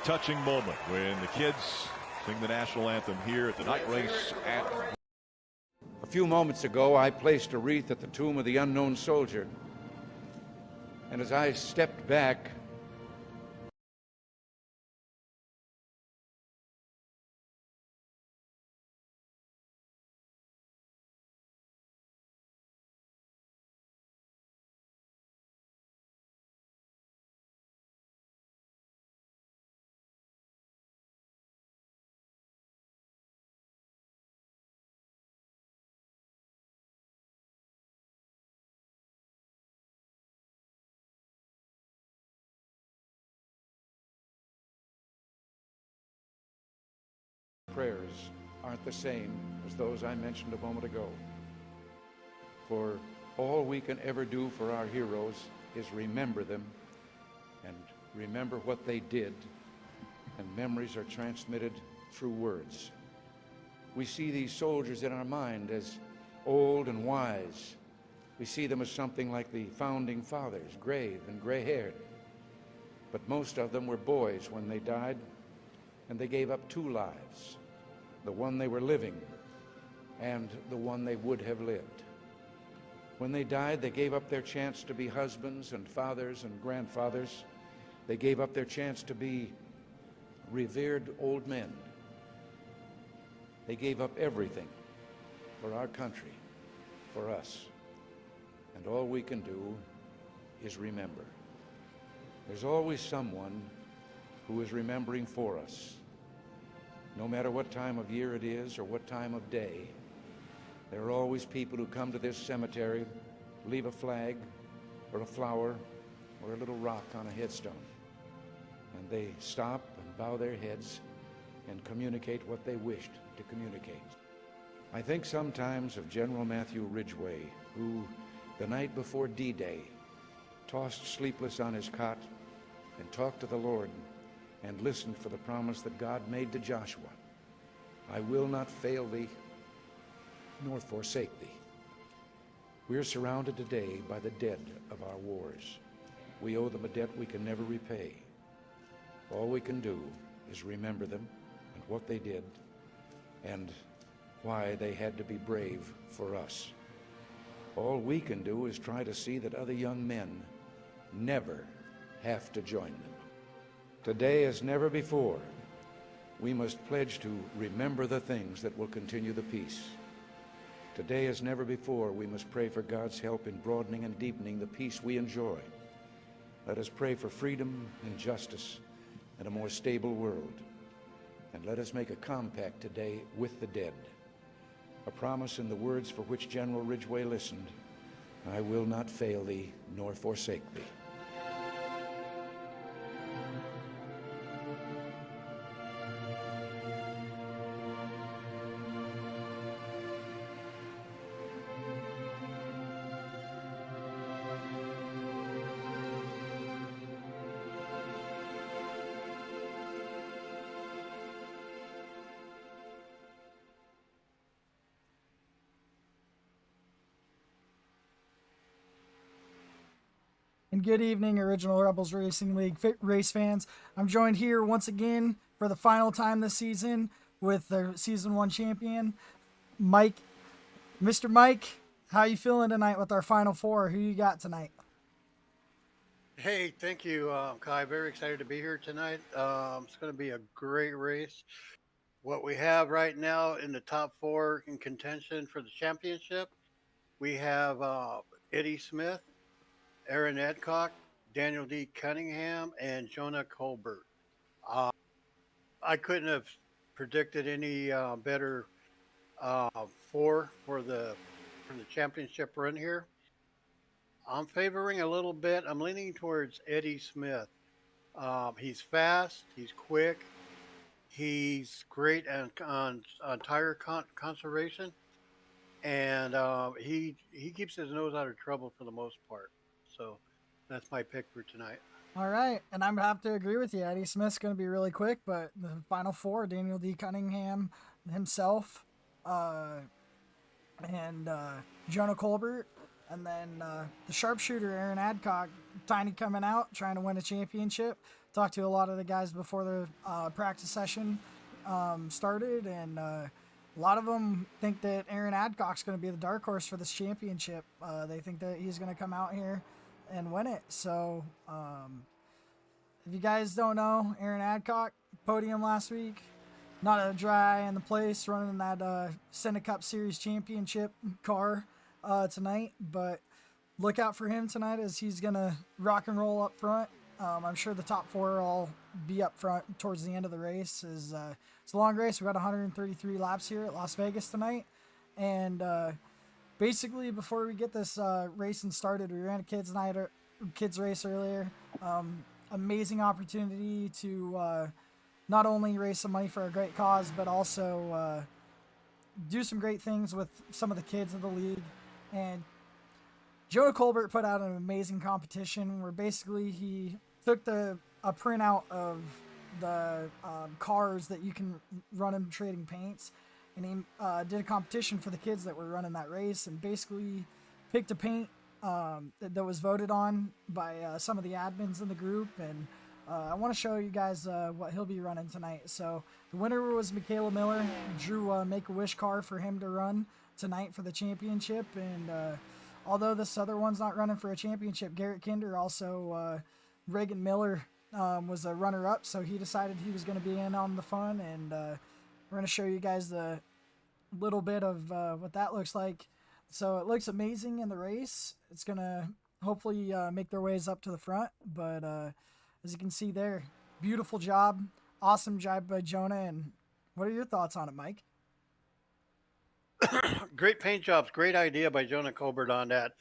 touching moment when the kids sing the national anthem here at the night race at... A few moments ago, I placed a wreath at the tomb of the unknown soldier. And as I stepped back, prayers aren't the same as those I mentioned a moment ago. For all we can ever do for our heroes is remember them and remember what they did, and memories are transmitted through words. We see these soldiers in our mind as old and wise. We see them as something like the founding fathers, grave and gray-haired. But most of them were boys when they died, and they gave up two lives, the one they were living and the one they would have lived. When they died, they gave up their chance to be husbands and fathers and grandfathers. They gave up their chance to be revered old men. They gave up everything for our country, for us. And all we can do is remember. There's always someone who is remembering for us. No matter what time of year it is or what time of day, there are always people who come to this cemetery, leave a flag or a flower or a little rock on a headstone. And they stop and bow their heads and communicate what they wished to communicate. I think sometimes of General Matthew Ridgway, who the night before D-Day tossed sleepless on his cot and talked to the Lord and listened for the promise that God made to Joshua. I will not fail thee, nor forsake thee. We are surrounded today by the dead of our wars. We owe them a debt we can never repay. All we can do is remember them and what they did and why they had to be brave for us. All we can do is try to see that other young men never have to join them. Today, as never before, we must pledge to remember the things that will continue the peace. Today, as never before, we must pray for God's help in broadening and deepening the peace we enjoy. Let us pray for freedom and justice and a more stable world. And let us make a compact today with the dead, a promise in the words for which General Ridgway listened: I will not fail thee nor forsake thee. And good evening, Original Rebels Racing League race fans. I'm joined here once again for the final time this season with the Season 1 champion, Mike. Mr. Mike, how you feeling tonight with our Final Four? Who you got tonight? Hey, thank you, Kai. Very excited to be here tonight. It's going to be a great race. What we have right now in the top four in contention for the championship, we have Eddie Smith, Aaron Adcock, Daniel D. Cunningham, and Jonah Colbert. I couldn't have predicted any better four for the championship run here. I'm favoring a little bit. I'm leaning towards Eddie Smith. He's fast. He's quick. He's great on tire conservation, and he keeps his nose out of trouble for the most part. So that's my pick for tonight. All right, and I'm have to agree with you. Eddie Smith's going to be really quick, but the Final Four, Daniel D. Cunningham himself, and Jonah Colbert, and then the sharpshooter Aaron Adcock, tiny coming out, trying to win a championship. talked to a lot of the guys before the practice session started, and a lot of them think that Aaron Adcock's going to be the dark horse for this championship. They think that he's going to come out here and win it. So, if you guys don't know, Aaron Adcock, podium last week, not a dry in the place, running that Senate Cup Series championship car tonight. But look out for him tonight as he's going to rock and roll up front. I'm sure the top four will all be up front towards the end of the race. It's a long race. We've got 133 laps here at Las Vegas tonight. And basically, before we get this racing started, we ran a kids race earlier. Amazing opportunity to not only raise some money for a great cause, but also do some great things with some of the kids of the league. And Jonah Colbert put out an amazing competition where basically he took a printout of the cars that you can run in trading paints, and he did a competition for the kids that were running that race, and basically picked a paint that was voted on by some of the admins in the group. And I want to show you guys what he'll be running tonight. So the winner was Michaela Miller. Drew a Make-A-Wish car for him to run tonight for the championship. And although this other one's not running for a championship, Garrett Kinder, also Reagan Miller, was a runner-up, so he decided he was going to be in on the fun. And we're going to show you guys the little bit of what that looks like. So it looks amazing in the race. It's going to hopefully make their ways up to the front. But as you can see there, beautiful job. Awesome job by Jonah. And what are your thoughts on it, Mike? Great paint jobs. Great idea by Jonah Colbert on that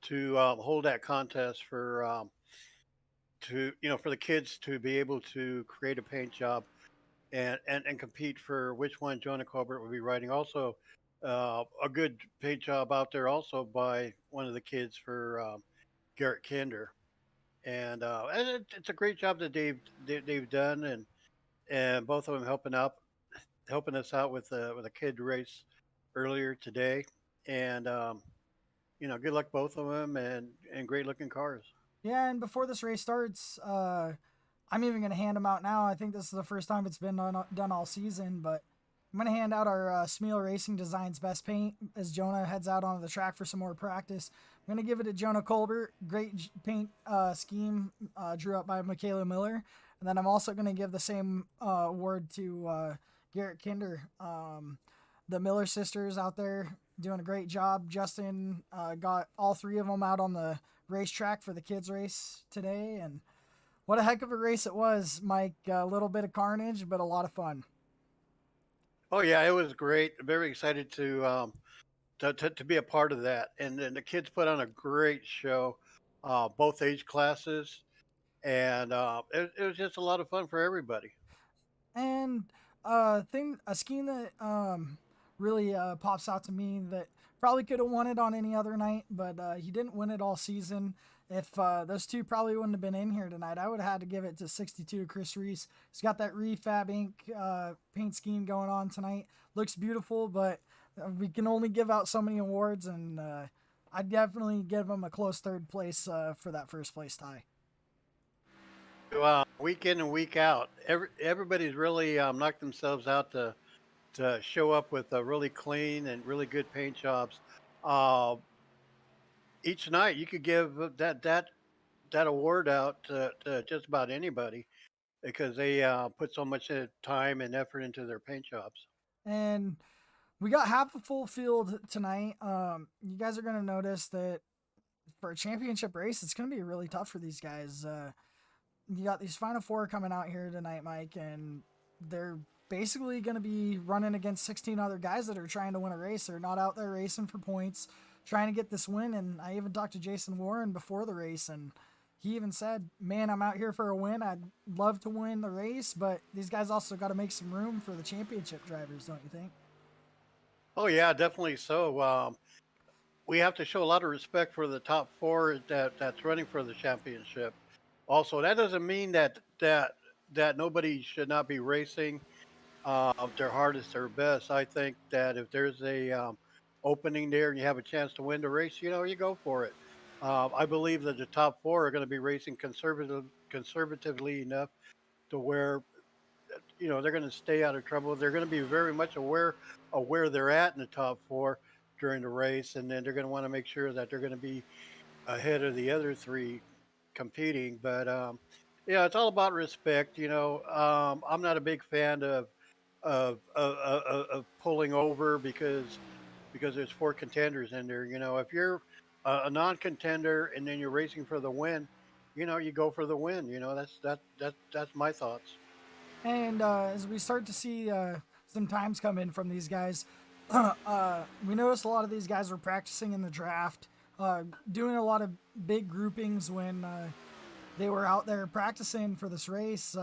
to hold that contest for for the kids to be able to create a paint job and compete for which one Jonah Colbert would be riding. Also, a good paint job out there also by one of the kids for Garrett Kinder. And it's a great job that they've done, and both of them helping us out with a kid race earlier today. And good luck both of them, and great looking cars. Yeah, and before this race starts, I'm even going to hand them out now. I think this is the first time it's been done all season, but I'm going to hand out our Smeal Racing Designs Best Paint as Jonah heads out onto the track for some more practice. I'm going to give it to Jonah Colbert. Great paint scheme drew up by Michaela Miller. And then I'm also going to give the same award to Garrett Kinder. The Miller sisters out there doing a great job. Justin got all three of them out on the racetrack for the kids race today. And what a heck of a race it was, Mike. A little bit of carnage, but a lot of fun. Oh yeah, it was great. Very excited to be a part of that. And then the kids put on a great show, both age classes, and it was just a lot of fun for everybody. And a scheme that really pops out to me that probably could have won it on any other night, but he didn't win it all season. If those two probably wouldn't have been in here tonight, I would have had to give it to 62 Chris Reese. He's got that Refab ink paint scheme going on tonight. Looks beautiful, but we can only give out so many awards, and I'd definitely give him a close third place for that first place tie. Week in and week out, everybody's really knocked themselves out to show up with really clean and really good paint jobs. Each night you could give that award out to just about anybody because they put so much time and effort into their paint jobs. And we got half a full field tonight. You guys are going to notice that for a championship race, it's going to be really tough for these guys. You got these Final Four coming out here tonight, Mike, and they're basically going to be running against 16 other guys that are trying to win a race. They're not out there racing for points, trying to get this win. And I even talked to Jason Warren before the race, and he even said, man, I'm out here for a win. I'd love to win the race, but these guys also got to make some room for the championship drivers, don't you think? Oh, yeah, definitely so. We have to show a lot of respect for the top four that's running for the championship. Also, that doesn't mean that nobody should not be racing their hardest, their best. I think that if there's a opening there and you have a chance to win the race, you go for it. I believe that the top four are going to be racing conservatively enough to where they're going to stay out of trouble. They're going to be very much aware of where they're at in the top four during the race, and then they're going to want to make sure that they're going to be ahead of the other three competing. But yeah, it's all about respect. I'm not a big fan of pulling over because there's four contenders in there. If you're a non-contender and then you're racing for the win, you go for the win. That's my thoughts. And as we start to see some times come in from these guys, we noticed a lot of these guys were practicing in the draft, doing a lot of big groupings when they were out there practicing for this race.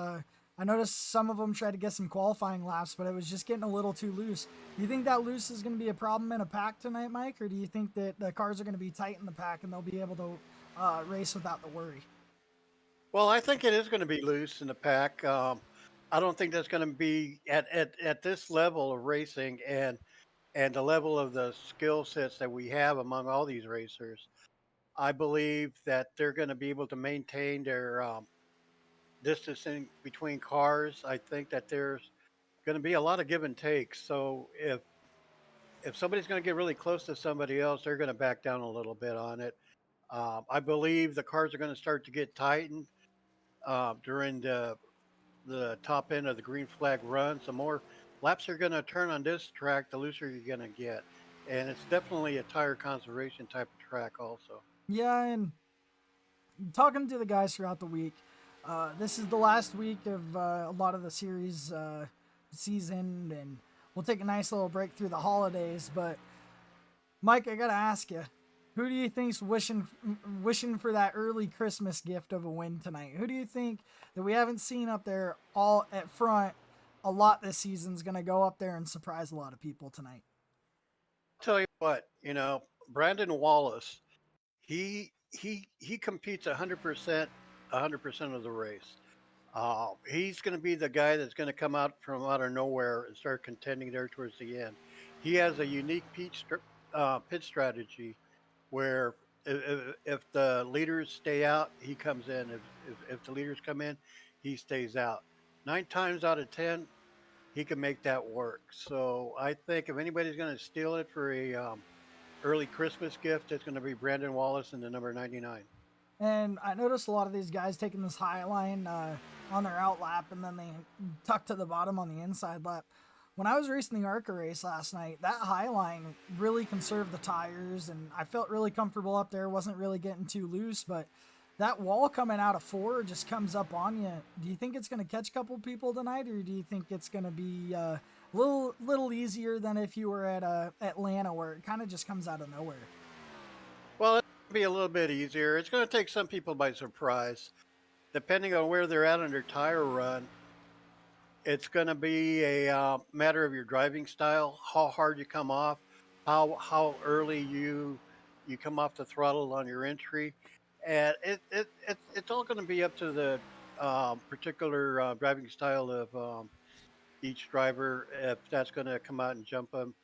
I noticed some of them tried to get some qualifying laps, but it was just getting a little too loose. Do you think that loose is going to be a problem in a pack tonight, Mike, or do you think that the cars are going to be tight in the pack and they'll be able to race without the worry? Well, I think it is going to be loose in the pack. I don't think that's going to be at this level of racing and the level of the skill sets that we have among all these racers. I believe that they're going to be able to maintain their distancing between cars. I think that there's going to be a lot of give and take. So if somebody's going to get really close to somebody else, they're going to back down a little bit on it. I believe the cars are going to start to get tightened during the top end of the green flag runs. The more laps are going to turn on this track, the looser you're going to get. And it's definitely a tire conservation type of track, also. Yeah, and talking to the guys throughout the week, this is the last week of a lot of the series season, and we'll take a nice little break through the holidays. But Mike, I gotta ask you, who do you think's wishing for that early Christmas gift of a win tonight? Who do you think that we haven't seen up there all at front a lot this season is gonna go up there and surprise a lot of people tonight? Tell you what, Brandon Wallace, he competes 100% of the race. He's going to be the guy that's going to come out from out of nowhere and start contending there towards the end. He has a unique pit strategy where if the leaders stay out, he comes in. If the leaders come in, he stays out. 9 times out of 10, he can make that work. So I think if anybody's going to steal it for a early Christmas gift, it's going to be Brandon Wallace in the number 99. And I noticed a lot of these guys taking this high line on their out lap, and then they tuck to the bottom on the inside lap. When I was racing the ARCA race last night, that high line really conserved the tires, and I felt really comfortable up there. Wasn't really getting too loose, but that wall coming out of four just comes up on you. Do you think it's going to catch a couple people tonight, or do you think it's going to be a little easier than if you were at Atlanta, where it kind of just comes out of nowhere? Well, it'll be a little bit easier. It's going to take some people by surprise. Depending on where they're at on their tire run, it's going to be a matter of your driving style, how hard you come off, how early you come off the throttle on your entry, and it's all going to be up to the particular driving style of each driver, if that's going to come out and jump them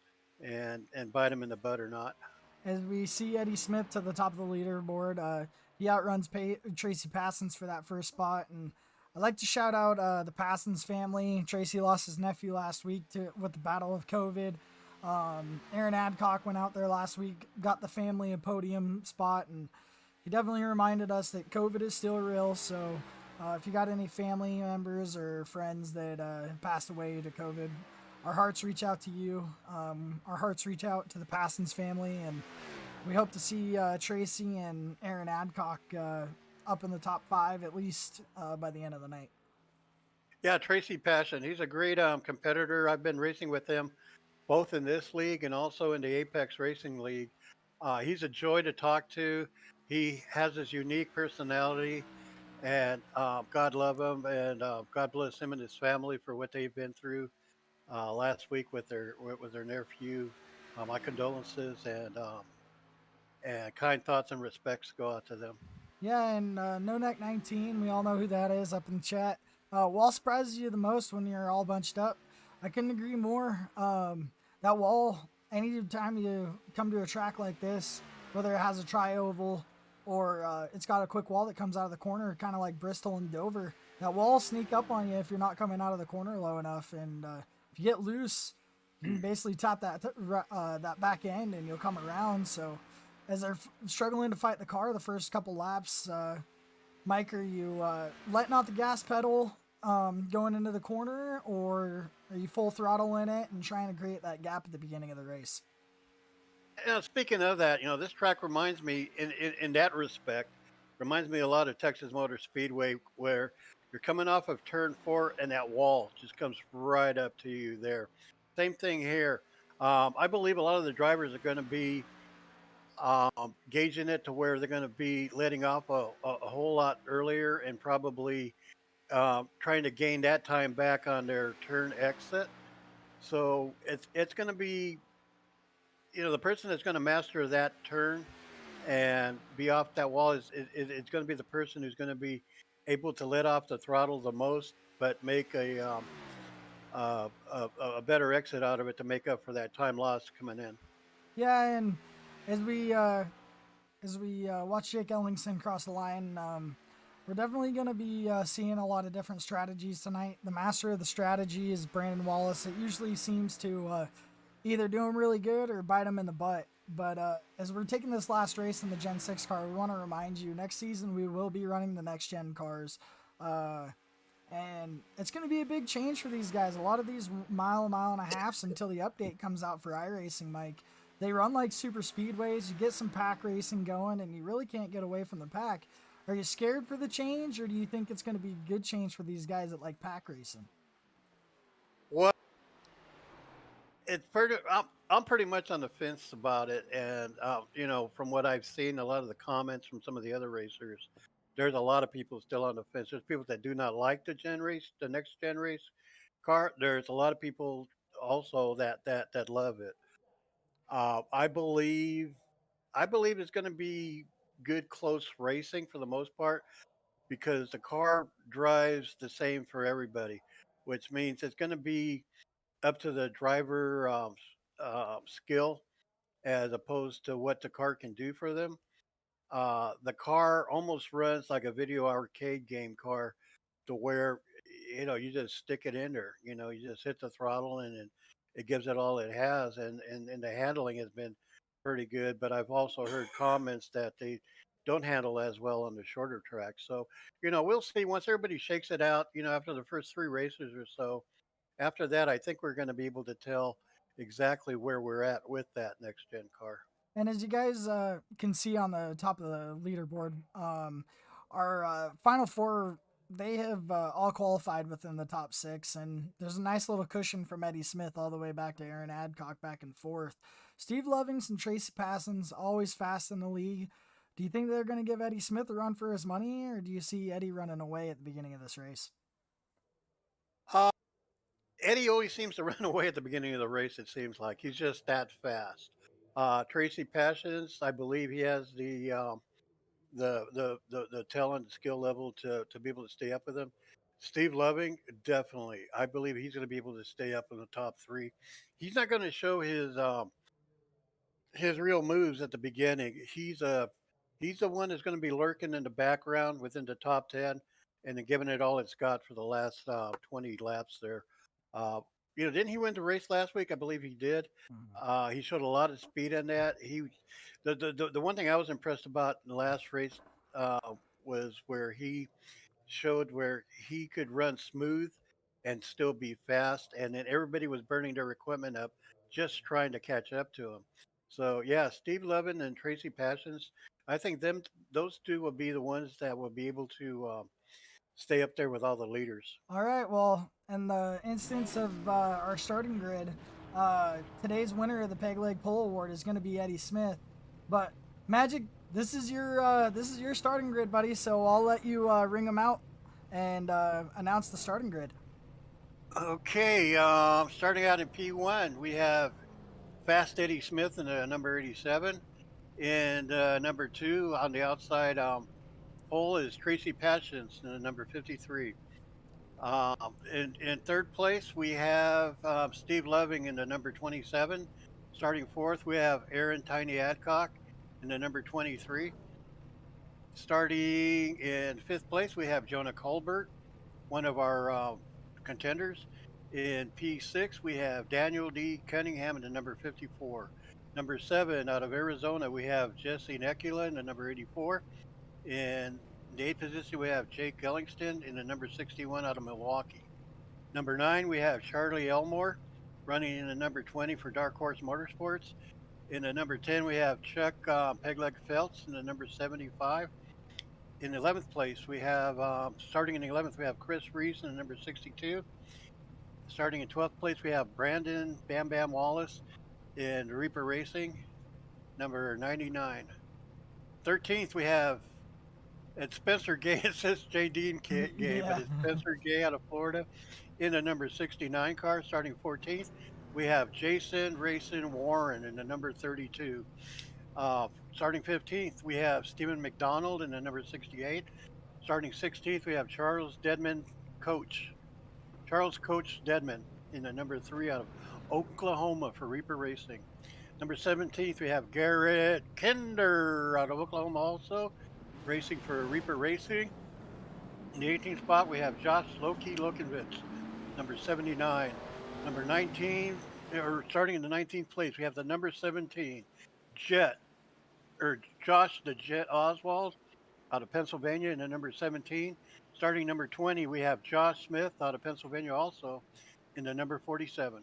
and bite them in the butt or not. As we see Eddie Smith to the top of the leaderboard, he outruns Tracy Passons for that first spot. And I'd like to shout out the Passons family. Tracy lost his nephew last week with the battle of COVID. Aaron Adcock went out there last week, got the family a podium spot, and he definitely reminded us that COVID is still real. So if you got any family members or friends that passed away to COVID, our hearts reach out to you. Our hearts reach out to the Passons family, and we hope to see Tracy and Aaron Adcock up in the top 5 at least by the end of the night. Yeah, Tracy Passion. He's a great competitor. I've been racing with him both in this league and also in the Apex Racing League. He's a joy to talk to. He has his unique personality, and God love him, and God bless him and his family for what they've been through last week with their nephew. My condolences and kind thoughts and respects go out to them. Yeah, and No Neck 19, we all know who that is up in the chat. Wall surprises you the most when you're all bunched up. I couldn't agree more. That wall, anytime you come to a track like this, whether it has a tri-oval or it's got a quick wall that comes out of the corner, kind of like Bristol and Dover. That wall will sneak up on you if you're not coming out of the corner low enough, and if you get loose, you can basically tap that back end and you'll come around. So as they're struggling to fight the car the first couple laps, Mike, are you letting out the gas pedal going into the corner, or are you full throttle in it and trying to create that gap at the beginning of the race? Speaking of that, this track reminds me, in that respect, reminds me a lot of Texas Motor Speedway, where you're coming off of turn 4 and that wall just comes right up to you there. Same thing here. I believe a lot of the drivers are going to be gauging it to where they're going to be letting off a whole lot earlier and probably trying to gain that time back on their turn exit. So it's going to be, the person that's going to master that turn and be off that wall it's going to be the person who's going to be able to let off the throttle the most, but make a better exit out of it to make up for that time lost coming in. Yeah, and as we watch Jake Ellingson cross the line, we're definitely going to be seeing a lot of different strategies tonight. The master of the strategy is Brandon Wallace. It usually seems to either do him really good or bite him in the butt. But as we're taking this last race in the Gen 6 car, we want to remind you, next season we will be running the next gen cars. And it's going to be a big change for these guys. A lot of these mile and a halves until the update comes out for iRacing, Mike, they run like super speedways. You get some pack racing going, and you really can't get away from the pack. Are you scared for the change, or do you think it's going to be a good change for these guys that like pack racing? Well, I'm pretty much on the fence about it, and from what I've seen, a lot of the comments from some of the other racers, there's a lot of people still on the fence. There's people that do not like the next gen race car. There's a lot of people also that love it. I believe it's going to be good close racing for the most part because the car drives the same for everybody, which means it's going to be up to the driver skill as opposed to what the car can do for them. The car almost runs like a video arcade game car to where, you just stick it in there, you just hit the throttle and it gives it all it has. And the handling has been pretty good, but I've also heard comments that they don't handle as well on the shorter tracks. So, we'll see once everybody shakes it out, after the first 3 races or so. After that, I think we're going to be able to tell exactly where we're at with that next gen car. And as you guys can see on the top of the leaderboard, our final 4, they have all qualified within the top 6, and there's a nice little cushion from Eddie Smith all the way back to Aaron Adcock back and forth. Steve Lovings and Tracy Passon's always fast in the league. Do you think they're going to give Eddie Smith a run for his money, or do you see Eddie running away at the beginning of this race? Uh, Eddie always seems to run away at the beginning of the race. It seems like he's just that fast. Tracy Passions, I believe he has the talent and skill level to be able to stay up with him. Steve Loving, definitely. I believe he's going to be able to stay up in the top 3. He's not going to show his real moves at the beginning. He's the one that's going to be lurking in the background within the top 10 and then giving it all it's got for the last 20 laps there. Uh, didn't he win the race last week? I believe he did. He showed a lot of speed in that. The one thing I was impressed about in the last race uh, was where he showed where he could run smooth and still be fast, and then everybody was burning their equipment up just trying to catch up to him. So yeah, Steve Levin and Tracy Passions, I think those 2 will be the ones that will be able to stay up there with all the leaders. All right, well, in the instance of our starting grid, today's winner of the Peg Leg Pole Award is going to be Eddie Smith. But Magic, this is your starting grid, buddy. So I'll let you ring them out and announce the starting grid. Okay, starting out in P1, we have Fast Eddie Smith in number 87, and number 2 on the outside pole is Tracy Passions in number 53. In third place, we have Steve Loving in the number 27. Starting fourth, we have Aaron Tiny Adcock in the number 23. Starting in fifth place, we have Jonah Colbert, one of our contenders. In P6, we have Daniel D. Cunningham in the number 54. Number 7, out of Arizona, we have Jesse Nekula in the number 84. In the 8th position, we have Jake Ellingston in the number 61 out of Milwaukee. Number 9, we have Charlie Elmore running in the number 20 for Dark Horse Motorsports. In the number 10, we have Chuck Pegleg Feltz in the number 75. In 11th place, we have, starting in the 11th, we have Chris Reese in the number 62. Starting in 12th place, we have Brandon Bam Bam Wallace in Reaper Racing, number 99. 13th, we have, it's Spencer Gay. It says J. Dean Gay, but Yeah. it's Spencer Gay out of Florida in the number 69 car. Starting 14th, we have Jason Racing Warren in the number 32. Starting 15th, we have Stephen McDonald in the number 68. Starting 16th, we have Charles Deadman Coach. Charles Coach Deadman in the number 3 out of Oklahoma for Reaper Racing. Number 17th, we have Garrett Kinder out of Oklahoma also, racing for Reaper Racing. In the 18th spot, we have Josh Loki Lokenvitz, number 79. Number 19, or starting in the 19th place, we have the number 17, Josh the Jet Oswald out of Pennsylvania in the number 17. Starting number 20, we have Josh Smith out of Pennsylvania also in the number 47.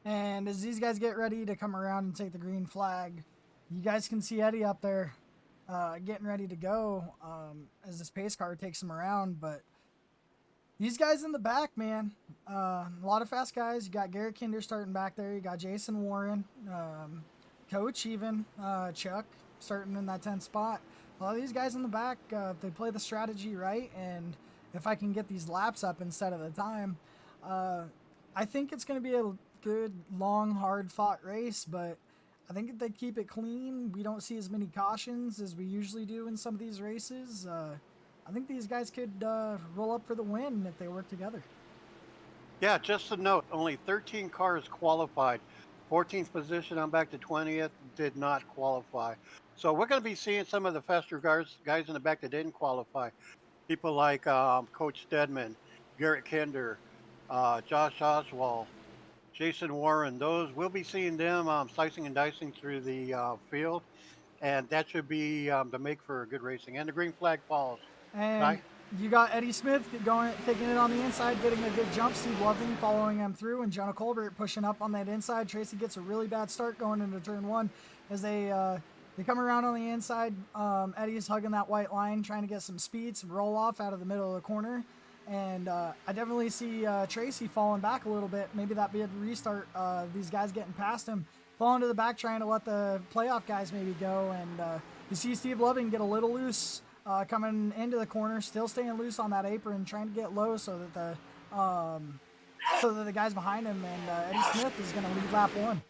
And as these guys get ready to come around and take the green flag, you guys can see Eddie up there getting ready to go as this pace car takes him around. But these guys in the back, man, a lot of fast guys. You got Garrett Kinder starting back there. You got Jason Warren, Coach even, Chuck starting in that 10th spot. A lot of these guys in the back, if they play the strategy right, and if I can get these laps up instead of the time, I think it's going to be a good, long, hard-fought race, but I think if they keep it clean, we don't see as many cautions as we usually do in some of these races. I think these guys could roll up for the win if they work together. Yeah, just a note, only 13 cars qualified. 14th position on back to 20th did not qualify. So we're going to be seeing some of the faster guys in the back that didn't qualify. People like Coach Stedman, Garrett Kinder, Josh Oswald, Jason Warren. Those we'll be seeing them slicing and dicing through the field, and that should be to make for good racing. And the green flag falls. And you got Eddie Smith taking it on the inside, getting a good jump. Steve Loving following him through, and Jonah Colbert pushing up on that inside. Tracy gets a really bad start going into turn 1 as they come around on the inside. Eddie's hugging that white line, trying to get some speed, some roll off out of the middle of the corner. And I definitely see Tracy falling back a little bit. Maybe that be a restart. These guys getting past him, falling to the back, trying to let the playoff guys maybe go. And you see Steve Loving get a little loose coming into the corner, still staying loose on that apron, trying to get low so that the guys behind him, and Eddie Smith is going to lead lap 1.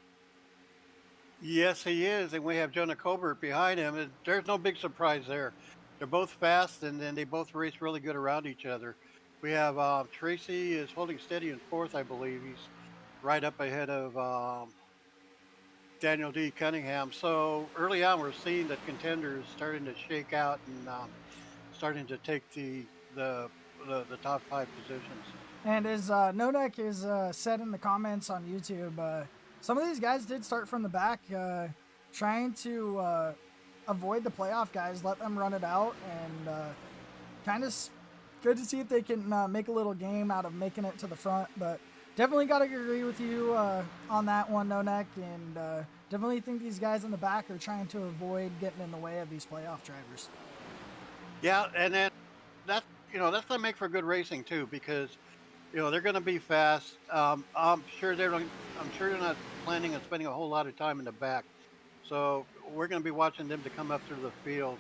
Yes, he is, and we have Jonah Colbert behind him. There's no big surprise there. They're both fast, and then they both race really good around each other. We have Tracy is holding steady in 4th, I believe. He's right up ahead of Daniel D. Cunningham. So early on, we're seeing that contenders starting to shake out and starting to take the top 5 positions. And as Nodek is said in the comments on YouTube, some of these guys did start from the back, trying to avoid the playoff guys, let them run it out, and kind of good to see if they can make a little game out of making it to the front. But definitely got to agree with you on that one, No-Neck, and definitely think these guys in the back are trying to avoid getting in the way of these playoff drivers. Yeah, and then that's going to make for good racing too, because they're going to be fast. I'm sure they're not planning on spending a whole lot of time in the back, so we're going to be watching them to come up through the field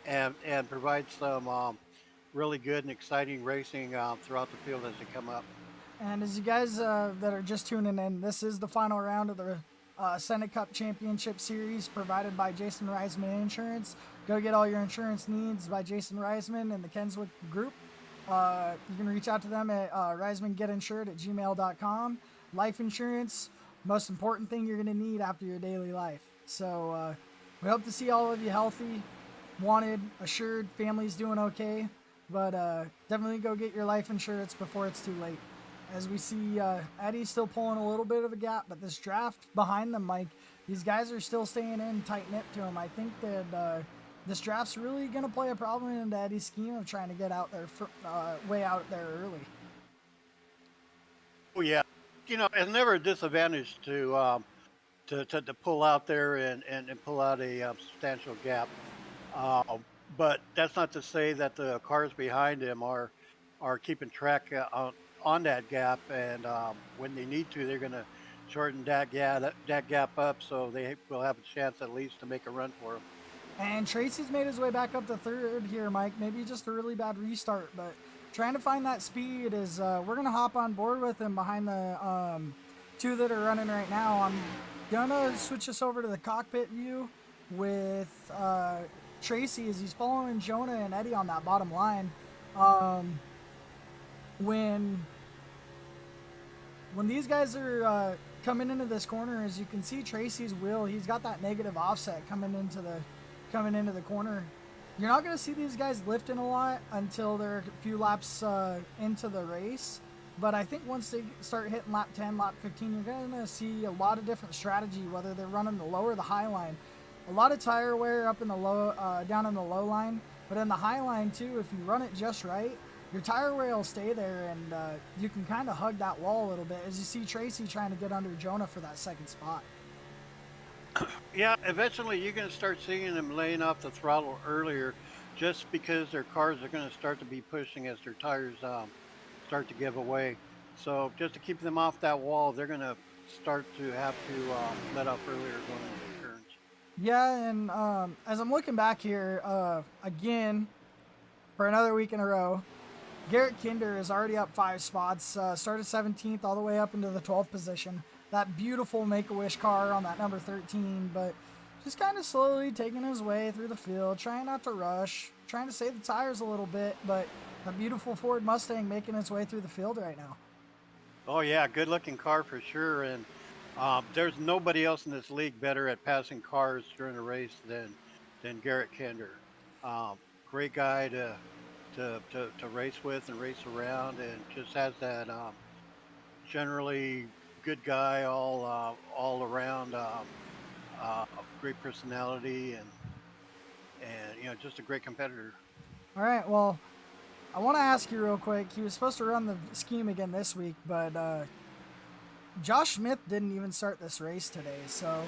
and provide some really good and exciting racing throughout the field as they come up. And as you guys that are just tuning in, this is the final round of the Senate Cup Championship Series provided by Jason Reisman Insurance. Go get all your insurance needs by Jason Reisman and the Kenswick Group. You can reach out to them at reismangetinsured@gmail.com. Life insurance, most important thing you're going to need after your daily life. So we hope to see all of you healthy. wanted, assured, family's doing okay, but definitely go get your life insurance before it's too late. As we see, Eddie's still pulling a little bit of a gap, but this draft behind them, Mike, these guys are still staying in tight-knit to him. I think that this draft's really going to play a problem into Eddie's scheme of trying to get out there, way out there early. Oh yeah, it's never a disadvantage to pull out there and pull out a substantial gap. Uh, but that's not to say that the cars behind him are keeping track on that gap, and when they need to, they're going to shorten that gap up so they will have a chance at least to make a run for him. And Tracy's made his way back up to third here, Mike. Maybe just a really bad restart, but trying to find that speed is we're going to hop on board with him behind the two that are running right now. I'm going to switch us over to the cockpit view with Tracy as he's following Jonah and Eddie on that bottom line. When these guys are coming into this corner, as you can see Tracy's wheel, he's got that negative offset coming into the corner. You're not going to see these guys lifting a lot until they're a few laps into the race. But I think once they start hitting lap 10, lap 15, you're going to see a lot of different strategy, whether they're running the low or the high line. A lot of tire wear up in the low, down in the low line, but in the high line too, if you run it just right, your tire wear will stay there, and you can kind of hug that wall a little bit as you see Tracy trying to get under Jonah for that second spot. Yeah, eventually you're going to start seeing them laying off the throttle earlier, just because their cars are going to start to be pushing as their tires start to give away. So just to keep them off that wall, they're going to start to have to let off earlier going into the turns. Yeah, and as I'm looking back here, again, for another week in a row, Garrett Kinder is already up 5 spots, started 17th all the way up into the 12th position. That beautiful Make-A-Wish car on that number 13, but just kind of slowly taking his way through the field, trying not to rush, trying to save the tires a little bit, but a beautiful Ford Mustang making its way through the field right now. Oh yeah, good looking car for sure, and there's nobody else in this league better at passing cars during a race than Garrett Kinder. Great guy to race with and race around, and just has that generally good guy all around, great personality, and just a great competitor. All right, well, I want to ask you real quick. He was supposed to run the scheme again this week, but Josh Smith didn't even start this race today. So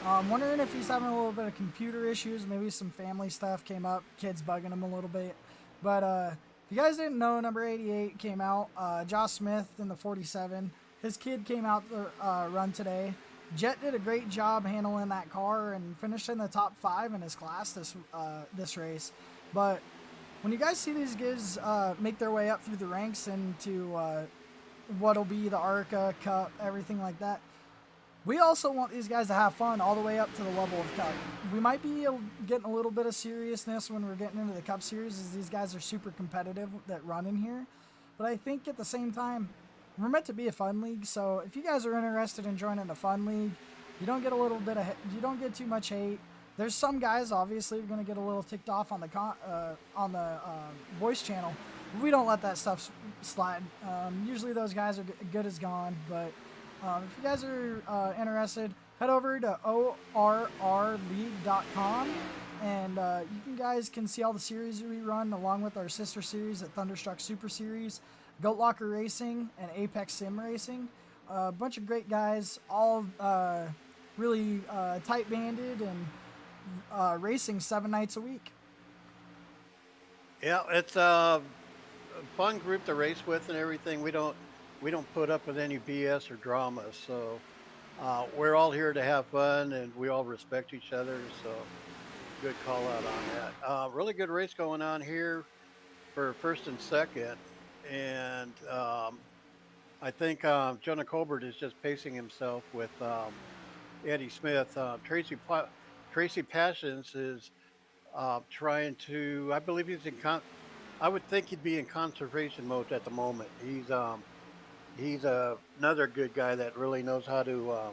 I'm wondering if he's having a little bit of computer issues. Maybe some family stuff came up, kids bugging him a little bit. But if you guys didn't know, number 88 came out. Josh Smith in the 47. His kid came out to run today. Jet did a great job handling that car and finished in the top 5 in his class this race. But when you guys see these guys make their way up through the ranks into what'll be the ARCA, Cup, everything like that, we also want these guys to have fun all the way up to the level of Cup. We might be getting a little bit of seriousness when we're getting into the Cup Series, as these guys are super competitive that run in here. But I think at the same time, we're meant to be a fun league. So if you guys are interested in joining a fun league, you don't get too much hate. There's some guys obviously are going to get a little ticked off on the voice channel. We don't let that stuff slide. Usually those guys are good as gone. But if you guys are interested, head over to ORRleague.com, and you guys can see all the series we run along with our sister series at Thunderstruck Super Series, Goat Locker Racing, and Apex Sim Racing. A bunch of great guys, all really tight-banded and racing 7 nights a week. Yeah, it's a fun group to race with and everything. We don't put up with any BS or drama, so we're all here to have fun, and we all respect each other. So good call out on that. Really good race going on here for first and second, and I think Jonah Colbert is just pacing himself with Eddie Smith. Tracy Passions is trying to. I believe he's I would think he'd be in conservation mode at the moment. He's another good guy that really knows how to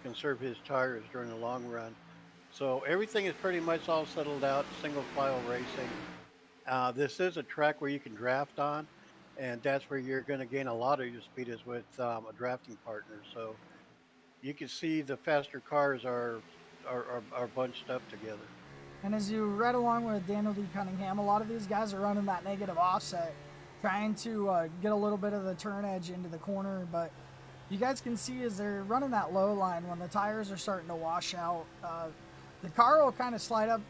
conserve his tires during the long run. So everything is pretty much all settled out, single file racing. This is a track where you can draft on, and that's where you're going to gain a lot of your speed is with a drafting partner. So you can see the faster cars are bunched up together. And as you read along with Daniel D. Cunningham, a lot of these guys are running that negative offset, trying to get a little bit of the turn edge into the corner. But you guys can see as they're running that low line, when the tires are starting to wash out, the car will kind of slide up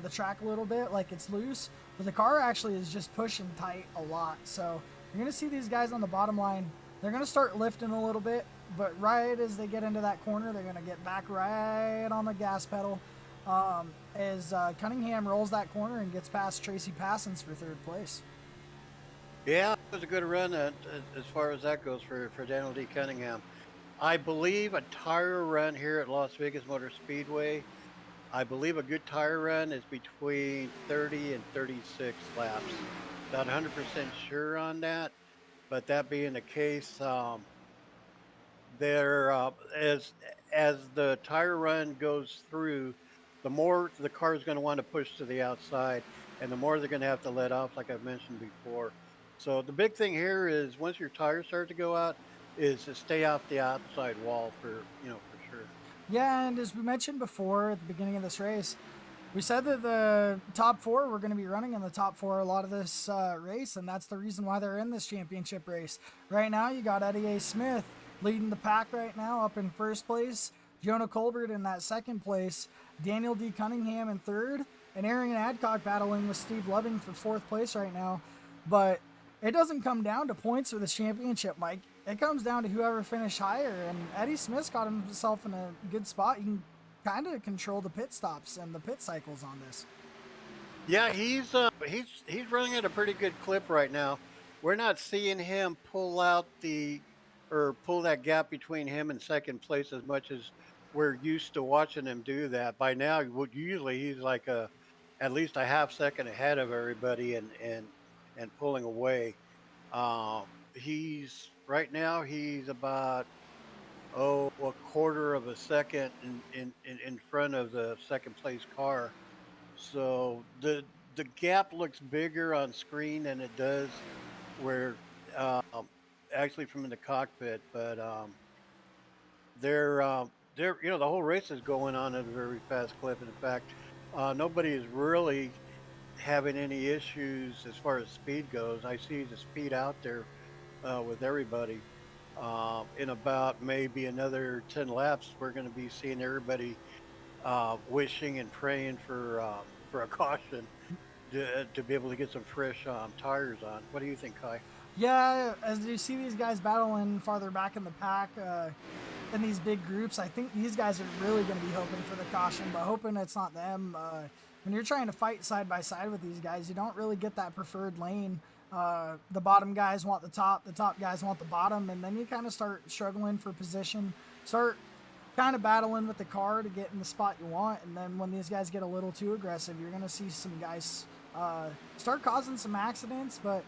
the track a little bit like it's loose, but the car actually is just pushing tight a lot. So you're going to see these guys on the bottom line, they're going to start lifting a little bit, but right as they get into that corner, they're going to get back right on the gas pedal. As Cunningham rolls that corner and gets past Tracy Passons for third place. Yeah, it was a good run as far as that goes for Daniel D. Cunningham. I believe a tire run here at Las Vegas Motor Speedway, I believe a good tire run is between 30 and 36 laps. Not 100% sure on that, but that being the case, there as the tire run goes through, the more the car is going to want to push to the outside, and the more they're going to have to let off, like I've mentioned before. So the big thing here is once your tires start to go out, is to stay off the outside wall for sure. Yeah, and as we mentioned before at the beginning of this race, we said that the top four were going to be running in the top four a lot of this race, and that's the reason why they're in this championship race. Right now, you got Eddie A. Smith leading the pack right now, up in first place. Jonah Colbert in that second place. Daniel D. Cunningham in third. And Aaron Adcock battling with Steve Loving for fourth place right now. But it doesn't come down to points for this championship, Mike. It comes down to whoever finished higher. And Eddie Smith's got himself in a good spot. He can kind of control the pit stops and the pit cycles on this. Yeah, he's running at a pretty good clip right now. We're not seeing him pull that gap between him and second place as much as we're used to watching him do that. By now, usually he's like at least a half second ahead of everybody and pulling away. He's right now he's about a quarter of a second in front of the second place car. So the gap looks bigger on screen than it does where um, actually from in the cockpit. But they're the whole race is going on at a very fast clip. In fact, nobody is really having any issues as far as speed goes. I see the speed out there with everybody. In about maybe another 10 laps, we're going to be seeing everybody wishing and praying for a caution to be able to get some fresh tires on. What do you think, Kai? Yeah, as you see these guys battling farther back in the pack in these big groups, I think these guys are really going to be hoping for the caution, but hoping it's not them. When you're trying to fight side by side with these guys, you don't really get that preferred lane. The bottom guys want the top guys want the bottom, and then you kind of start struggling for position, start kind of battling with the car to get in the spot you want, and then when these guys get a little too aggressive, you're going to see some guys start causing some accidents. But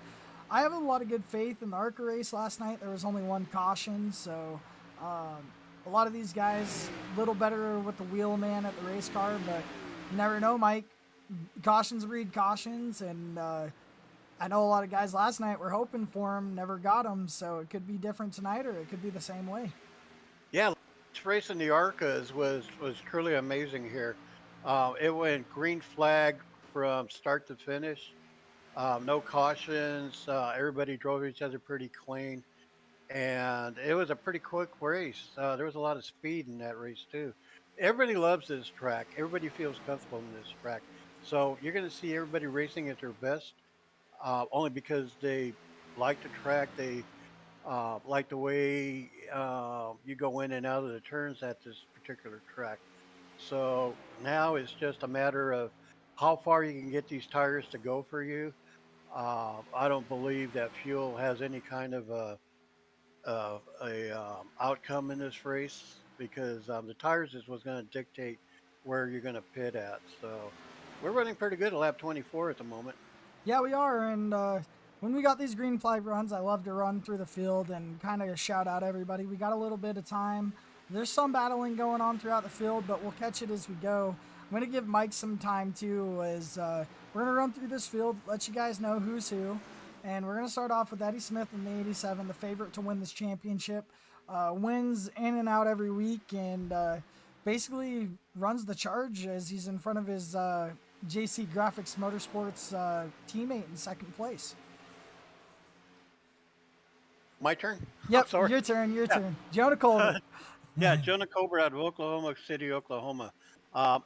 I have a lot of good faith in the ARCA race last night. There was only one caution, so a lot of these guys a little better with the wheelman at the race car, but you never know, Mike. Cautions breed cautions, and I know a lot of guys last night were hoping for him, never got him, so it could be different tonight, or it could be the same way. Yeah, this race in the ARCAs was truly amazing here. It went green flag from start to finish. No cautions. Everybody drove each other pretty clean. And it was a pretty quick race. There was a lot of speed in that race, too. Everybody loves this track. Everybody feels comfortable in this track. So you're going to see everybody racing at their best, only because they like the track. They like the way you go in and out of the turns at this particular track. So now it's just a matter of how far you can get these tires to go for you. I don't believe that fuel has any kind of outcome in this race because the tires is what's going to dictate where you're going to pit at. So we're running pretty good at lap 24 at the moment. Yeah, we are, and when we got these green flag runs, I love to run through the field and kind of shout out everybody. We got a little bit of time. There's some battling going on throughout the field, but we'll catch it as we go. I'm going to give Mike some time too, as we're going to run through this field, let you guys know who's who. And we're going to start off with Eddie Smith in the 87, the favorite to win this championship. Wins in and out every week, and basically runs the charge as he's in front of his JC Graphics Motorsports teammate in second place. My turn? Yep, Sorry. your turn. Jonah Colbert. Yeah, Jonah Colbert out of Oklahoma City, Oklahoma.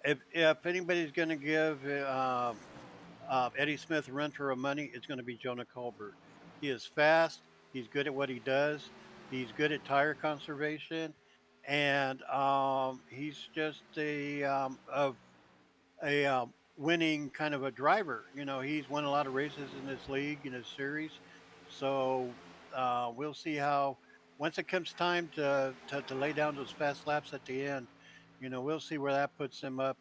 If anybody's going to give Eddie Smith a run for her money, it's going to be Jonah Colbert. He is fast. He's good at what he does. He's good at tire conservation, and he's just a winning kind of a driver. You know, he's won a lot of races in this league, in this series. So we'll see how, once it comes time to lay down those fast laps at the end, you know, we'll see where that puts him up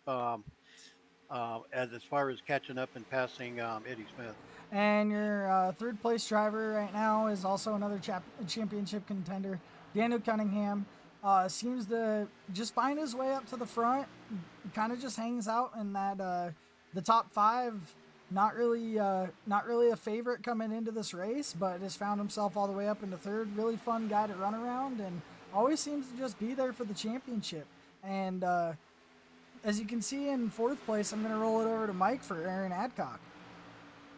as far as catching up and passing Eddie Smith. And your third place driver right now is also another championship contender, Daniel Cunningham. Seems to just find his way up to the front. Kind of just hangs out in that the top 5. Not really a favorite coming into this race, but has found himself all the way up into third. Really fun guy to run around, and always seems to just be there for the championship. And as you can see in fourth place, I'm going to roll it over to Mike for Aaron Adcock.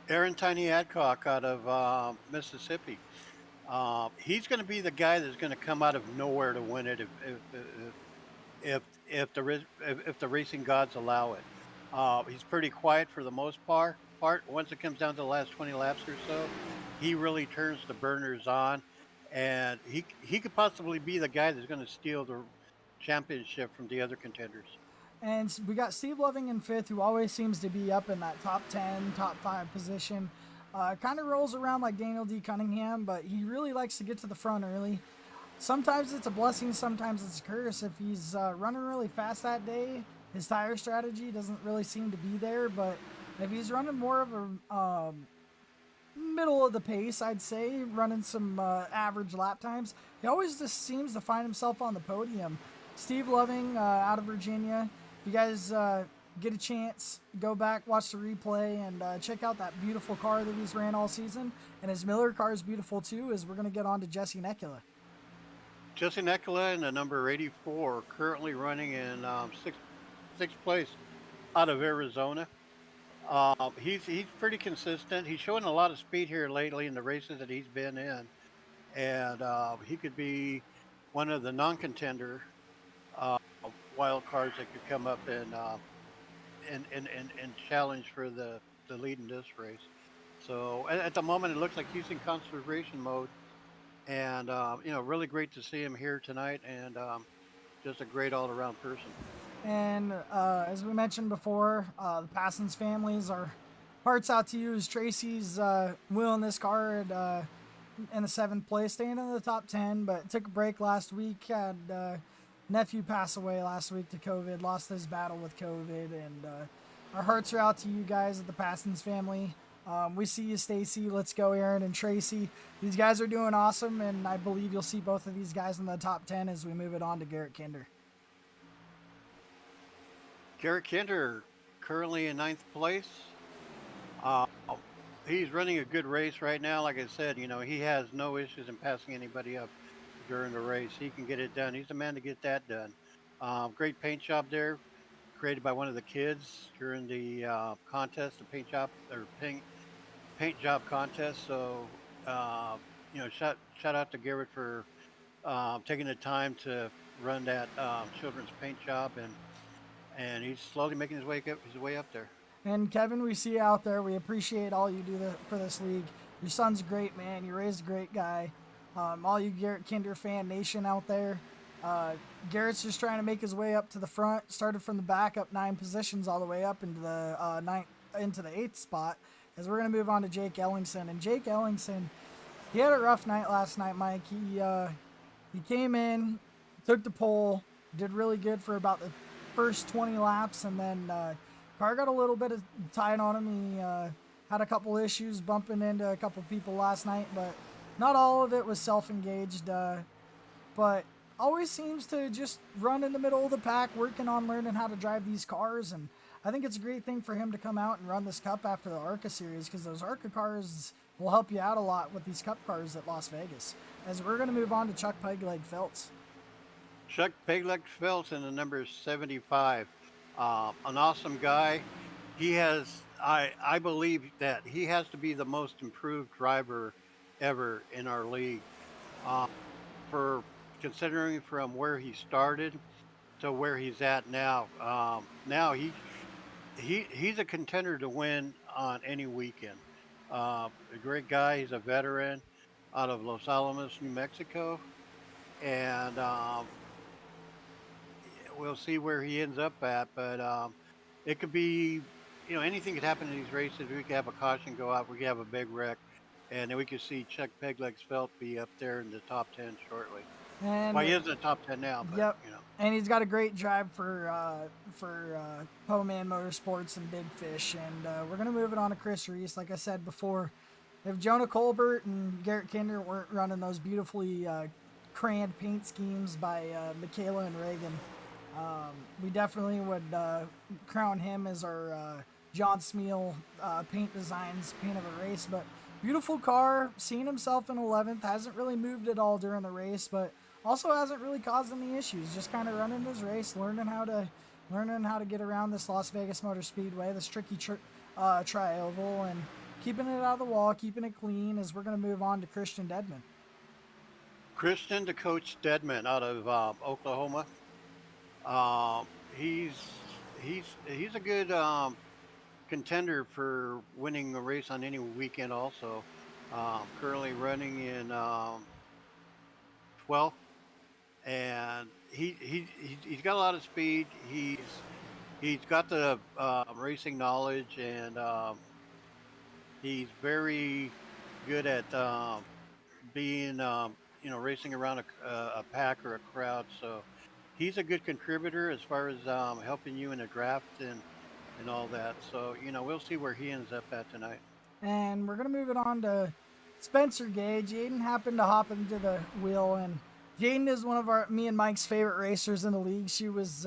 Aaron Tiny Adcock out of Mississippi. He's going to be the guy that's going to come out of nowhere to win it if the racing gods allow it. He's pretty quiet for the most part. Once it comes down to the last 20 laps or so, he really turns the burners on, and he could possibly be the guy that's going to steal the championship from the other contenders. And we got Steve Loving in fifth, who always seems to be up in that top 10, top 5 position. Kind of rolls around like Daniel D. Cunningham, but he really likes to get to the front early. Sometimes it's a blessing, sometimes it's a curse. If he's running really fast that day, his tire strategy doesn't really seem to be there. But if he's running more of a middle of the pace, I'd say, running some average lap times, he always just seems to find himself on the podium. Steve Loving out of Virginia. If you guys get a chance, go back, watch the replay, and check out that beautiful car that he's ran all season. And his Miller car is beautiful too, as we're going to get on to Jesse Nekula. Jesse Nekula in the number 84, currently running in sixth place out of Arizona. He's pretty consistent. He's showing a lot of speed here lately in the races that he's been in. And he could be one of the non-contender wild cards that could come up and challenge for the lead in this race. So at the moment, it looks like he's in conservation mode, and really great to see him here tonight, and just a great all-around person. And as we mentioned before, the Passons families, our hearts out to you as Tracy's wheeling this car at, in the 7th place, staying in the top 10, but took a break last week. Had nephew pass away last week to COVID, lost his battle with COVID, and our hearts are out to you guys at the Passons family. We see you, Stacy. Let's go, Aaron and Tracy. These guys are doing awesome, and I believe you'll see both of these guys in the top 10 as we move it on to Garrett Kinder. Garrett Kinder currently in 9th place. He's running a good race right now. Like I said, he has no issues in passing anybody up during the race. He can get it done. He's the man to get that done. Great paint job there, created by one of the kids during the contest, the paint job contest. So, shout out to Garrett for taking the time to run that children's paint job, and he's slowly making his way up there. And Kevin, we see you out there. We appreciate all you do for this league. Your son's a great man. You raised a great guy. All you Garrett Kinder fan nation out there. Garrett's just trying to make his way up to the front. Started from the back, up 9 positions, all the way up into the 8th spot. As we're gonna move on to Jake Ellingson. And Jake Ellingson, he had a rough night last night, Mike. He came in, took the pole, did really good for about the first 20 laps, and then car got a little bit of tight on him. He had a couple issues bumping into a couple people last night, but not all of it was self-engaged. But always seems to just run in the middle of the pack, working on learning how to drive these cars. And I think it's a great thing for him to come out and run this Cup after the ARCA series, because those ARCA cars will help you out a lot with these Cup cars at Las Vegas. As we're going to move on to Chuck Pegleg Feltz. Chuck Pegleg Phelps in the number 75. An awesome guy. He has, I believe that he has to be the most improved driver ever in our league. Uh, for considering from where he started to where he's at now. Now he's a contender to win on any weekend. A great guy. He's a veteran out of Los Alamos, New Mexico, and we'll see where he ends up at. But it could be, anything could happen in these races. We could have a caution go out. We could have a big wreck, and then we could see Chuck Pegleg's Felt be up there in the top 10 shortly. And Well, he is in the top 10 now, but yep. And he's got a great drive for Po-Man Motorsports and Big Fish. And we're going to move it on to Chris Reese. Like I said before, if Jonah Colbert and Garrett Kinder weren't running those beautifully crayoned paint schemes by Michaela and Reagan, we definitely would crown him as our John Smeal paint designs paint of a race. But beautiful car, seeing himself in 11th, hasn't really moved at all during the race, but also hasn't really caused any issues. Just kind of running his race, learning how to get around this Las Vegas Motor Speedway, this tricky tri-oval, and keeping it out of the wall, keeping it clean. As we're going to move on to Christian Dedman. Christian to Coach Dedman out of Oklahoma. He's a good contender for winning a race on any weekend. Also, currently running in 12th, and he's got a lot of speed. He's got the racing knowledge, and he's very good at being racing around a pack or a crowd. So he's a good contributor as far as helping you in a draft and all that. So we'll see where he ends up at tonight. And we're gonna move it on to Spencer Gay. Jaden happened to hop into the wheel, and Jaden is one of me and Mike's favorite racers in the league. She was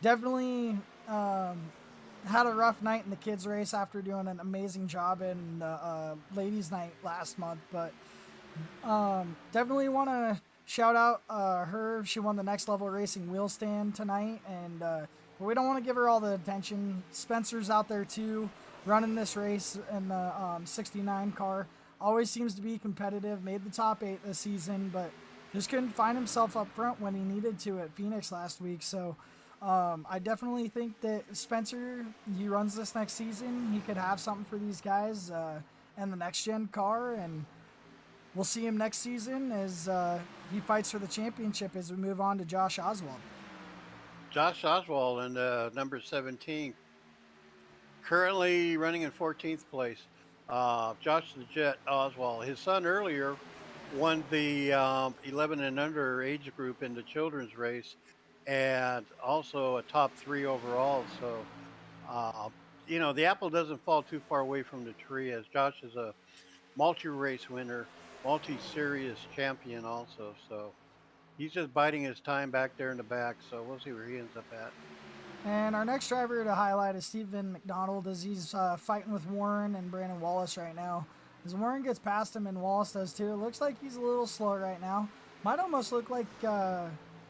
definitely had a rough night in the kids race after doing an amazing job in the ladies night last month, but definitely want to shout out her. She won the Next Level Racing wheel stand tonight, and but we don't want to give her all the attention. Spencer's out there too, running this race in the 69 car. Always seems to be competitive. Made the top 8 this season, but just couldn't find himself up front when he needed to at Phoenix last week. So I definitely think that Spencer, he runs this next season, he could have something for these guys and the next gen car, and we'll see him next season as he fights for the championship as we move on to Josh Oswald. Josh Oswald in number 17, currently running in 14th place. Josh the Jet Oswald, his son earlier won the 11 and under age group in the children's race, and also a top 3 overall. So, the apple doesn't fall too far away from the tree, as Josh is a multi-race winner, multi-series champion also. So he's just biding his time back there in the back. So we'll see where he ends up at. And our next driver to highlight is Stephen McDonald, as he's fighting with Warren and Brandon Wallace right now. As Warren gets past him and Wallace does too, it looks like he's a little slow right now. Might almost look like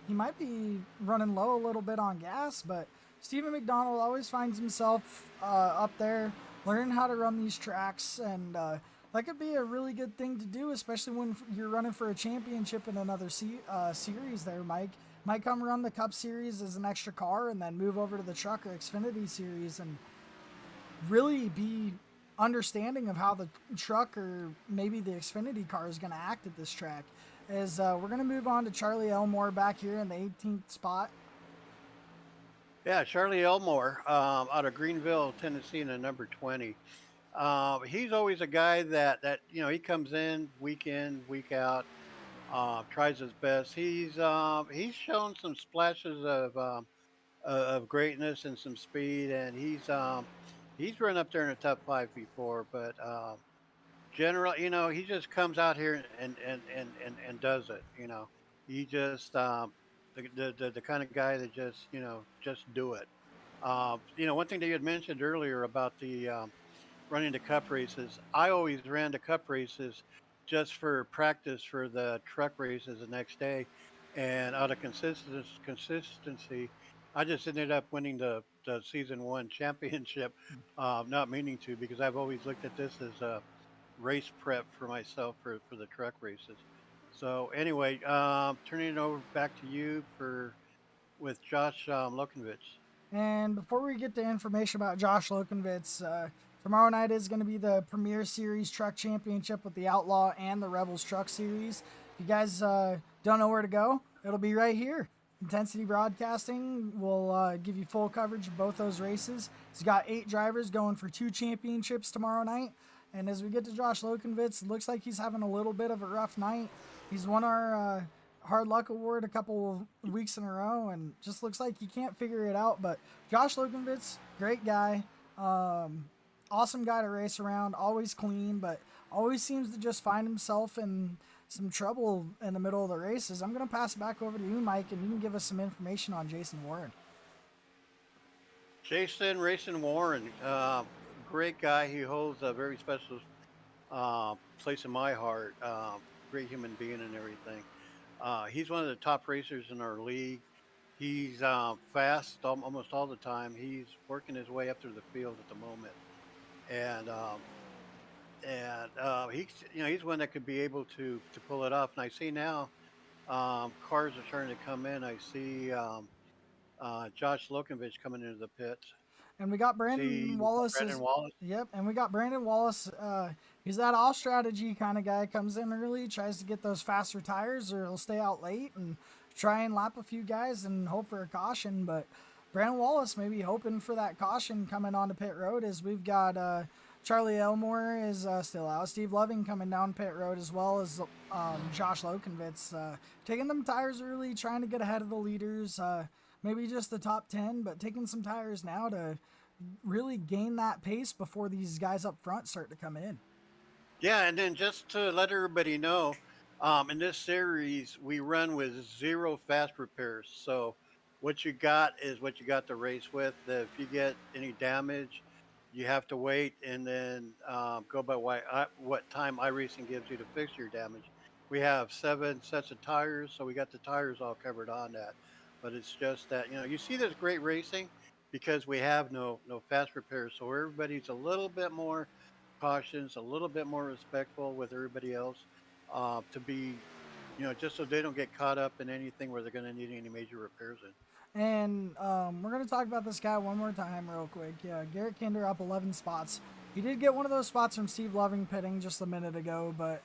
he might be running low a little bit on gas, but Stephen McDonald always finds himself up there learning how to run these tracks, and that could be a really good thing to do, especially when you're running for a championship in another series there, Mike. Might come run the Cup Series as an extra car and then move over to the Truck or Xfinity Series and really be understanding of how the Truck or maybe the Xfinity car is going to act at this track. As we're going to move on to Charlie Elmore back here in the 18th spot. Yeah, Charlie Elmore out of Greenville, Tennessee, in the number 20. He's always a guy that he comes in, week out, tries his best. He's shown some splashes of greatness and some speed, and he's run up there in the top 5 before. But generally, he just comes out here and does it. He just the kind of guy that just just do it. One thing that you had mentioned earlier about the running the cup races, I always ran the cup races just for practice for the truck races the next day, and out of consistency, I just ended up winning the season one championship, not meaning to because I've always looked at this as a race prep for myself for the truck races. So anyway, turning it over back to you for with Josh Lokenvich. And before we get to information about Josh Lokenvitz, tomorrow night is going to be the Premier Series Truck Championship with the Outlaw and the Rebels Truck Series. If you guys don't know where to go, it'll be right here. Intensity Broadcasting will give you full coverage of both those races. He's got 8 drivers going for 2 championships tomorrow night. And as we get to Josh Lokenvitz, it looks like he's having a little bit of a rough night. He's won our Hard Luck Award a couple weeks in a row, and just looks like he can't figure it out. But Josh Lokenvitz, great guy, awesome guy to race around, always clean, but always seems to just find himself in some trouble in the middle of the races. I'm going to pass it back over to you, Mike, and you can give us some information on Jason Warren. Jason Racing Warren, great guy. He holds a very special place in my heart. Great human being and everything. He's one of the top racers in our league. He's fast almost all the time. He's working his way up through the field at the moment, and he's one that could be able to pull it off. And I see now cars are starting to come in. I see Josh Lokenvich coming into the pits. And we got Brandon Wallace. Brandon Wallace. Yep, and we got Brandon Wallace. He's that all strategy kind of guy. Comes in early, tries to get those faster tires, or he'll stay out late and try and lap a few guys and hope for a caution. But Brandon Wallace may be hoping for that caution coming onto pit road, as we've got Charlie Elmore is still out. Steve Loving coming down pit road, as well as Josh Lokenvitz taking them tires early, trying to get ahead of the leaders. Maybe just the top 10, but taking some tires now to really gain that pace before these guys up front start to come in. Yeah, and then just to let everybody know, in this series, we run with 0 fast repairs. So what you got is what you got to race with. If you get any damage, you have to wait and then go by what time iRacing gives you to fix your damage. We have 7 sets of tires, so we got the tires all covered on that. But it's just that, you see this great racing because we have no fast repairs. So everybody's a little bit more cautious, a little bit more respectful with everybody else to be, just so they don't get caught up in anything where they're going to need any major repairs in. And we're going to talk about this guy one more time real quick. Yeah, Garrett Kinder up 11 spots. He did get one of those spots from Steve Loving pitting just a minute ago, but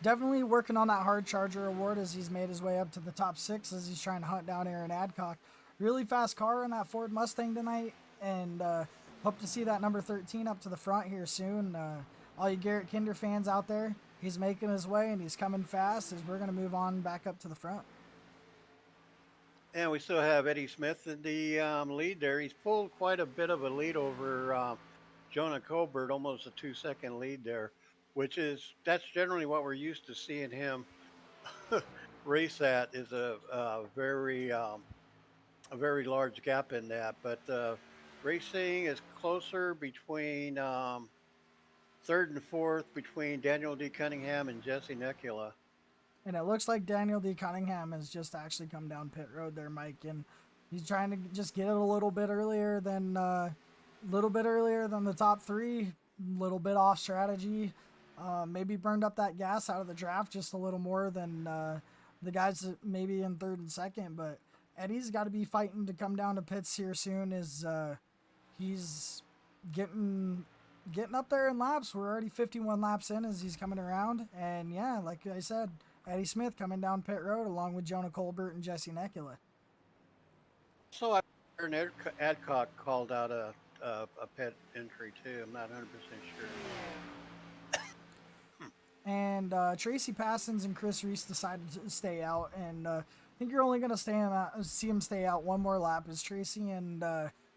definitely working on that hard charger award as he's made his way up to the top 6 as he's trying to hunt down Aaron Adcock. Really fast car in that Ford Mustang tonight, and hope to see that number 13 up to the front here soon. All you Garrett Kinder fans out there, he's making his way and he's coming fast as we're going to move on back up to the front. And we still have Eddie Smith in the lead there. He's pulled quite a bit of a lead over Jonah Colbert, almost a 2-second lead there, that's generally what we're used to seeing him race at, is a very large gap in that. But racing is closer between 3rd and 4th between Daniel D. Cunningham and Jesse Necula. And it looks like Daniel D. Cunningham has just actually come down pit road there, Mike, and he's trying to just get it a little bit earlier than the top 3, a little bit off strategy. Maybe burned up that gas out of the draft just a little more than the guys that maybe in 3rd and 2nd, but Eddie's got to be fighting to come down to pits here soon as he's getting up there in laps. We're already 51 laps in as he's coming around, and yeah, like I said, Eddie Smith coming down pit road along with Jonah Colbert and Jesse Necula. So I heard Adcock called out a pit entry too. I'm not 100% sure. And Tracy Passons and Chris Reese decided to stay out, and I think you're only going to see him stay out one more lap, as Tracy and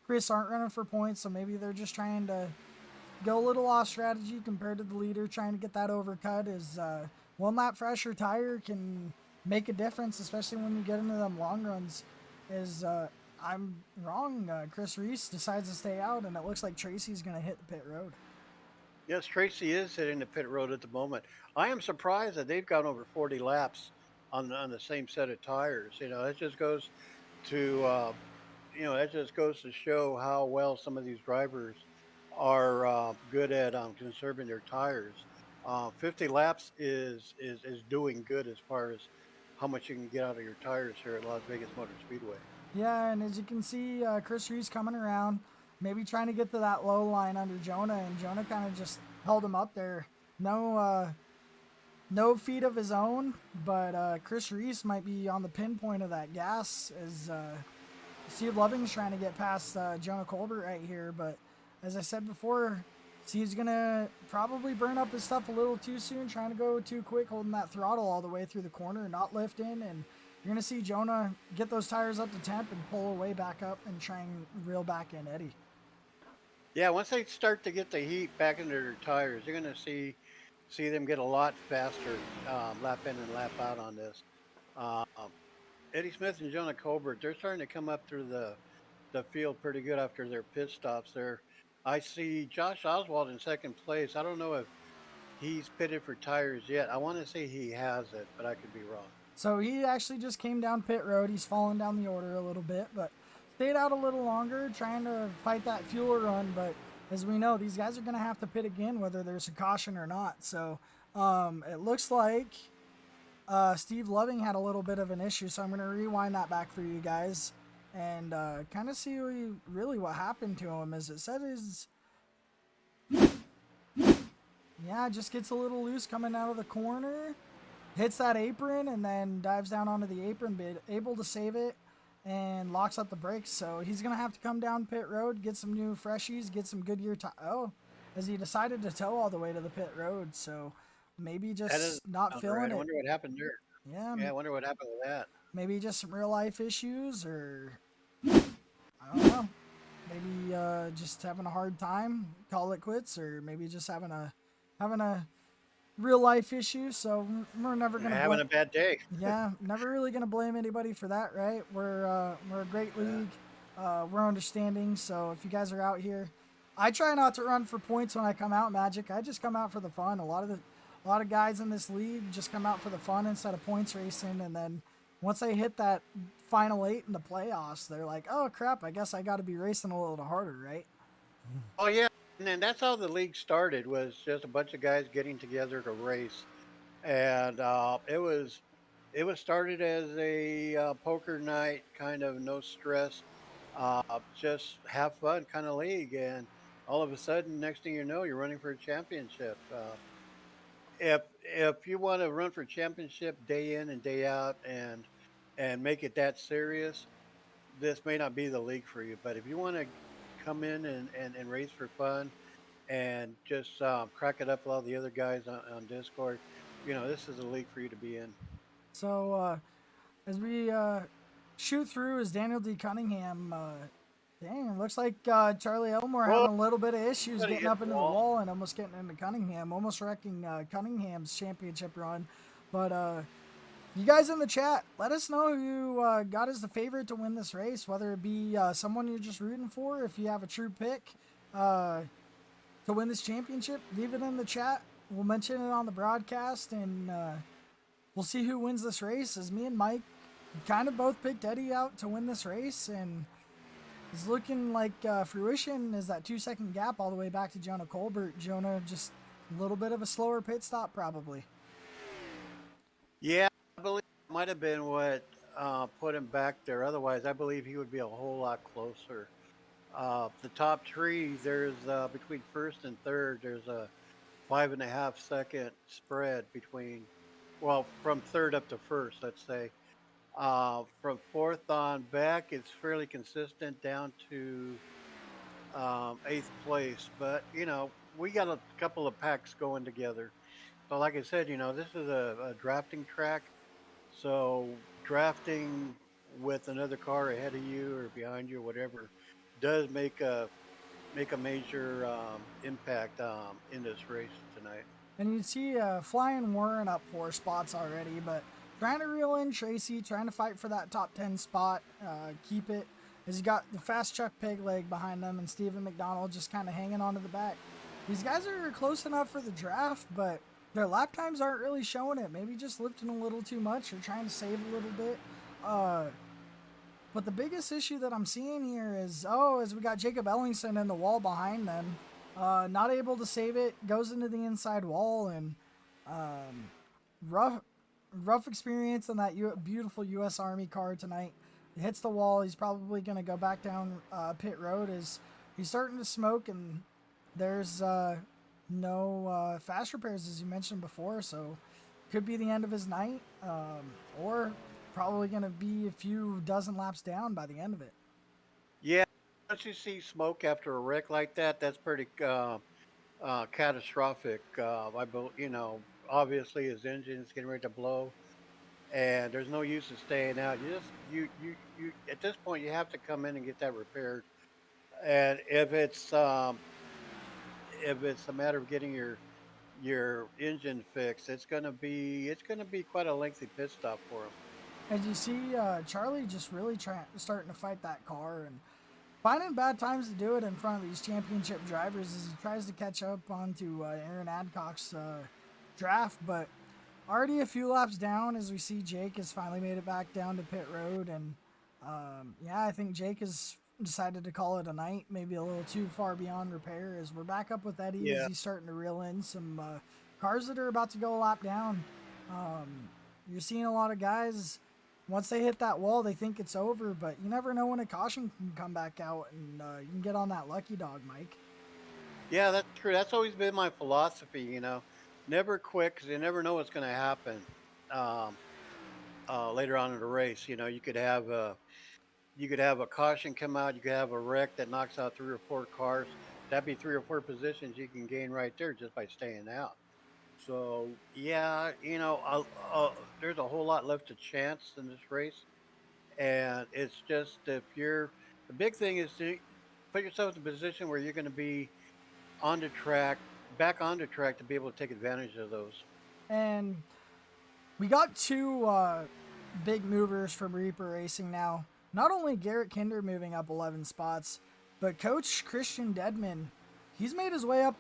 Chris aren't running for points, so maybe they're just trying to go a little off strategy compared to the leader, trying to get that overcut. As 1 lap fresher tire can make a difference, especially when you get into them long runs. Is I'm wrong. Chris Reese decides to stay out, and it looks like Tracy's going to hit the pit road. Yes, Tracy is hitting the pit road at the moment. I am surprised that they've gone over 40 laps on the same set of tires. That just goes to that just goes to show how well some of these drivers are good at conserving their tires. 50 laps is doing good as far as how much you can get out of your tires here at Las Vegas Motor Speedway. Yeah, and as you can see, Chris Reese coming around, maybe trying to get to that low line under Jonah, and Jonah kind of just held him up there. No feet of his own, but Chris Reese might be on the pinpoint of that gas as Steve Loving's trying to get past Jonah Colbert right here. But as I said before, Steve's going to probably burn up his stuff a little too soon, trying to go too quick, holding that throttle all the way through the corner, not lifting. And you're going to see Jonah get those tires up to temp and pull away back up and try and reel back in Eddie. Yeah, once they start to get the heat back into their tires, you're going to see them get a lot faster lap in and lap out on this. Eddie Smith and Jonah Colbert, they're starting to come up through the field pretty good after their pit stops there. I see Josh Oswald in second place. I don't know if he's pitted for tires yet. I want to say he has it, but I could be wrong. So he actually just came down pit road. He's fallen down the order a little bit, but stayed out a little longer, trying to fight that fuel run. But as we know, these guys are going to have to pit again, whether there's a caution or not. So it looks like Steve Loving had a little bit of an issue. So I'm going to rewind that back for you guys and kind of see really what happened to him. As it said is, yeah, just gets a little loose coming out of the corner. Hits that apron and then dives down onto the apron bit, able to save it and locks up the brakes. So he's going to have to come down pit road, get some new freshies, get some Goodyear as he decided to tow all the way to the pit road. So maybe just not feeling it. I wonder what happened there. Yeah, I wonder what happened with that. Maybe just some real life issues, or I don't know. Maybe just having a hard time, call it quits, or maybe just having a real life issue. So we're never gonna having a bad day. Yeah, never really gonna blame anybody for that, right? We're a great league. We're understanding. So if you guys are out here, I try not to run for points when I come out, Magic. I just come out for the fun. A lot of guys in this league just come out for the fun instead of points racing, and then once they hit that final 8 in the playoffs, they're like, oh crap, I guess I got to be racing a little harder, right? Oh yeah. And then that's how the league started, was just a bunch of guys getting together to race. And it was started as a poker night, kind of no stress, just have fun kind of league. And all of a sudden, next thing you know, you're running for a championship. If you want to run for championship day in and day out and make it that serious, this may not be the league for you. But if you want to come in and race for fun and just crack it up with all the other guys on Discord, this is a league for you to be in. So as we shoot through, is Daniel D. Cunningham. Dang, it looks like Charlie Elmore having a little bit of issues getting up into the wall and almost getting into Cunningham, almost wrecking Cunningham's championship run. But you guys in the chat, let us know who you got as the favorite to win this race, whether it be someone you're just rooting for, if you have a true pick to win this championship, leave it in the chat. We'll mention it on the broadcast, and we'll see who wins this race, as me and Mike kind of both picked Eddie out to win this race, and it's looking like fruition is that 2-second gap all the way back to Jonah Colbert. Jonah just a little bit of a slower pit stop probably. Yeah, I believe it might have been what put him back there. Otherwise, I believe he would be a whole lot closer. The top three, there's between first and third, there's a 5.5 second spread between, from third up to first, let's say. From fourth on back, it's fairly consistent down to 8th place. But, we got a couple of packs going together. So like I said, this is a drafting track. So drafting with another car ahead of you or behind you, whatever, does make a major impact in this race tonight. And you see Flying Warren up 4 spots already, but trying to reel in Tracy, trying to fight for that top 10 spot, keep it, as you got the fast Chuck Pegleg behind them and Stephen McDonald just kind of hanging on to the back. These guys are close enough for the draft, but their lap times aren't really showing it. Maybe just lifting a little too much or trying to save a little bit. But the biggest issue that I'm seeing here is, as we got Jacob Ellingson in the wall behind them, not able to save it, goes into the inside wall, and rough experience on that beautiful U.S. Army car tonight. He hits the wall. He's probably going to go back down pit road as he's starting to smoke, and there's no fast repairs, as you mentioned before, so could be the end of his night, or probably going to be a few dozen laps down by the end of it. Yeah, once you see smoke after a wreck like that, that's pretty catastrophic. Obviously his engine is getting ready to blow, and there's no use in staying out. You at this point you have to come in and get that repaired. And if it's a matter of getting your engine fixed, it's gonna be quite a lengthy pit stop for him. As you see, Charlie just really starting to fight that car and finding bad times to do it in front of these championship drivers as he tries to catch up onto Aaron Adcock's draft, but already a few laps down as we see Jake has finally made it back down to pit road, and I think Jake has decided to call it a night, maybe a little too far beyond repair, as we're back up with Eddie as he's starting to reel in some cars that are about to go a lap down. You're seeing a lot of guys, once they hit that wall, they think it's over, but you never know when a caution can come back out, and you can get on that lucky dog, Mike. Yeah, that's true. That's always been my philosophy. Never quit because you never know what's going to happen um, later on in the race. You could have a caution come out. You could have a wreck that knocks out 3 or 4 cars. That'd be 3 or 4 positions you can gain right there just by staying out. So yeah, there's a whole lot left to chance in this race, and it's just the big thing is to put yourself in a position where you're going to be on the track, back on the track to be able to take advantage of those. And we got two big movers from Reaper Racing now. Not only Garrett Kinder moving up 11 spots, but Coach Christian Dedman, he's made his way up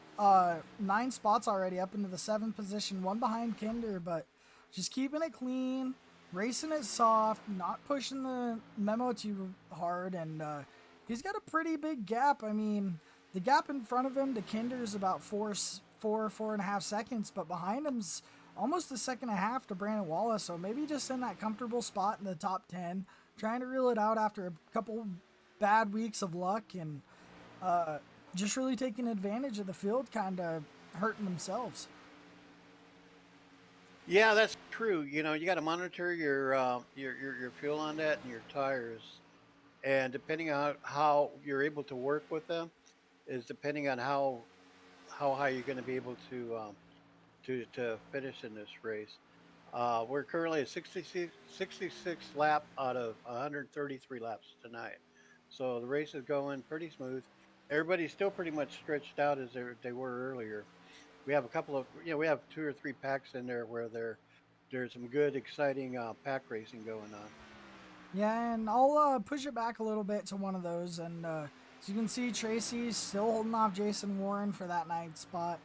9 spots already, up into the 7th position, one behind Kinder, but just keeping it clean, racing it soft, not pushing the memo too hard, and he's got a pretty big gap. I mean, the gap in front of him to Kinder is about 4.5 seconds, but behind him's almost a second and a half to Brandon Wallace, so maybe just in that comfortable spot in the top 10, trying to reel it out after a couple bad weeks of luck, and just really taking advantage of the field, kind of hurting themselves. Yeah, that's true. You got to monitor your fuel on that and your tires, and depending on how you're able to work with them, is depending on how high you're going to be able to finish in this race. We're currently at 66 lap out of 133 laps tonight, so the race is going pretty smooth. Everybody's still pretty much stretched out as they were earlier. We have a couple of, we have 2 or 3 packs in there where there's some good, exciting pack racing going on. Yeah, and I'll push it back a little bit to one of those, and as you can see, Tracy's still holding off Jason Warren for that 9th spot.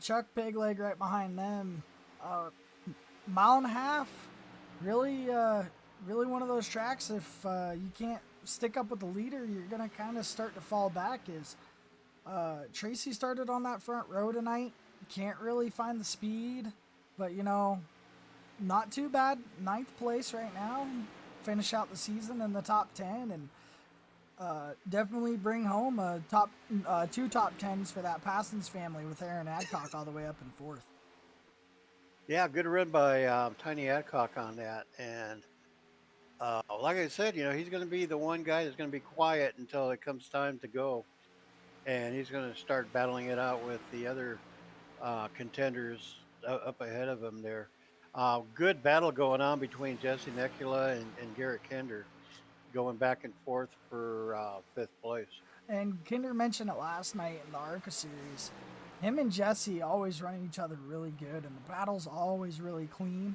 Chuck Pegleg right behind them. Mile and a half, really one of those tracks, if you can't stick up with the leader, you're going to kind of start to fall back. Is Tracy started on that front row tonight, can't really find the speed, but not too bad. 9th place right now, finish out the season in the top 10, and definitely bring home a top 2 top 10s for that Passons family with Aaron Adcock all the way up in 4th. Yeah, good run by Tiny Adcock on that, and like I said, he's going to be the one guy that's going to be quiet until it comes time to go, and he's going to start battling it out with the other contenders up ahead of him there. Good battle going on between Jesse Necula and Garrett Kinder, going back and forth for 5th place. And Kinder mentioned it last night in the ARCA series. Him and Jesse always running each other really good, and the battle's always really clean.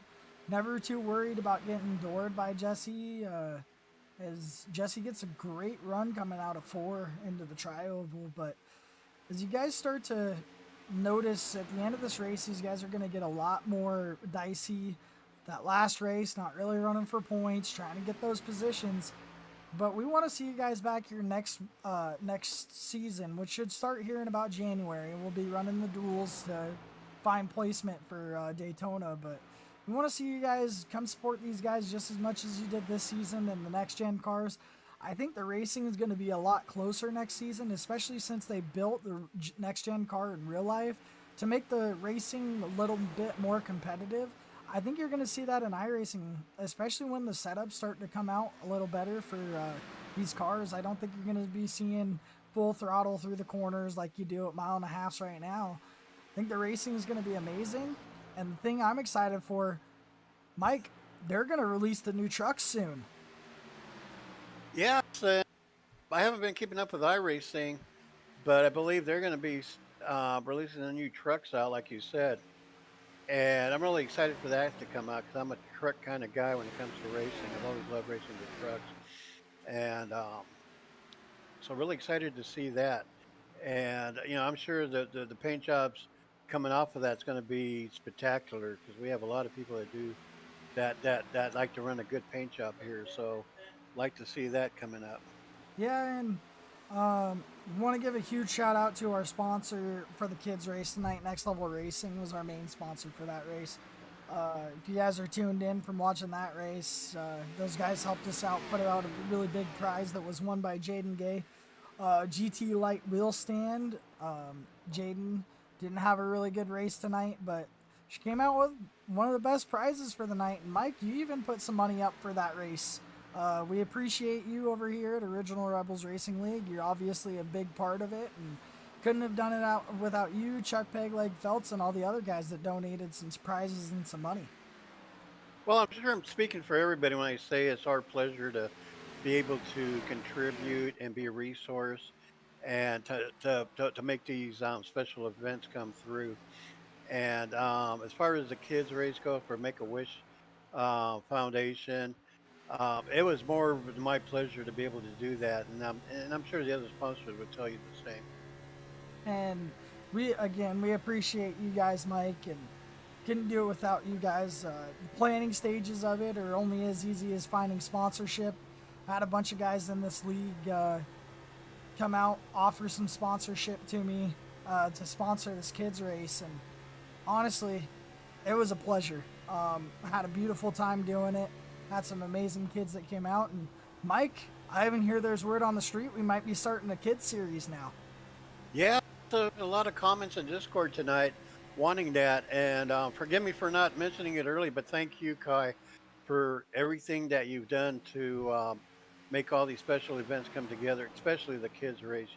never too worried about getting doored by Jesse. As Jesse gets a great run coming out of 4 into the tri-oval, but as you guys start to notice at the end of this race, these guys are going to get a lot more dicey. That last race, not really running for points, trying to get those positions. But we want to see you guys back here next season, which should start here in about January. We'll be running the duels to find placement for Daytona, but we want to see you guys come support these guys just as much as you did this season in the next-gen cars. I think the racing is going to be a lot closer next season, especially since they built the next-gen car in real life to make the racing a little bit more competitive. I think you're going to see that in iRacing, especially when the setups start to come out a little better for these cars. I don't think you're going to be seeing full throttle through the corners like you do at 1.5 miles right now. I think the racing is going to be amazing. And the thing I'm excited for, Mike, they're going to release the new trucks soon. Yeah, I haven't been keeping up with iRacing, but I believe they're going to be releasing the new trucks out, like you said. And I'm really excited for that to come out because I'm a truck kind of guy when it comes to racing. I've always loved racing with trucks. And so really excited to see that. And, I'm sure the paint jobs coming off of that's going to be spectacular because we have a lot of people that do that like to run a good paint job here. So like to see that coming up. Yeah, and want to give a huge shout out to our sponsor for the kids race tonight. Next Level Racing was our main sponsor for that race. If you guys are tuned in from watching that race, those guys helped us out, put out a really big prize that was won by Jaden Gay. GT Light Wheel Stand. Jaden didn't have a really good race tonight, but she came out with one of the best prizes for the night. And Mike, you even put some money up for that race. We appreciate you over here at Original Rebels Racing League. You're obviously a big part of it, and couldn't have done it out without you, Chuck Pegleg Feltz, and all the other guys that donated some prizes and some money. Well, I'm sure I'm speaking for everybody when I say it's our pleasure to be able to contribute and be a resource and to make these special events come through. And as far as the kids race go for Make-A-Wish Foundation, it was more of my pleasure to be able to do that, and I'm sure the other sponsors would tell you the same. And we appreciate you guys, Mike, and couldn't do it without you guys. The planning stages of it are only as easy as finding sponsorship. I had a bunch of guys in this league come out, offer some sponsorship to me to sponsor this kids race, and honestly, it was a pleasure. I had a beautiful time doing it. Had some amazing kids that came out, and Mike, I even hear there's word on the street we might be starting a kids series now. Yeah, a lot of comments in Discord tonight wanting that, and forgive me for not mentioning it early, but thank you, Kai, for everything that you've done to make all these special events come together, especially the kids race.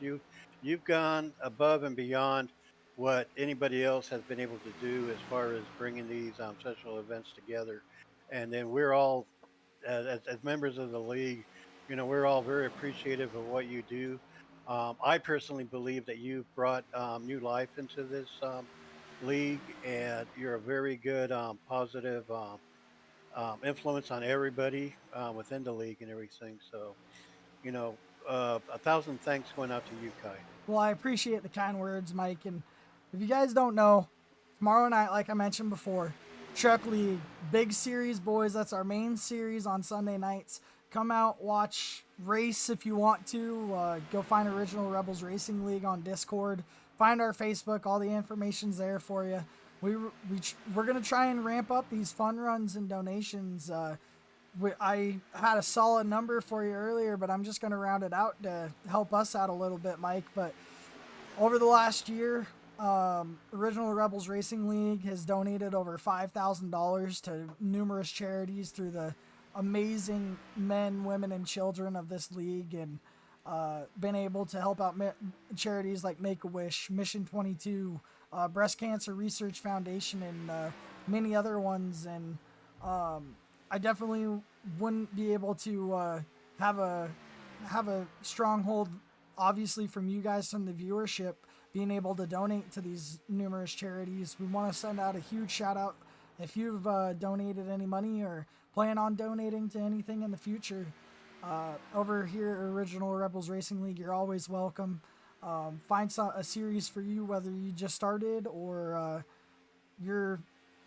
You've gone above and beyond what anybody else has been able to do as far as bringing these special events together, and then we're all as members of the league, we're all very appreciative of what you do. I personally believe that you've brought new life into this league, and you're a very good, positive influence on everybody within the league and everything. So, 1,000 thanks going out to you, Kai. Well, I appreciate the kind words, Mike. And if you guys don't know, tomorrow night, like I mentioned before, Truck League, big series, boys. That's our main series on Sunday nights. Come out, watch, race if you want to. Go find Original Rebels Racing League on Discord. Find our Facebook. All the information's there for you. We're going to try and ramp up these fun runs and donations. I had a solid number for you earlier, but I'm just going to round it out to help us out a little bit, Mike. But over the last year, Original Rebels Racing League has donated over $5,000 to numerous charities through the amazing men, women, and children of this league, and been able to help out charities like Make-A-Wish, Mission 22, Breast Cancer Research Foundation, and many other ones. And I definitely wouldn't be able to have a stronghold, obviously, from you guys, from the viewership, being able to donate to these numerous charities. We want to send out a huge shout out if you've donated any money or plan on donating to anything in the future, over here at Original Rebels Racing League, you're always welcome. Find a series for you, whether you just started or you're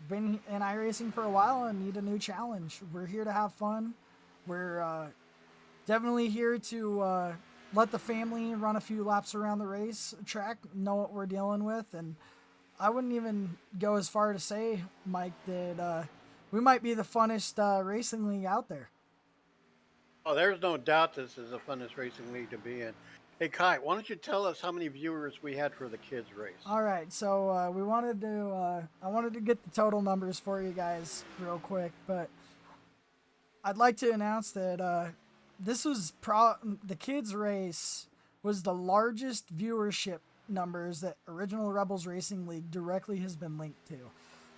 been in iRacing for a while and need a new challenge. We're here to have fun. We're definitely here to let the family run a few laps around the race track, know what we're dealing with, and I wouldn't even go as far to say, Mike, that we might be the funnest racing league out there. Oh, there's no doubt this is the funnest racing league to be in. Hey, Kai, why don't you tell us how many viewers we had for the kids race? All right, so I wanted to get the total numbers for you guys real quick, but I'd like to announce that this was the kids race was the largest viewership numbers that Original Rebels Racing League directly has been linked to.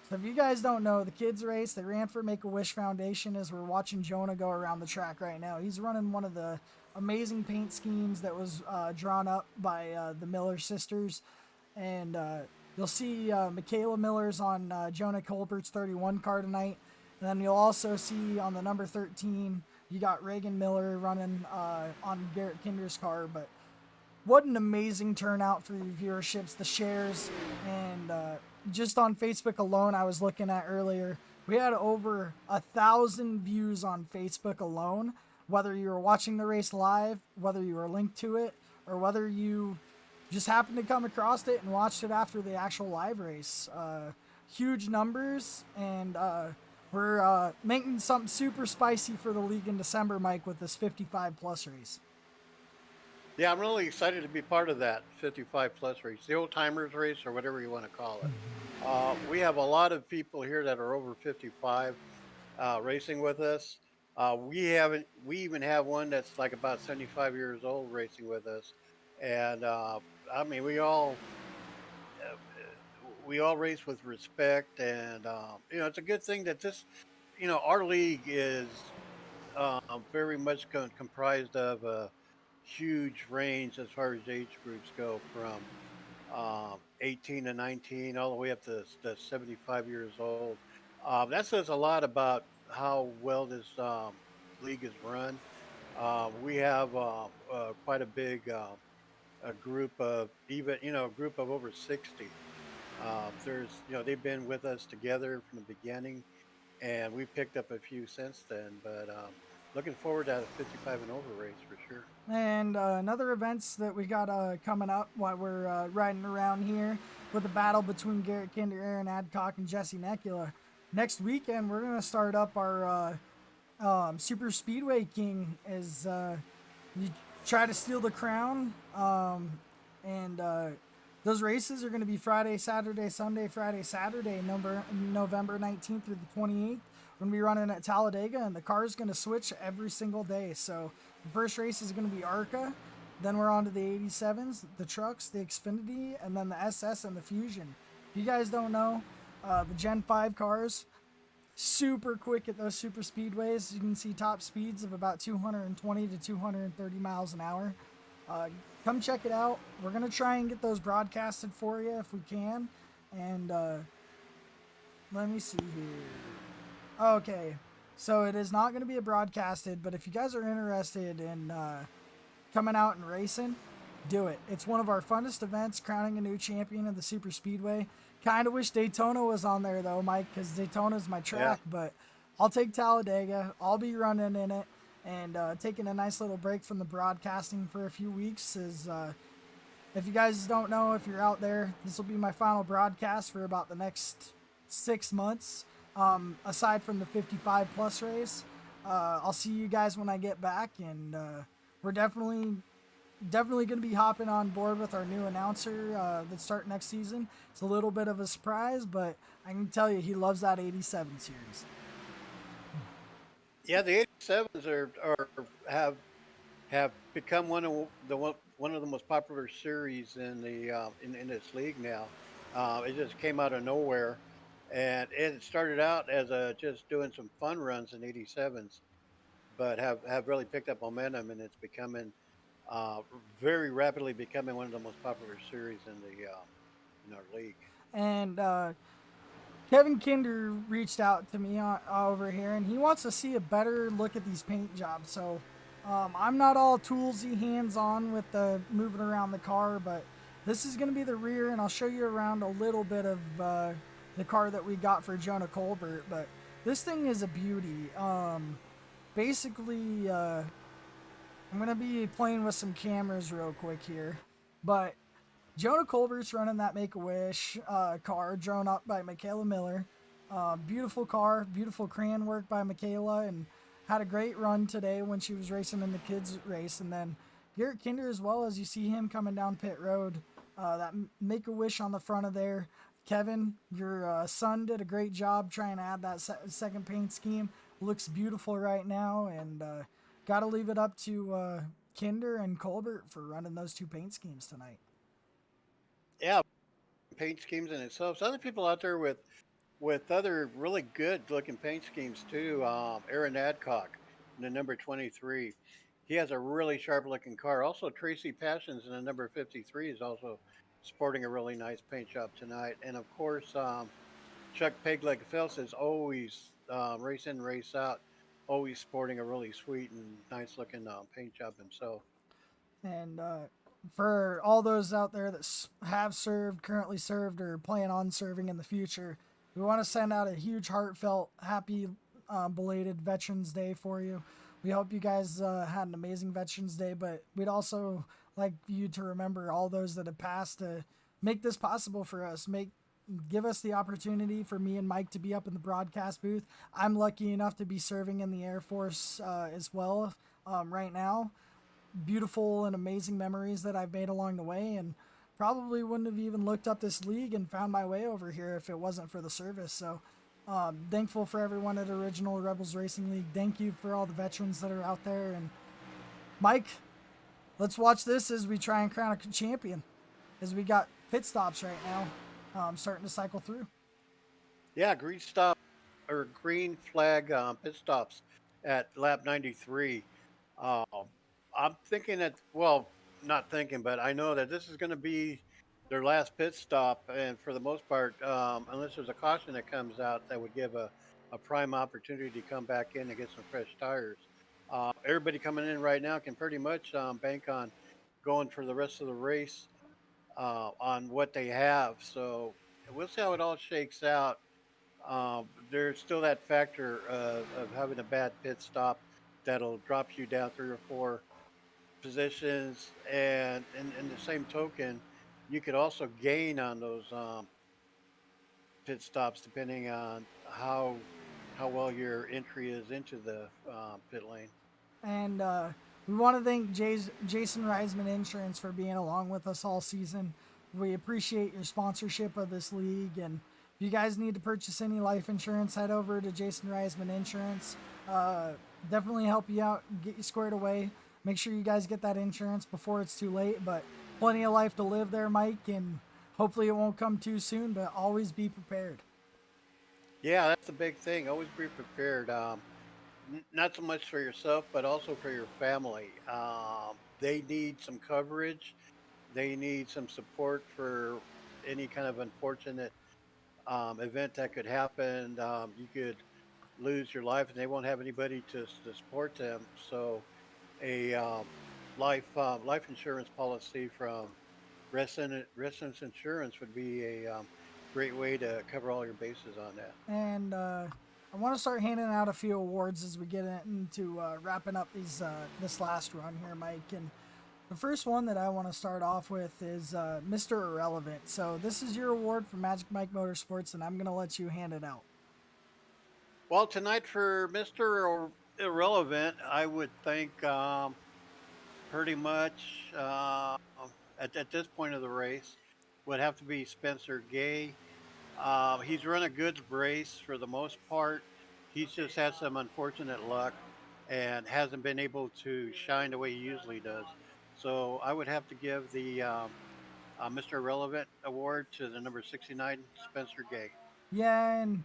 So if you guys don't know, the kids race, they ran for Make-A-Wish Foundation as we're watching Jonah go around the track right now. He's running one of the amazing paint schemes that was drawn up by the Miller sisters. And you'll see Michaela Miller's on Jonah Colbert's 31 car tonight. And then you'll also see on the number 13, you got Reagan Miller running on Garrett Kinder's car. But what an amazing turnout for your viewerships, the shares, and just on Facebook alone, I was looking at earlier, we had over 1,000 views on Facebook alone, whether you were watching the race live, whether you were linked to it, or whether you just happened to come across it and watched it after the actual live race. Huge numbers, and we're making something super spicy for the league in December, Mike, with this 55 plus race. Yeah, I'm really excited to be part of that 55 plus race, the old timers race, or whatever you want to call it. We have a lot of people here that are over 55 racing with us. We even have one that's like about 75 years old racing with us, and I mean we all race with respect, and it's a good thing that our league is very much comprised of a huge range as far as age groups go, from 18 to 19 all the way up to 75 years old. That says a lot about how well this league is run. We have quite a big a group of a group of over 60. They've been with us together from the beginning, and we picked up a few since then. But looking forward to a 55 and over race for sure. And another events that we got coming up while we're riding around here with the battle between Garrett Kinder, Aaron Adcock, and Jesse Necula. Next weekend, we're going to start up our Super Speedway King as you try to steal the crown. And those races are going to be Friday, Saturday, Sunday, Friday, Saturday, November 19th through the 28th. We're going to be running at Talladega, and the car is going to switch every single day. So the first race is going to be ARCA. Then we're on to the 87s, the trucks, the Xfinity, and then the SS and the Fusion. If you guys don't know, the Gen 5 cars, super quick at those super speedways. You can see top speeds of about 220 to 230 miles an hour. Come check it out. We're going to try and get those broadcasted for you if we can. And let me see here. Okay, so it is not going to be a broadcasted, but if you guys are interested in coming out and racing, do it. It's one of our funnest events, crowning a new champion of the Super Speedway. Kind of wish Daytona was on there, though, Mike, because Daytona's my track, but I'll take Talladega. I'll be running in it and taking a nice little break from the broadcasting for a few weeks. If you guys don't know, if you're out there, this will be my final broadcast for about the next 6 months. Aside from the 55 plus race, I'll see you guys when I get back, and we're definitely going to be hopping on board with our new announcer that start next season. It's a little bit of a surprise, but I can tell you he loves that 87 series. Yeah, the 87s have become one of the most popular series in the in this league now. It just came out of nowhere. And it started out as just doing some fun runs in 87s, but have really picked up momentum, and it's becoming very rapidly becoming one of the most popular series in our league. And Kevin Kinder reached out to me over here, and he wants to see a better look at these paint jobs. So I'm not all toolsy, hands-on with the moving around the car, but this is going to be the rear, and I'll show you around a little bit of the car that we got for Jonah Colbert. But this thing is a beauty. Basically, I'm going to be playing with some cameras real quick here, but Jonah Colbert's running that Make-A-Wish car, drawn up by Michaela Miller. Beautiful car, beautiful crayon work by Michaela, and had a great run today when she was racing in the kids' race. And then Garrett Kinder as well, as you see him coming down pit road. That Make-A-Wish on the front of there. Kevin, your son did a great job trying to add that second paint scheme. Looks beautiful right now, and got to leave it up to Kinder and Colbert for running those two paint schemes tonight. Yeah, paint schemes in itself. So other people out there with other really good looking paint schemes too. Aaron Adcock, the number 23. He has a really sharp looking car. Also, Tracy Passions in the number 53 is also sporting a really nice paint job tonight. And of course, Chuck Pegleg Phelps is always race in, race out, always sporting a really sweet and nice looking paint job himself. And for all those out there that have served, currently served, or plan on serving in the future, we want to send out a huge, heartfelt, happy, belated Veterans Day for you. We hope you guys had an amazing Veterans Day, but we'd also like you to remember all those that have passed to make this possible for us. Give us the opportunity for me and Mike to be up in the broadcast booth. I'm lucky enough to be serving in the Air Force as well right now. Beautiful and amazing memories that I've made along the way, and probably wouldn't have even looked up this league and found my way over here if it wasn't for the service. So thankful for everyone at Original Rebels Racing League. Thank you for all the veterans that are out there. And Mike, let's watch this as we try and crown a champion, as we got pit stops right now starting to cycle through. Yeah, green flag pit stops at lap 93. Uh, I'm thinking that, well, not thinking, but I know that this is going to be their last pit stop. And for the most part, unless there's a caution that comes out that would give a prime opportunity to come back in and get some fresh tires. Everybody coming in right now can pretty much bank on going for the rest of the race on what they have. So we'll see how it all shakes out. There's still that factor of having a bad pit stop that'll drop you down 3 or 4 positions, and in the same token, you could also gain on those pit stops depending on how well your entry is into the pit lane. And we want to thank Jason Reisman Insurance for being along with us all season. We appreciate your sponsorship of this league. And if you guys need to purchase any life insurance, head over to Jason Reisman Insurance. Definitely help you out, get you squared away. Make sure you guys get that insurance before it's too late. But plenty of life to live there, Mike. And hopefully it won't come too soon, but always be prepared. Yeah, that's the big thing. Always be prepared. Not so much for yourself, but also for your family. They need some coverage. They need some support for any kind of unfortunate event that could happen. You could lose your life, and they won't have anybody to support them. So, a life insurance policy from Residence Insurance would be a great way to cover all your bases on that. And I want to start handing out a few awards as we get into wrapping up this last run here, Mike. And the first one that I want to start off with is Mr. Irrelevant. So this is your award for Magic Mike Motorsports, and I'm going to let you hand it out. Well, tonight for Mr. Irrelevant, I would think pretty much at this point of the race would have to be Spencer Gay. He's run a good race for the most part. He's just had some unfortunate luck and hasn't been able to shine the way he usually does. So I would have to give the Mr. Irrelevant award to the number 69, Spencer Gay. Yeah, and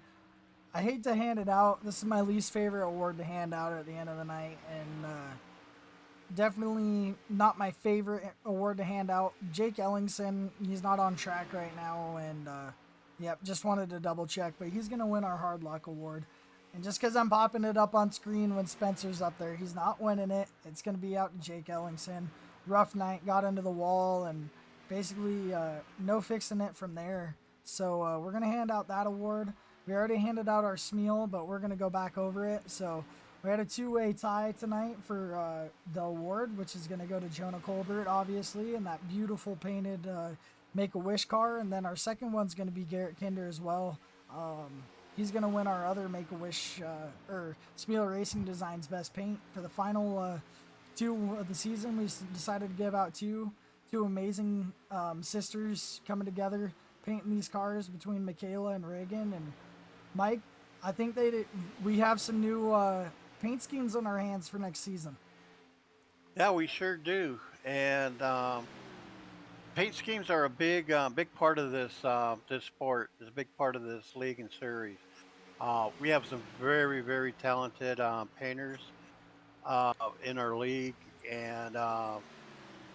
I hate to hand it out. This is my least favorite award to hand out at the end of the night, and definitely not my favorite award to hand out. Jake Ellingson, he's not on track right now, and Yep, just wanted to double check, but he's going to win our Hard Luck Award. And just because I'm popping it up on screen when Spencer's up there, he's not winning it. It's going to be out to Jake Ellingson. Rough night, got into the wall, and basically no fixing it from there. So we're going to hand out that award. We already handed out our Smeal, but we're going to go back over it. So we had a two-way tie tonight for the award, which is going to go to Jonah Colbert, obviously, and that beautiful painted Make-A-Wish car. And then our second one's going to be Garrett Kinder as well. He's going to win our other Make-A-Wish or Smeal Racing Designs Best Paint for the final two of the season. We decided to give out two amazing sisters coming together, painting these cars between Michaela and Reagan. And Mike, I think we have some new paint schemes on our hands for next season. Yeah, we sure do. And paint schemes are a big part of this sport. It's a big part of this league and series. We have some very, very talented painters in our league, and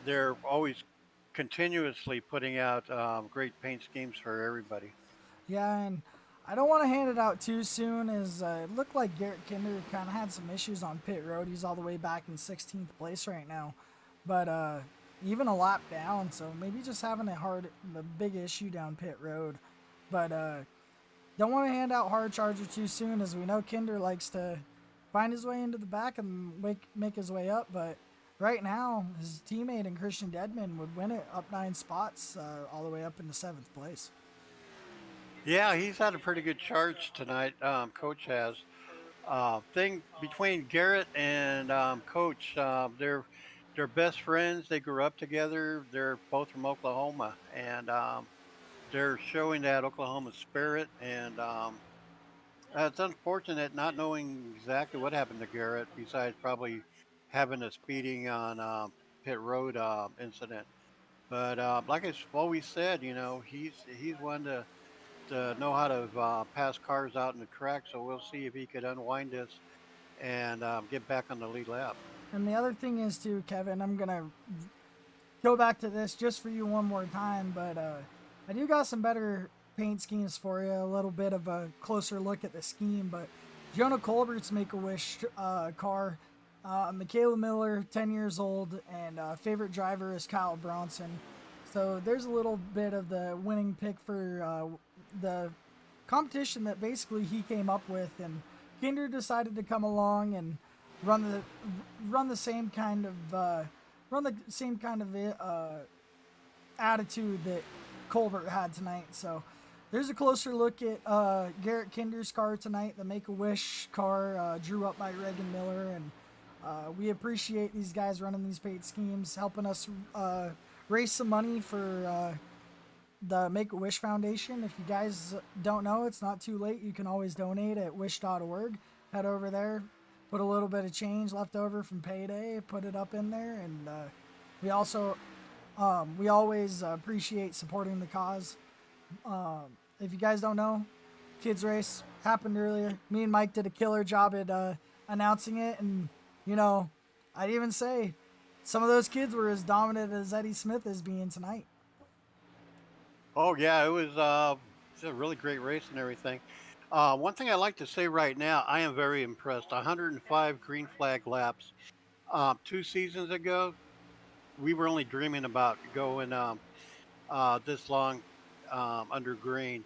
they're always continuously putting out great paint schemes for everybody. Yeah, and I don't want to hand it out too soon, as it looked like Garrett Kinder kind of had some issues on pit road. He's all the way back in 16th place right now, but even a lap down, so maybe just having a big issue down pit road. But don't want to hand out hard charger too soon, as we know Kinder likes to find his way into the back and make his way up. But right now, his teammate and Christian Deadman would win it up 9 spots, all the way up into 7th place. Yeah, he's had a pretty good charge tonight. Coach has. Thing between Garrett and Coach, they're best friends. They grew up together. They're both from Oklahoma, and they're showing that Oklahoma spirit. And it's unfortunate not knowing exactly what happened to Garrett, besides probably having a speeding on pit road incident. But like I've always said, he's one to know how to pass cars out in the track. So we'll see if he could unwind this and get back on the lead lap. And the other thing is too, Kevin, I'm gonna go back to this just for you one more time, but I do got some better paint schemes for you, a little bit of a closer look at the scheme. But Jonah Colbert's Make-A-Wish car, Michaela Miller, 10 years old, and favorite driver is Kyle Bronson. So there's a little bit of the winning pick for the competition that basically he came up with, and Kinder decided to come along and run the same kind of attitude that Colbert had tonight. So there's a closer look at Garrett Kinder's car tonight, the Make-A-Wish car, drew up by Reagan Miller, and we appreciate these guys running these paint schemes, helping us raise some money for the Make-A-Wish Foundation. If you guys don't know, it's not too late. You can always donate at wish.org. Head over there, put a little bit of change left over from payday, put it up in there, and we always appreciate supporting the cause. If you guys don't know, kids race happened earlier. Me and Mike did a killer job at announcing it, and I'd even say some of those kids were as dominant as Eddie Smith is being tonight. Oh yeah, it was a really great race and everything. One thing I like to say right now, I am very impressed. 105 green flag laps. 2 seasons ago, we were only dreaming about going this long under green.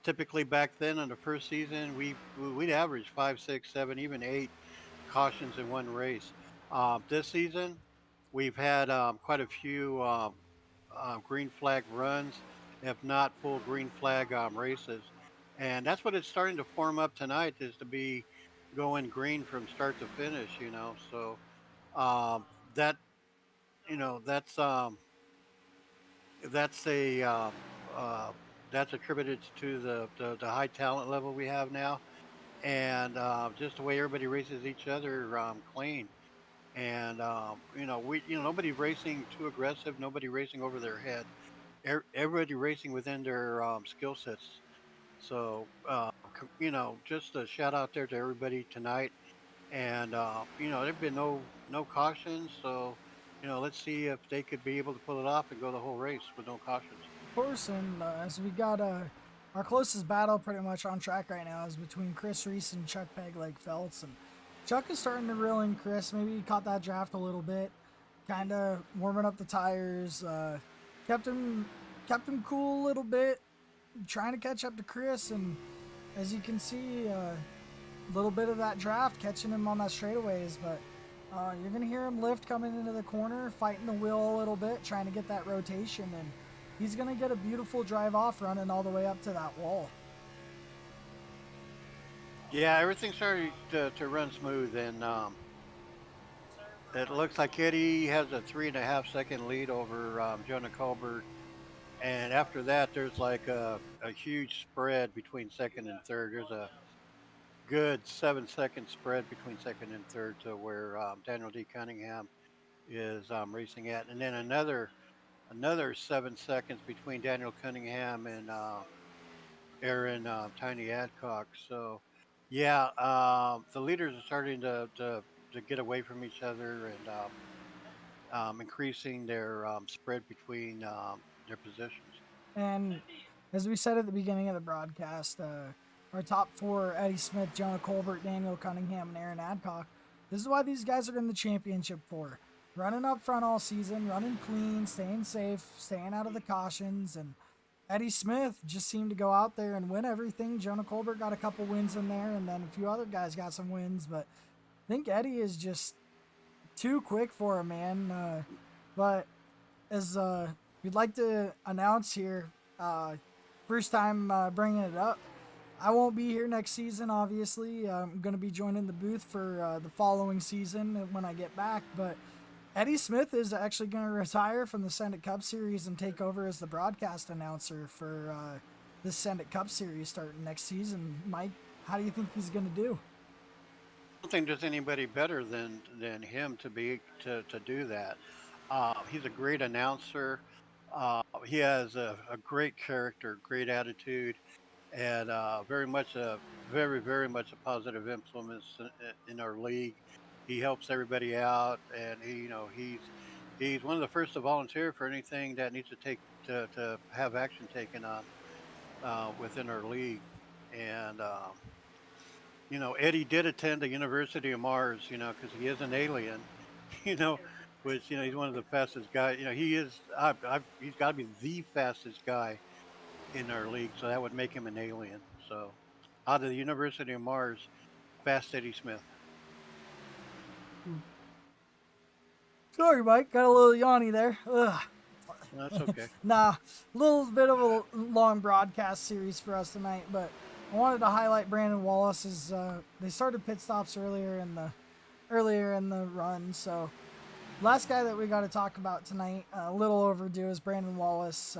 Typically back then in the first season, we'd average 5, 6, 7, even 8 cautions in one race. This season, we've had quite a few green flag runs, if not full green flag races. And that's what it's starting to form up tonight, is to be going green from start to finish, So that, that's a that's attributed to the high talent level we have now, and just the way everybody races each other clean. And nobody racing too aggressive, nobody racing over their head. Everybody racing within their skill sets. So just a shout out there to everybody tonight. And there've been no cautions, so let's see if they could be able to pull it off and go the whole race with no cautions. Of course, and as we got our our closest battle pretty much on track right now is between Chris Reese and Chuck Pegleg Feltz. And Chuck is starting to reel in Chris. Maybe he caught that draft a little bit, kind of warming up the tires. Kept him cool a little bit, trying to catch up to Chris. And as you can see, a little bit of that draft catching him on that straightaways. But you're going to hear him lift coming into the corner, fighting the wheel a little bit, trying to get that rotation. And he's going to get a beautiful drive off running all the way up to that wall. Yeah, everything started to run smooth, and it looks like Eddie has a 3.5 second lead over Jonah Colbert. And after that, there's like a huge spread between second and third. There's a good 7 second spread between second and third to where Daniel D. Cunningham is racing at. And then another 7 seconds between Daniel Cunningham and Aaron Tiny Adcock. So, yeah, the leaders are starting to get away from each other and increasing their spread between their positions. And as we said at the beginning of the broadcast, our top four, Eddie Smith, Jonah Colbert, Daniel Cunningham, and Aaron Adcock. This is why these guys are in the championship for. Running up front all season, running clean, staying safe, staying out of the cautions. And Eddie Smith just seemed to go out there and win everything. Jonah Colbert got a couple wins in there, and then a few other guys got some wins. But I think Eddie is just too quick for him, man. But as we'd like to announce here, first time bringing it up, I won't be here next season, obviously. I'm going to be joining the booth for the following season when I get back. But Eddie Smith is actually going to retire from the Send It Cup Series and take over as the broadcast announcer for this Send It Cup Series starting next season. Mike, how do you think he's going to do? I don't think there's anybody better than him to do that. He's a great announcer. He has a great character, great attitude, and very much a positive influence in our league. He helps everybody out, and he's one of the first to volunteer for anything that needs to have action taken on within our league. And Eddie did attend the University of Mars, because he is an alien, which he's one of the fastest guys. He is. He's got to be the fastest guy in our league, so that would make him an alien. So, out of the University of Mars, fast Eddie Smith. Sorry, Mike. Got a little yawny there. Ugh. That's okay. Nah, a little bit of a long broadcast series for us tonight, but I wanted to highlight Brandon Wallace as they started pit stops earlier in the run. So, last guy that we got to talk about tonight, a little overdue, is Brandon Wallace.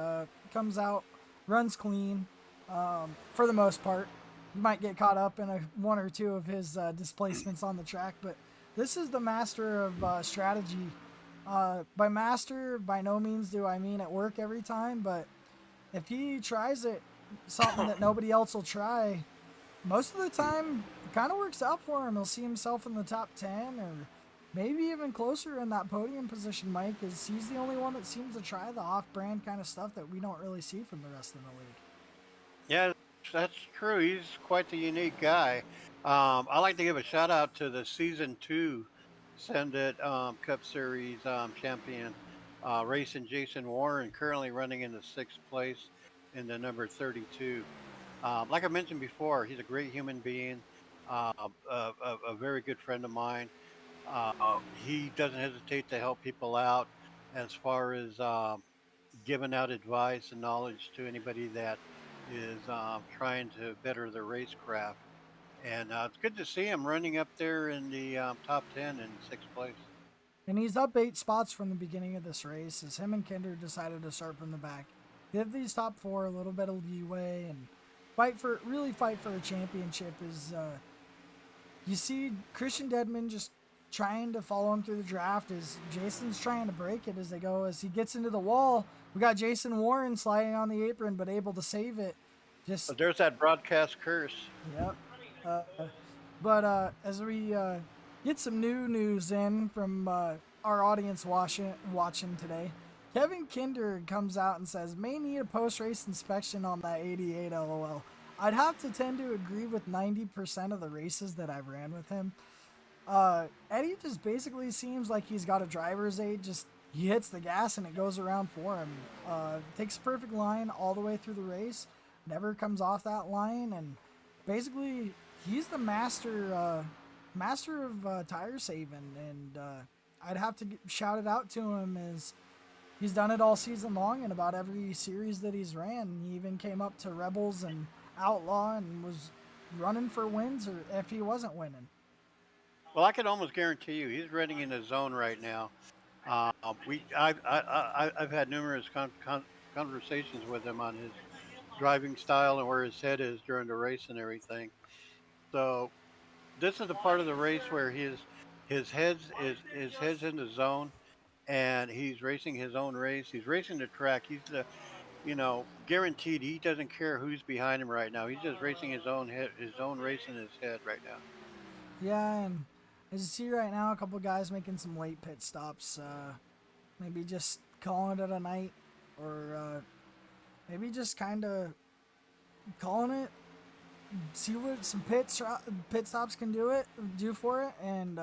Comes out, runs clean for the most part. He might get caught up in one or two of his displacements on the track, but this is the master of strategy. By master, by no means do I mean at work every time, but if he tries it, something that nobody else will try, most of the time it kind of works out for him. He'll see himself in the top 10 or maybe even closer in that podium position, Mike, as he's the only one that seems to try the off-brand kind of stuff that we don't really see from the rest of the league. Yeah, that's true. He's quite the unique guy. I like to give a shout out to the Season 2 Send It Cup Series champion, racing Jason Warren, currently running in the 6th place in the number 32. Like I mentioned before, he's a great human being, a very good friend of mine. He doesn't hesitate to help people out as far as giving out advice and knowledge to anybody that is trying to better their racecraft. And it's good to see him running up there in the top 10 in 6th place. And he's up 8 spots from the beginning of this race as him and Kinder decided to start from the back. Give these top 4 a little bit of leeway and fight for a championship. Is you see Christian Dedman just trying to follow him through the draft as Jason's trying to break it as they go. As he gets into the wall, we got Jason Warren sliding on the apron but able to save it. So there's that broadcast curse. Yep. But as we get some new news in from our audience watching today, Kevin Kinder comes out and says, may need a post-race inspection on that 88 LOL. I'd have to tend to agree with 90% of the races that I've ran with him. Eddie just basically seems like he's got a driver's aid. Just he hits the gas and it goes around for him. Takes a perfect line all the way through the race. Never comes off that line, and basically he's the master of tire saving. And I'd have to shout it out to him as he's done it all season long in about every series that he's ran. He even came up to Rebels and Outlaw and was running for wins, or if he wasn't winning. Well, I can almost guarantee you he's running in the zone right now. I've had numerous conversations with him on his driving style and where his head is during the race and everything. So this is the part of the race where his head's in the zone, and he's racing his own race. He's racing the track. He's guaranteed he doesn't care who's behind him right now. He's just racing his own race in his head right now. Yeah, and as you see right now, a couple guys making some late pit stops. Maybe just calling it a night, or maybe just kind of calling it. See what some pit stops can do for it. And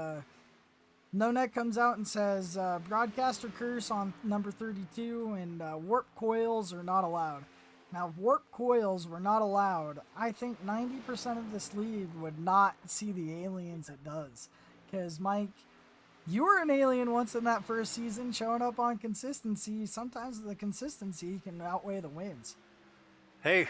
No Neck comes out and says, broadcaster curse on number 32, and warp coils are not allowed. Now, if warp coils were not allowed, I think 90% of this league would not see the aliens it does. Because, Mike, you were an alien once in that first season, showing up on consistency. Sometimes the consistency can outweigh the wins. Hey,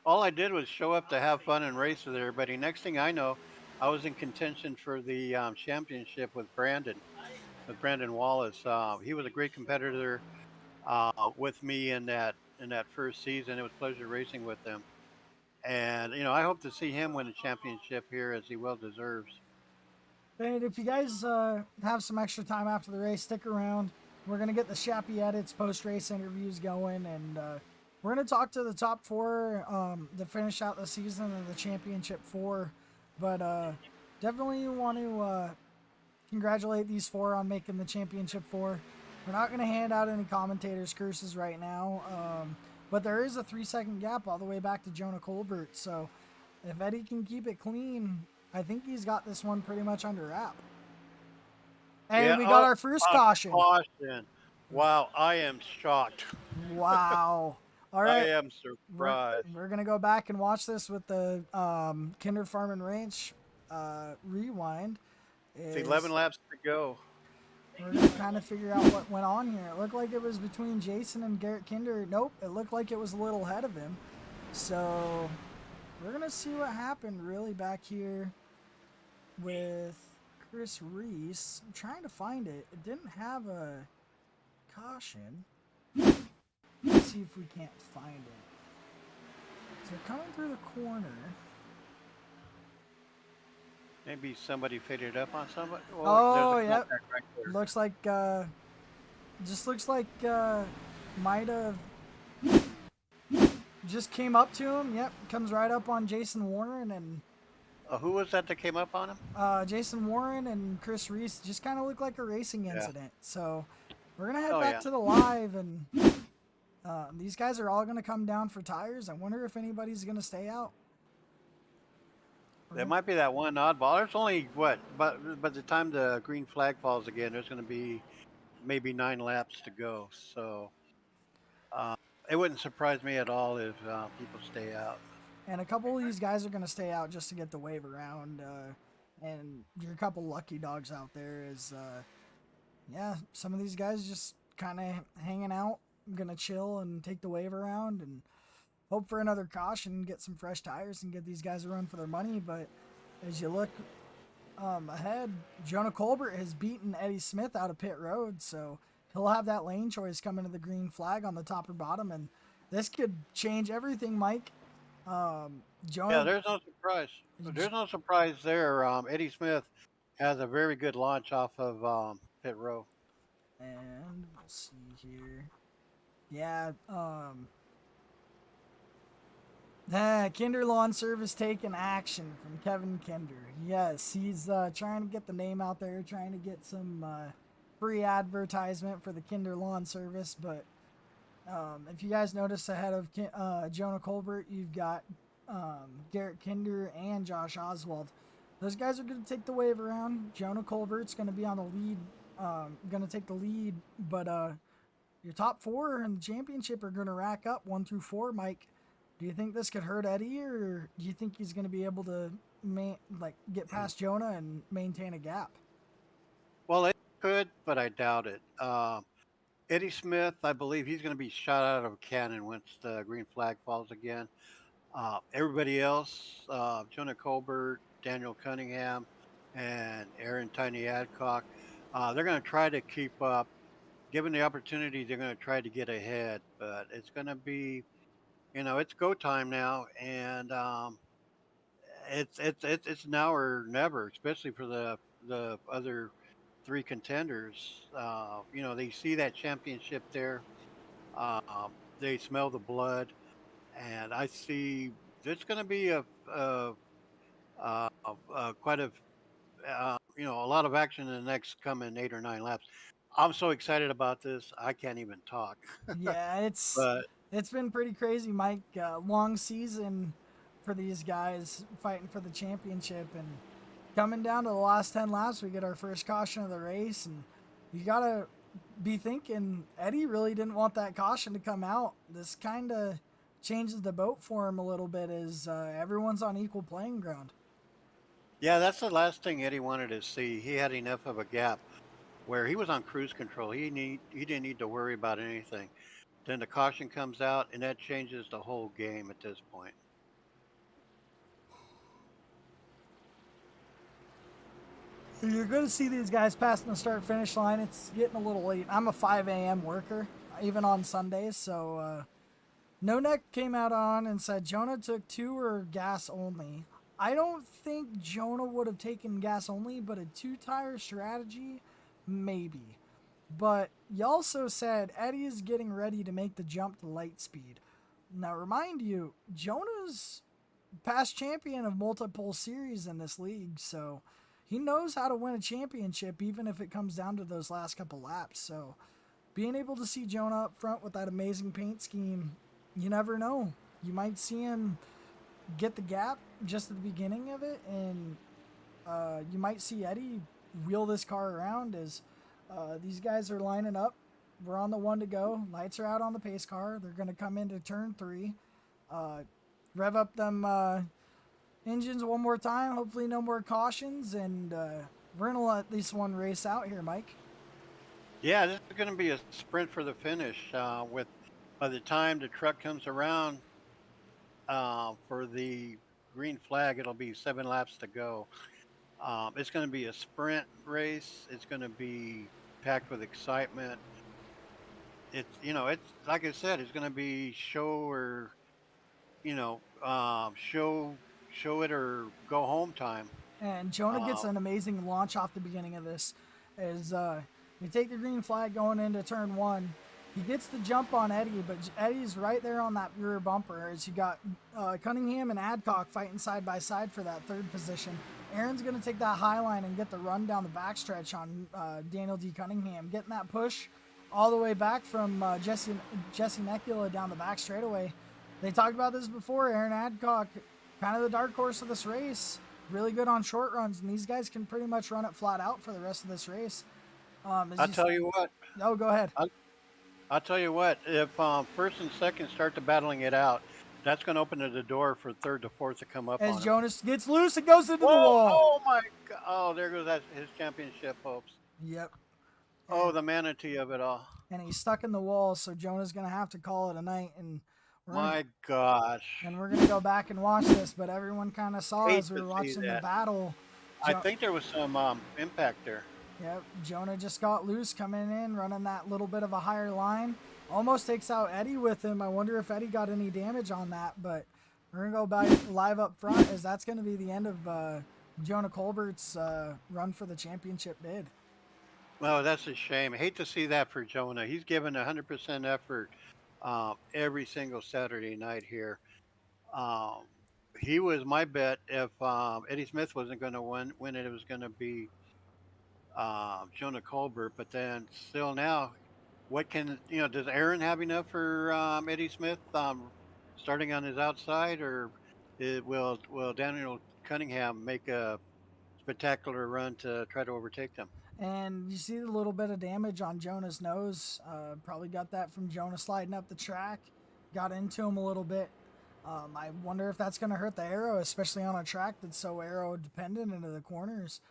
all I did was show up to have fun and race with everybody. Next thing I know, I was in contention for the championship with Brandon Wallace. He was a great competitor with me in that first season. It was a pleasure racing with him, and I hope to see him win a championship here, as he well deserves. And if you guys have some extra time after the race, stick around. We're going to get the Shappy Edits post-race interviews going, and we're going to talk to the top four to finish out the season of the championship four. But definitely want to congratulate these four on making the championship four. We're not going to hand out any commentators' curses right now, but there is a 3-second gap all the way back to Jonah Colbert. So if Eddie can keep it clean, I think he's got this one pretty much under wrap. And Yeah, we got our first caution. Wow, I am shocked. Wow. All right. I am surprised. We're going to go back and watch this with the Kinder Farm and Ranch rewind. It's 11 laps to go. We're going to kind of figure out what went on here. It looked like it was between Jason and Garrett Kinder. Nope, it looked like it was a little ahead of him. So we're going to see what happened really back here with Chris Reese. I'm trying to find it. It didn't have a caution. Let's see if we can't find it. So they're coming through the corner. Maybe somebody faded up on somebody. Oh, yep. Right there. Looks like, just looks like, might have just came up to him. Yep, comes right up on Jason Warren, and who was that came up on him? Jason Warren and Chris Reese just kind of looked like a racing incident. So we're gonna head back to the live, and these guys are all gonna come down for tires. I wonder if anybody's gonna stay out. There might be that one oddball. There's only but by the time the green flag falls again, there's going to be maybe 9 laps to go. So it wouldn't surprise me at all if people stay out. And a couple of these guys are going to stay out just to get the wave around. And you're a couple lucky dogs out there. Some of these guys just kind of hanging out, going to chill and take the wave around and hope for another caution, get some fresh tires, and get these guys a run for their money. But as you look ahead, Jonah Colbert has beaten Eddie Smith out of pit road, so he'll have that lane choice coming to the green flag on the top or bottom, and this could change everything, Mike. Jonah, there's no surprise. There's no surprise there. Eddie Smith has a very good launch off of pit row. And we'll see here. Yeah, Kinder Lawn Service taking action from Kevin Kinder. Yes, he's trying to get the name out there, trying to get some free advertisement for the Kinder Lawn Service, but if you guys notice ahead of Jonah Colbert, you've got Garrett Kinder and Josh Oswald. Those guys are going to take the wave around. Jonah Colbert's going to be on the lead, going to take the lead, but your top 4 in the championship are going to rack up 1 through 4. Mike, do you think this could hurt Eddie, or do you think he's going to be able to get past Jonah and maintain a gap? Well, it could, but I doubt it. Eddie Smith, I believe he's going to be shot out of a cannon once the green flag falls again. Everybody else, Jonah Colbert, Daniel Cunningham, and Aaron Tiny Adcock, they're going to try to keep up. Given the opportunity, they're going to try to get ahead, but it's going to be, it's go time now, and it's now or never, especially for the other 3 contenders. They see that championship there. They smell the blood, and I see there's going to be quite a lot of action in the next coming 8 or 9 laps. I'm so excited about this, I can't even talk. Yeah, But it's been pretty crazy, Mike. Long season for these guys fighting for the championship, and coming down to the last 10 laps, we get our first caution of the race, and you gotta be thinking Eddie really didn't want that caution to come out. This kind of changes the boat for him a little bit, as everyone's on equal playing ground. yeah, that's the last thing Eddie wanted to see. He had enough of a gap where he was on cruise control. He didn't need to worry about anything. Then the caution comes out, and that changes the whole game at this point. You're going to see these guys passing the start finish line. It's getting a little late. I'm a 5 a.m. worker, even on Sundays. So, No Neck came out on and said Jonah took 2 or gas only. I don't think Jonah would have taken gas only, but a 2-tire strategy, maybe. But you also said Eddie is getting ready to make the jump to light speed. Now, remind you, Jonah's past champion of multiple series in this league, so he knows how to win a championship, even if it comes down to those last couple laps. So being able to see Jonah up front with that amazing paint scheme, you never know. You might see him get the gap just at the beginning of it, and you might see Eddie wheel this car around as these guys are lining up. We're on the 1 to go. Lights are out on the pace car. They're going to come into turn 3. Rev up them engines one more time. Hopefully no more cautions, and we're going to let this one race out here, Mike. Yeah, this is going to be a sprint for the finish. With by the time the truck comes around for the green flag, it'll be 7 laps to go. It's going to be a sprint race. It's going to be packed with excitement. It's like I said, it's going to be show it or go home time. And Jonah gets an amazing launch off the beginning of this. As we take the green flag going into turn 1, he gets the jump on Eddie, but Eddie's right there on that rear bumper. As you got Cunningham and Adcock fighting side by side for that 3rd position. Aaron's going to take that high line and get the run down the backstretch on Daniel D. Cunningham, getting that push all the way back from Jesse Necula down the back straightaway. They talked about this before. Aaron Adcock, kind of the dark horse of this race, really good on short runs, and these guys can pretty much run it flat out for the rest of this race. I'll tell you what. Oh, go ahead. I'll tell you what. If first and second start to battling it out, that's going to open the door for 3rd to 4th to come up. As on Jonas gets loose and goes into the him. wall. Oh my God! Oh, there goes his championship hopes. Yep. Oh, the manatee of it all. And he's stuck in the wall, so Jonah's going to have to call it a night. And My gosh. And we're going to go back and watch this, but everyone kind of saw Hate as we to were see watching the that. battle. I think there was some impact there. Yep, Jonah just got loose coming in, running that little bit of a higher line. Almost takes out Eddie with him. I wonder if Eddie got any damage on that, but we're going to go back live up front, as that's going to be the end of Jonah Colbert's run for the championship bid. Well, that's a shame. I hate to see that for Jonah. He's given 100% effort every single Saturday night here. He was my bet. If Eddie Smith wasn't going to win it, it was going to be Jonah Colbert, but then still now, what can does Aaron have enough for Eddie Smith starting on his outside, or will Daniel Cunningham make a spectacular run to try to overtake them? And you see the little bit of damage on Jonah's nose. Probably got that from Jonah sliding up the track. Got into him a little bit. I wonder if that's going to hurt the arrow, especially on a track that's so arrow dependent into the corners.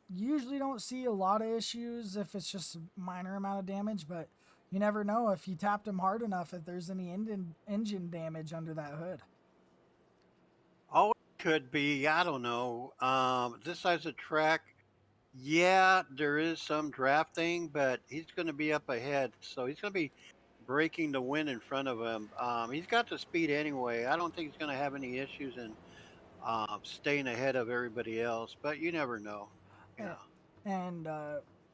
Usually don't see a lot of issues if it's just a minor amount of damage, but you never know if you tapped him hard enough if there's any engine damage under that hood. Oh, it could be. I don't know. This size of track, yeah, there is some drafting, but he's going to be up ahead, so he's going to be breaking the wind in front of him. He's got the speed anyway. I don't think he's going to have any issues in staying ahead of everybody else, but you never know. You know. And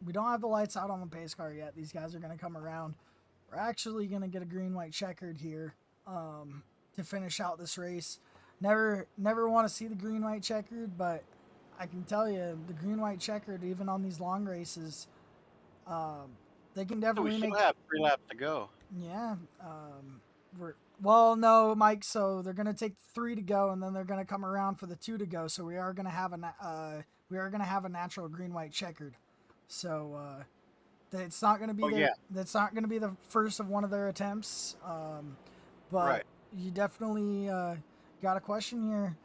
we don't have the lights out on the pace car yet. These guys are going to come around. We're actually going to get a green-white checkered here to finish out this race. Never want to see the green-white checkered, but I can tell you the green-white checkered, even on these long races, they can definitely We make. still have 3 laps to go. Yeah. Well, no, Mike. So they're gonna take 3 to go, and then they're gonna come around for the 2 to go. So we are gonna have a natural green-white checkered. So it's not gonna be that's not gonna be the first of one of their attempts. But Right. you definitely got a question here.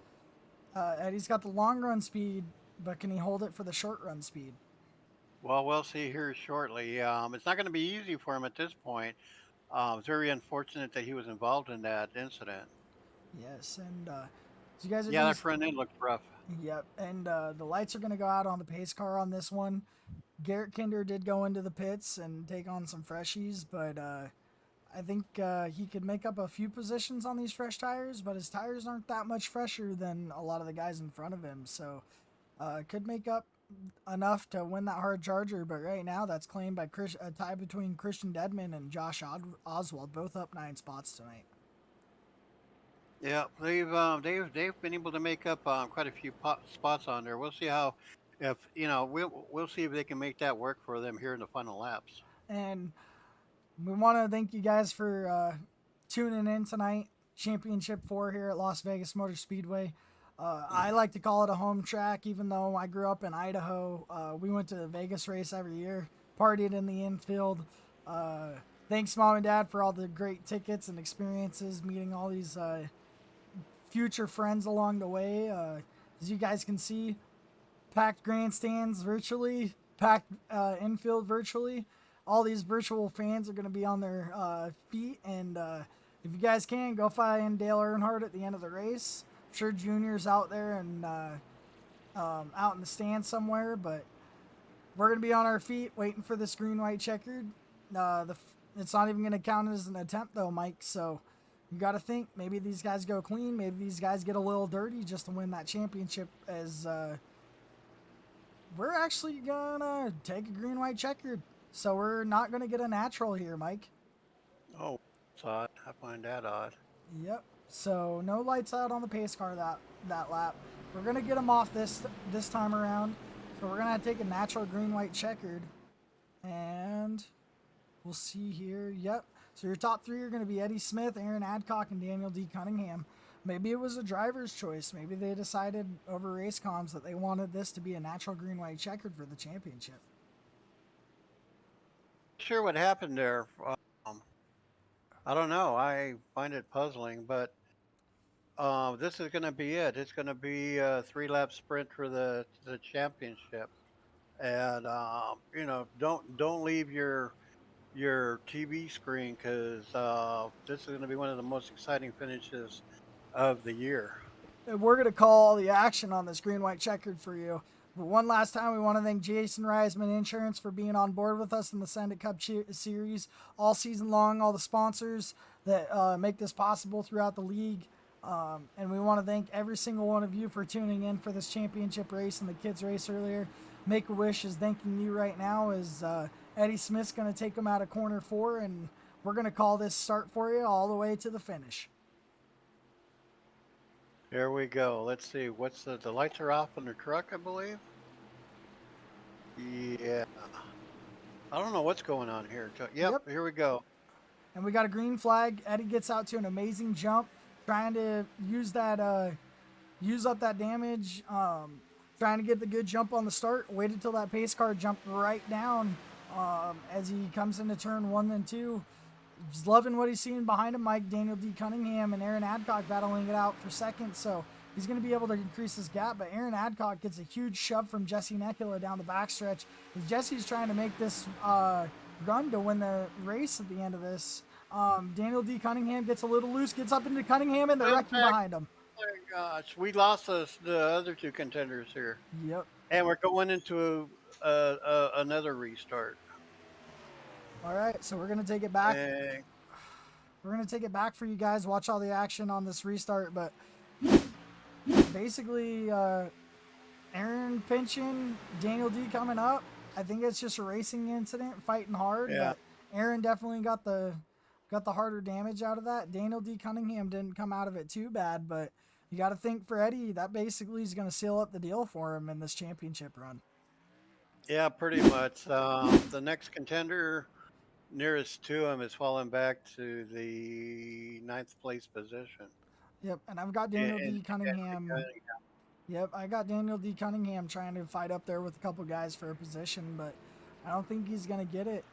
Eddie's got the long run speed, but can he hold it for the short run speed? Well, we'll see here shortly. It's not going to be easy for him at this point. It's very unfortunate that he was involved in that incident. Yes, and so you guys are Yeah, gonna. that front end looked rough. Yep, and the lights are gonna go out on the pace car on this one. Garrett Kinder did go into the pits and take on some freshies, but I think he could make up a few positions on these fresh tires, but his tires aren't that much fresher than a lot of the guys in front of him, so could make up enough to win that hard charger. But right now, that's claimed by a tie between Christian Dedman and Josh Oswald, both up 9 spots tonight. Yeah, they've been able to make up quite a few spots on there. We'll see how, if we'll see if they can make that work for them here in the final laps. And we want to thank you guys for tuning in tonight. Championship 4 here at Las Vegas Motor Speedway. I like to call it a home track, even though I grew up in Idaho. We went to the Vegas race every year, partied in the infield. Thanks, Mom and Dad, for all the great tickets and experiences, meeting all these future friends along the way. As you guys can see, packed grandstands virtually, packed infield virtually. All these virtual fans are going to be on their feet, and if you guys can, go find Dale Earnhardt at the end of the race. I'm sure Junior's out there and out in the stands somewhere, but we're going to be on our feet waiting for this green-white checkered. It's not even going to count as an attempt, though, Mike, so you got to think maybe these guys go clean, maybe these guys get a little dirty just to win that championship, as we're actually going to take a green-white checkered. So we're not going to get a natural here, Mike. Oh, it's odd. I find that odd. Yep. So no lights out on the pace car that lap. We're going to get them off this time around. So we're going to take a natural green-white checkered. And we'll see here. Yep. So your top 3 are going to be Eddie Smith, Aaron Adcock, and Daniel D. Cunningham. Maybe it was a driver's choice. Maybe they decided over race comms that they wanted this to be a natural green-white checkered for the championship. Sure what happened there. I don't know. I find it puzzling, but this is going to be it. It's going to be a 3-lap sprint for the championship, and don't leave your TV screen, because this is going to be one of the most exciting finishes of the year. And we're going to call all the action on this green-white checkered for you. But one last time, we want to thank Jason Reisman Insurance for being on board with us in the Send It Cup series all season long, all the sponsors that make this possible throughout the league. And we want to thank every single one of you for tuning in for this championship race and the kids race earlier. Make-A-Wish is thanking you right now, as Eddie Smith's going to take them out of corner 4, and we're going to call this start for you all the way to the finish. Here we go. Let's see. What's the lights are off on the truck, I believe. Yeah. I don't know what's going on here. Yep, Yep. here we go. And we got a green flag. Eddie gets out to an amazing jump, trying to use up that damage. Trying to get the good jump on the start. Waited till that pace car jumped right down as he comes into turn 1 and 2. Just loving what he's seeing behind him. Mike, Daniel D. Cunningham, and Aaron Adcock battling it out for second. So he's going to be able to increase his gap. But Aaron Adcock gets a huge shove from Jesse Nekula down the backstretch. Jesse's trying to make this run to win the race at the end of this. Daniel D. Cunningham gets a little loose, gets up into Cunningham, and they're wrecking behind him. Oh my gosh, we lost the other two contenders here. Yep. And we're going into another restart. All right, so we're going to take it back. And We're going to take it back for you guys. Watch all the action on this restart. But basically, Aaron pinching, Daniel D coming up. I think it's just a racing incident, fighting hard. Yeah. But Aaron definitely got the harder damage out of that. Daniel D Cunningham didn't come out of it too bad, but you got to think for Eddie, that basically is going to seal up the deal for him in this championship run. yeah, pretty much. The next contender nearest to him is falling back to the 9th place position. Yep, and I've got Daniel And- D Cunningham. Yep, I got Daniel D. Cunningham trying to fight up there with a couple guys for a position, but I don't think he's going to get it.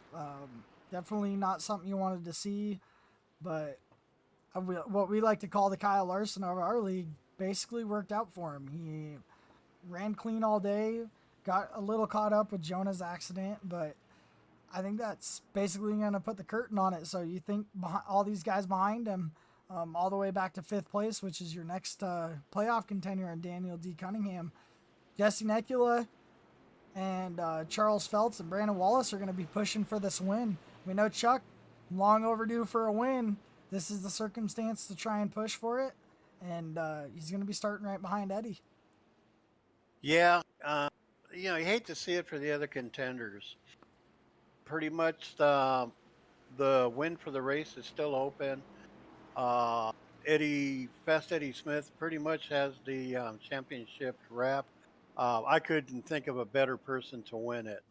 Definitely not something you wanted to see, but what we like to call the Kyle Larson of our league basically worked out for him. He ran clean all day, got a little caught up with Jonah's accident, but I think that's basically going to put the curtain on it. So you think all these guys behind him, all the way back to 5th place, which is your next playoff contender in Daniel D. Cunningham. Jesse Nekula and Charles Feltz and Brandon Wallace are going to be pushing for this win. We know Chuck, long overdue for a win. This is the circumstance to try and push for it, and he's going to be starting right behind Eddie. Yeah, you hate to see it for the other contenders. Pretty much the win for the race is still open. Fast Eddie Smith pretty much has the championship wrap. I couldn't think of a better person to win it.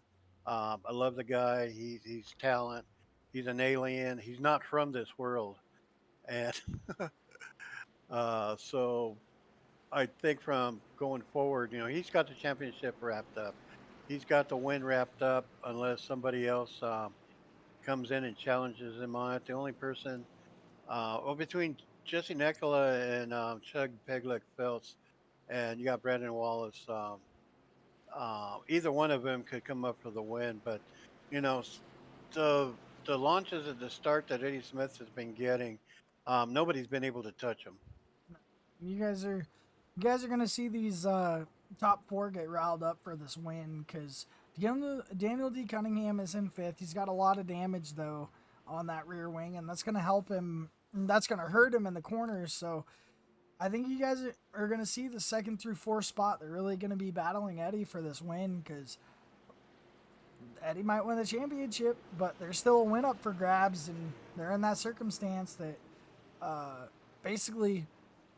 I love the guy. He's talent. He's an alien. He's not from this world, and so I think from going forward, he's got the championship wrapped up. He's got the win wrapped up, unless somebody else comes in and challenges him on it. The only person, between Jesse Nekula and Chug Peglick Phelps, and you got Brandon Wallace. Either one of them could come up for the win, but the launches at the start that Eddie Smith has been getting, nobody's been able to touch him. You guys are going to see these top 4 get riled up for this win because Daniel D. Cunningham is in 5th. He's got a lot of damage, though, on that rear wing, and that's going to help him. That's going to hurt him in the corners. So I think you guys are going to see the 2nd through 4th spot. They're really going to be battling Eddie for this win because Eddie might win the championship, but there's still a win up for grabs, and they're in that circumstance that basically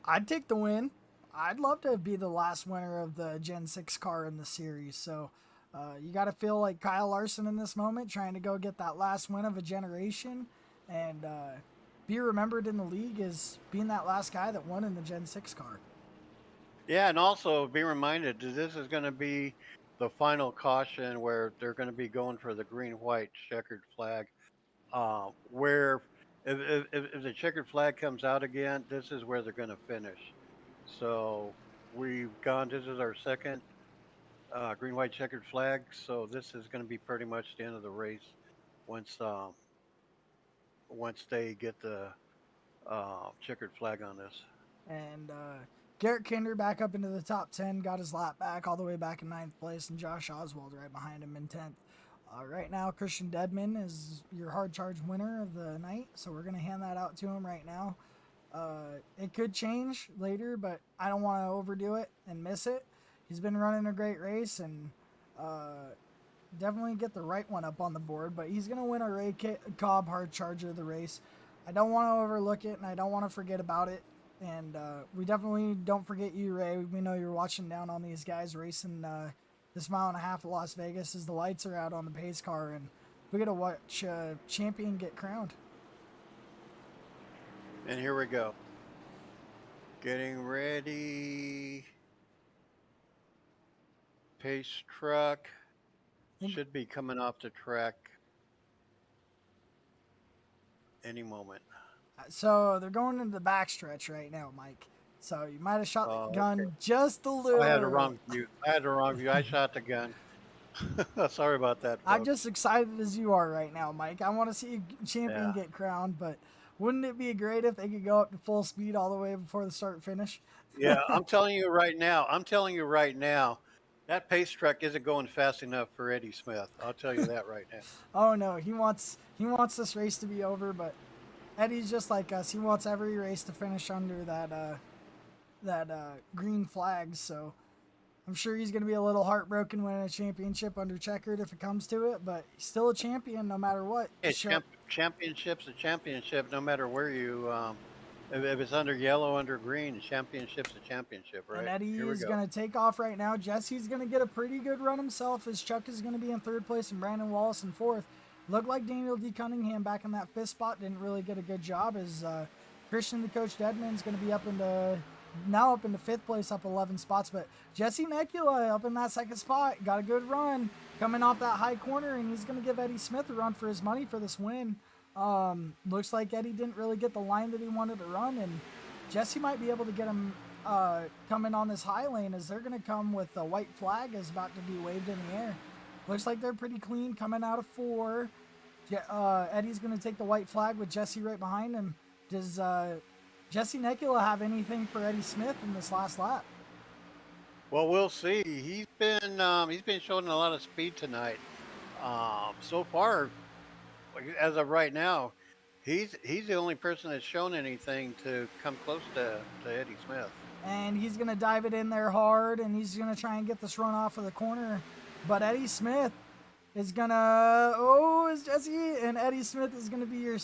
I'd take the win. I'd love to be the last winner of the Gen 6 car in the series. So you got to feel like Kyle Larson in this moment, trying to go get that last win of a generation and be remembered in the league as being that last guy that won in the Gen 6 car. Yeah, and also be reminded that this is going to be the final caution where they're going to be going for the green-white checkered flag. Where if the checkered flag comes out again, this is where they're going to finish. So this is our 2nd green-white checkered flag. So this is going to be pretty much the end of the race once they get the checkered flag on this. And Garrett Kinder back up into the top 10, got his lap back all the way back in 9th place, and Josh Oswald right behind him in 10th. Right now, Christian Deadman is your hard charge winner of the night, so we're going to hand that out to him right now. It could change later, but I don't want to overdo it and miss it. He's been running a great race and definitely get the right one up on the board, but he's going to win a Ray Cobb hard charger of the race. I don't want to overlook it, and I don't want to forget about it. And we definitely don't forget you, Ray. We know you're watching down on these guys racing this mile and a half of Las Vegas as the lights are out on the pace car, and we get to watch champion get crowned. And here we go. Getting ready. Pace truck should be coming off the track any moment. So they're going into the backstretch right now, Mike. So you might have shot the gun Okay. just a little. I had the wrong view. I shot the gun. Sorry about that, folks. I'm just excited as you are right now, Mike. I want to see a champion Yeah. get crowned, but wouldn't it be great if they could go up to full speed all the way before the start finish? Yeah, I'm telling you right now, that pace truck isn't going fast enough for Eddie Smith. I'll tell you that right now. Oh no, he wants this race to be over, but Eddie's just like us. He wants every race to finish under that green flag. So I'm sure he's going to be a little heartbroken winning a championship under checkered if it comes to it, but he's still a champion no matter what. Hey, championship's a championship, no matter where you. If it's under yellow, under green, a championship's a championship, right? And Eddie Here we is go. going to take off right now. Jesse's going to get a pretty good run himself as Chuck is going to be in third place and Brandon Wallace in fourth. Looked like Daniel D. Cunningham back in that fifth spot didn't really get a good job as Christian the Coach Deadman's going to be up into fifth place, up 11 spots. But Jesse Necula up in that second spot, got a good run coming off that high corner, and he's going to give Eddie Smith a run for his money for this win. Looks like Eddie didn't really get the line that he wanted to run, and Jesse might be able to get him coming on this high lane as they're going to come with a white flag is about to be waved in the air. Looks like they're pretty clean coming out of 4. Eddie's going to take the white flag with Jesse right behind him. Does Jesse Necula have anything for Eddie Smith in this last lap? Well, we'll see. He's been showing a lot of speed tonight. So far, as of right now, he's the only person that's shown anything to come close to Eddie Smith. And he's going to dive it in there hard, and he's going to try and get this run off of the corner. But Eddie Smith is going to... is Jesse? And Eddie Smith is going to be your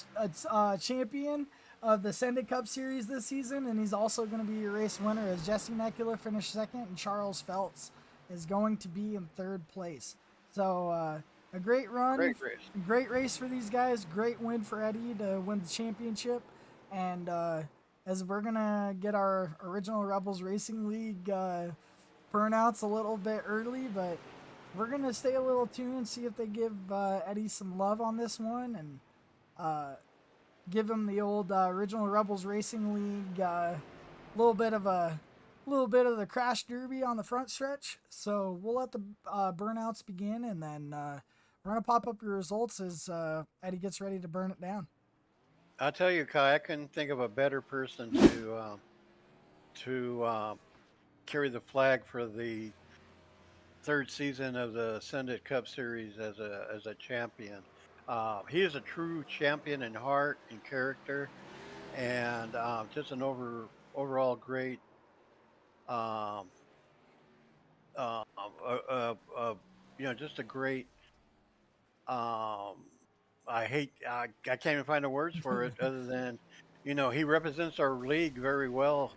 champion of the Send It Cup Series this season, and he's also going to be your race winner as Jesse Necula finished second, and Charles Feltz is going to be in third place. So a great run. Great race for these guys. Great win for Eddie to win the championship. And as we're going to get our Original Rebels Racing League burnouts a little bit early, but we're going to stay a little tuned, see if they give Eddie some love on this one, and give him the old Original Rebels Racing League little bit of the crash derby on the front stretch. So we'll let the burnouts begin, and then we're going to pop up your results as Eddie gets ready to burn it down. I'll tell you, Kai, I couldn't think of a better person to carry the flag for the third season of the Send It Cup Series as a champion. He is a true champion in heart and character, and just an overall great, just a great. I can't even find the words for it other than, he represents our league very well,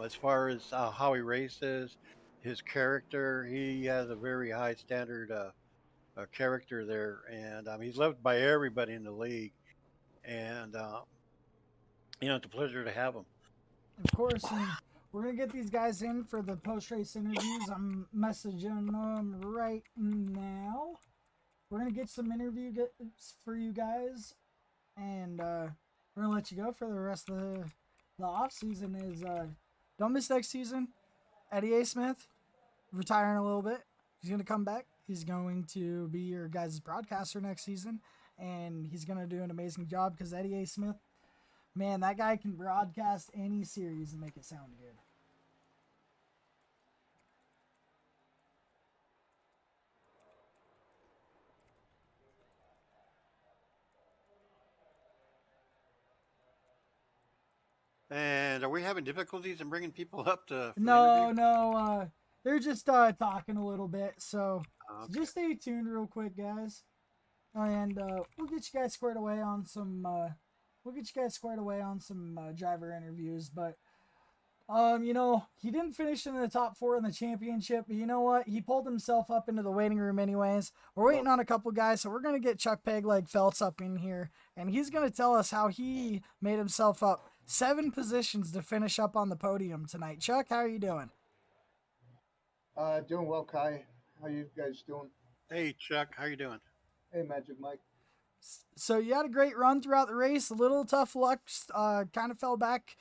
as far as how he races, his character. He has a very high standard character there, and he's loved by everybody in the league, and it's a pleasure to have him. Of course, and we're gonna get these guys in for the post-race interviews. I'm messaging them right now. We're gonna get some interviews for you guys, and we're gonna let you go for the rest of the off season. Is don't miss next season. Eddie A. Smith retiring a little bit. He's gonna come back. He's going to be your guys' broadcaster next season, and he's going to do an amazing job because Eddie A. Smith, man, that guy can broadcast any series and make it sound good. And are we having difficulties in bringing people up to? No, they're just talking a little bit, so Okay. just stay tuned real quick, guys, and we'll get you guys squared away on some driver interviews. But He didn't finish in the top 4 in the championship, but you know what? He pulled himself up into the waiting room anyways. We're waiting on a couple guys, so we're gonna get Chuck Pegleg Phelps up in here, and he's gonna tell us how he made himself up 7 positions to finish up on the podium tonight. Chuck, how are you doing? Doing well, Kai. How you guys doing? Hey, Chuck, how you doing? Hey, Magic Mike. So you had a great run throughout the race. A little tough luck, kind of fell back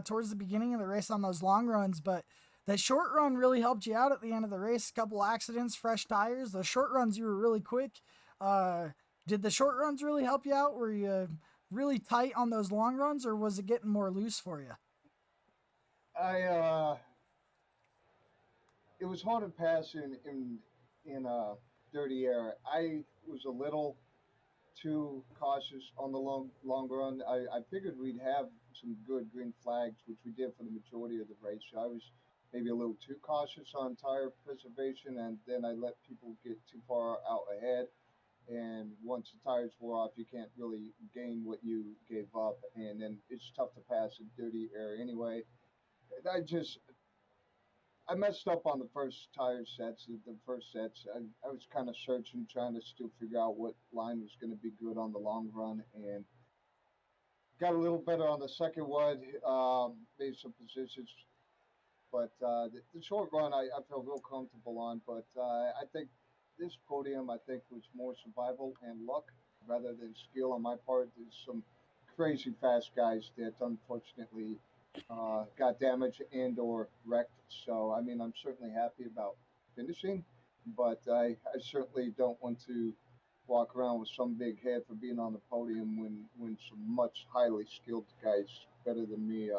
towards the beginning of the race on those long runs, but that short run really helped you out at the end of the race. A couple accidents, fresh tires. The short runs, you were really quick. Did the short runs really help you out? Were you really tight on those long runs, or was it getting more loose for you? I it was hard to pass in dirty air. I was a little too cautious on the long run. I figured we'd have some good green flags, which we did for the majority of the race. I was maybe a little too cautious on tire preservation, and then I let people get too far out ahead. And once the tires wore off, you can't really gain what you gave up, and then it's tough to pass in dirty air anyway. I just I messed up on the first tire sets, the first sets. I was kind of searching, trying to still figure out what line was going to be good on the long run, and got a little better on the second one. Made some positions, but the short run I felt real comfortable on. But I think this podium I think was more survival and luck rather than skill on my part. There's some crazy fast guys that unfortunately got damaged and or wrecked. So I mean I'm certainly happy about finishing, but I certainly don't want to walk around with some big head for being on the podium when some much highly skilled guys better than me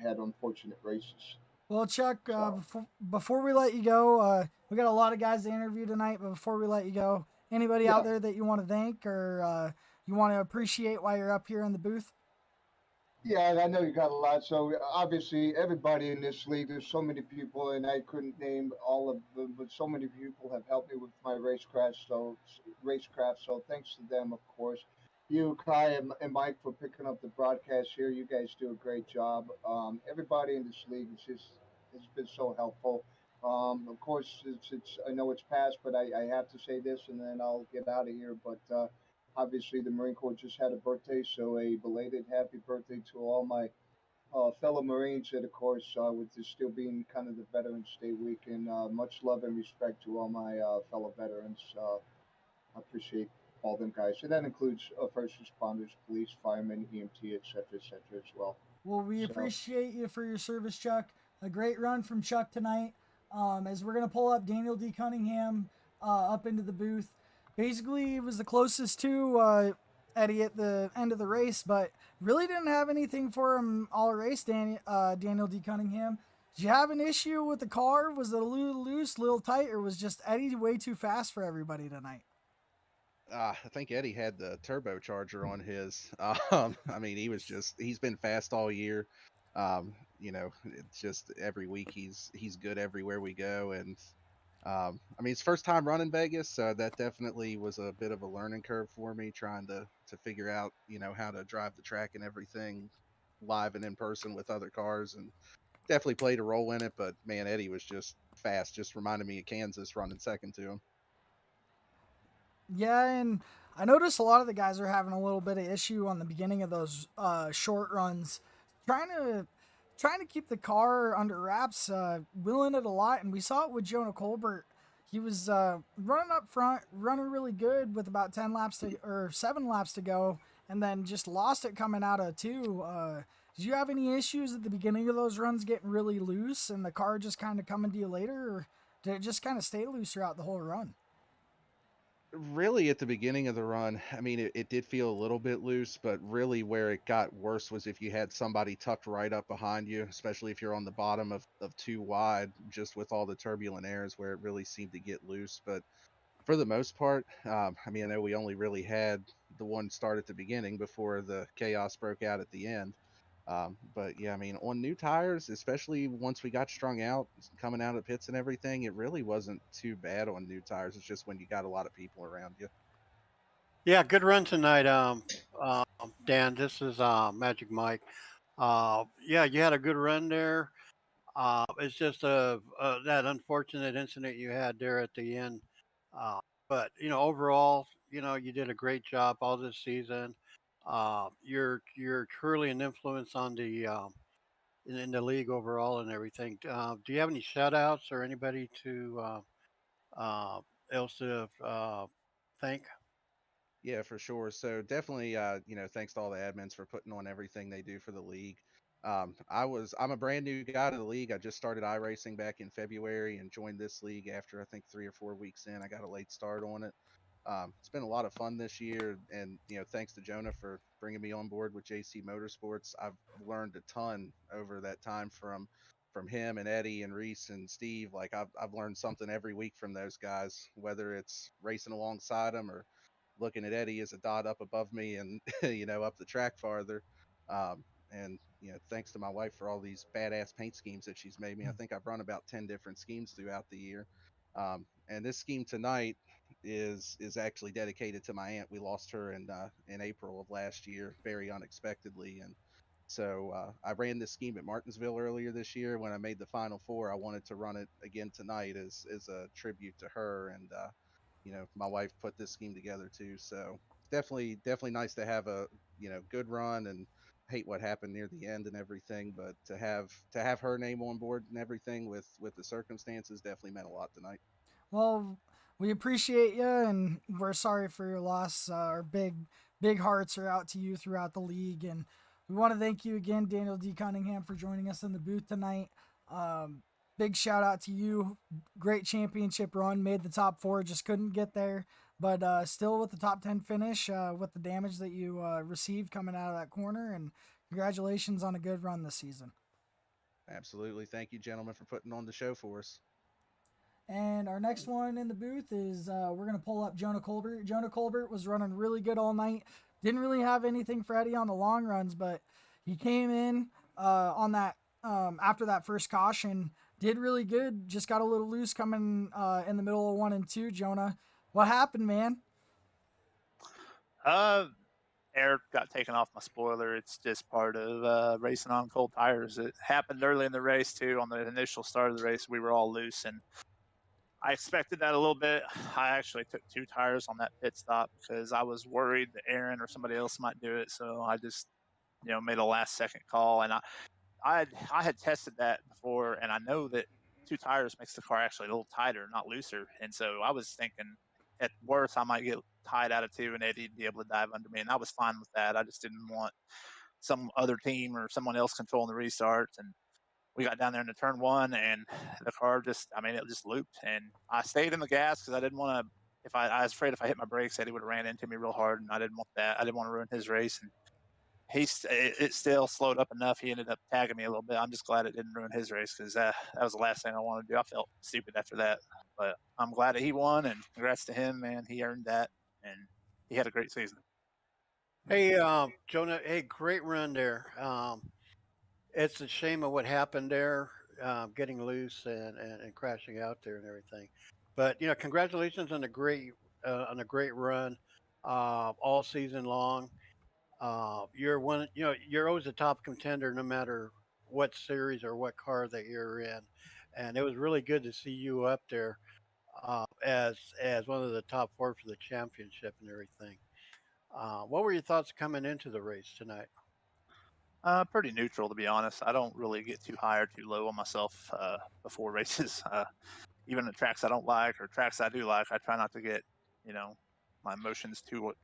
had unfortunate races. Well, Chuck, So before we let you go, we got a lot of guys to interview tonight, but before we let you go, anybody out yeah, there that you want to thank or you want to appreciate while you're up here in the booth? yeah, I know you got a lot. So obviously, everybody in this league, there's so many people, and I couldn't name all of them, but so many people have helped me with my racecraft. So thanks to them, of course. You, Kai, and Mike for picking up the broadcast here. You guys do a great job. Everybody in this league is just has been so helpful. Of course, it's I know it's past, but I have to say this, and then I'll get out of here. But obviously, the Marine Corps just had a birthday, so a belated happy birthday to all my fellow Marines, and of course, with this still being kind of the Veterans Day week, and much love and respect to all my fellow veterans. I appreciate all them guys, and that includes first responders, police, firemen, EMT, et cetera, as well. Well, we So, appreciate you for your service, Chuck. A great run from Chuck tonight. As we're gonna pull up Daniel D. Cunningham up into the booth. Basically, it was the closest to Eddie at the end of the race, but really didn't have anything for him all race. Daniel D. Cunningham. Did you have an issue with the car? Was it a little loose, little tight, or was just Eddie way too fast for everybody tonight? I think Eddie had the turbocharger on his. I mean, he's been fast all year. It's just every week he's good everywhere we go, and I mean, it's first time running Vegas, so that definitely was a bit of a learning curve for me, trying to figure out how to drive the track and everything live and in person with other cars, and definitely played a role in it. But man, Eddie was just fast, just reminded me of Kansas running second to him. Yeah, and I noticed a lot of the guys are having a little bit of issue on the beginning of those short runs, trying to trying to keep the car under wraps, wheeling it a lot, and we saw it with Jonah Colbert. He was running up front, running really good with about 7 laps to go, and then just lost it coming out of two. Did you have any issues at the beginning of those runs getting really loose and the car just kind of coming to you later, or did it just kind of stay loose throughout the whole run? Really, at the beginning of the run, I mean, it did feel a little bit loose, but really where it got worse was if you had somebody tucked right up behind you, especially if you're on the bottom of two wide, just with all the turbulent airs where it really seemed to get loose. But for the most part, I mean, I know we only really had the one start at the beginning before the chaos broke out at the end. But yeah, I mean, on new tires, especially once we got strung out, coming out of the pits and everything, it really wasn't too bad on new tires. It's just when you got a lot of people around you. Yeah, good run tonight, Dan. This is Magic Mike. Yeah, you had a good run there. It's just that unfortunate incident you had there at the end. Uh, but overall, you did a great job all this season. You're truly an influence on the in the league overall and everything. Do you have any shout outs or anybody to uh, else to thank? Yeah, for sure. So definitely, thanks to all the admins for putting on everything they do for the league. I'm a brand new guy to the league. I just started iRacing back in February and joined this league after I think 3 or 4 weeks in. I got a late start on it. It's been a lot of fun this year, and thanks to Jonah for bringing me on board with JC Motorsports. I've learned a ton over that time from him and Eddie and Reese and Steve. Like I've learned something every week from those guys, whether it's racing alongside them or looking at Eddie as a dot up above me and up the track farther. And thanks to my wife for all these badass paint schemes that she's made me. I think I've run about 10 different schemes throughout the year. And this scheme tonight is actually dedicated to my aunt. We lost her in April of last year, very unexpectedly, and so I ran this scheme at Martinsville earlier this year. When I made the final four, I wanted to run it again tonight as a tribute to her. And my wife put this scheme together too. So definitely nice to have a good run, and hate what happened near the end and everything, but to have her name on board and everything with the circumstances definitely meant a lot tonight. Well, we appreciate you, and we're sorry for your loss. Our big hearts are out to you throughout the league, and we want to thank you again, Daniel D. Cunningham, for joining us in the booth tonight. Um, Big shout out to you. Great championship run. Made the top four, just couldn't get there, but still with the top 10 finish with the damage that you received coming out of that corner. And congratulations on a good run this season. Absolutely, thank you, gentlemen, for putting on the show for us. And our next one in the booth is we're going to pull up Jonah Colbert. Jonah Colbert was running really good all night. Didn't really have anything for Eddie on the long runs, but he came in on that after that first caution. Did really good. Just got a little loose coming in the middle of 1 and 2. Jonah, what happened, man? Uh, Air got taken off my spoiler. It's just part of racing on cold tires. It happened early in the race too. On the initial start of the race, we were all loose, and I expected that a little bit. I actually took 2 tires on that pit stop because I was worried that Aaron or somebody else might do it. So I just, made a last second call, and I had tested that before, and I know that 2 tires makes the car actually a little tighter, not looser. And so I was thinking, at worst, I might get tied out of 2, and Eddie'd be able to dive under me, and I was fine with that. I just didn't want some other team or someone else controlling the restarts. And we got down there into turn 1, and the car it just looped, and I stayed in the gas because I didn't want to. If I was afraid if I hit my brakes, Eddie would have ran into me real hard, and I didn't want that. I didn't want to ruin his race, and it still slowed up enough. He ended up tagging me a little bit. I'm just glad it didn't ruin his race because that was the last thing I wanted to do. I felt stupid after that, but I'm glad that he won, and congrats to him, man. He earned that, and he had a great season. Hey, Jonah. Hey, great run there. It's a shame of what happened there, getting loose and crashing out there and everything. But congratulations on a great run all season long. You're one. You're always a top contender, no matter what series or what car that you're in. And it was really good to see you up there as one of the top four for the championship and everything. What were your thoughts coming into the race tonight? Pretty neutral, to be honest. I don't really get too high or too low on myself before races. Even the tracks I don't like or tracks I do like, I try not to get, you know, my emotions too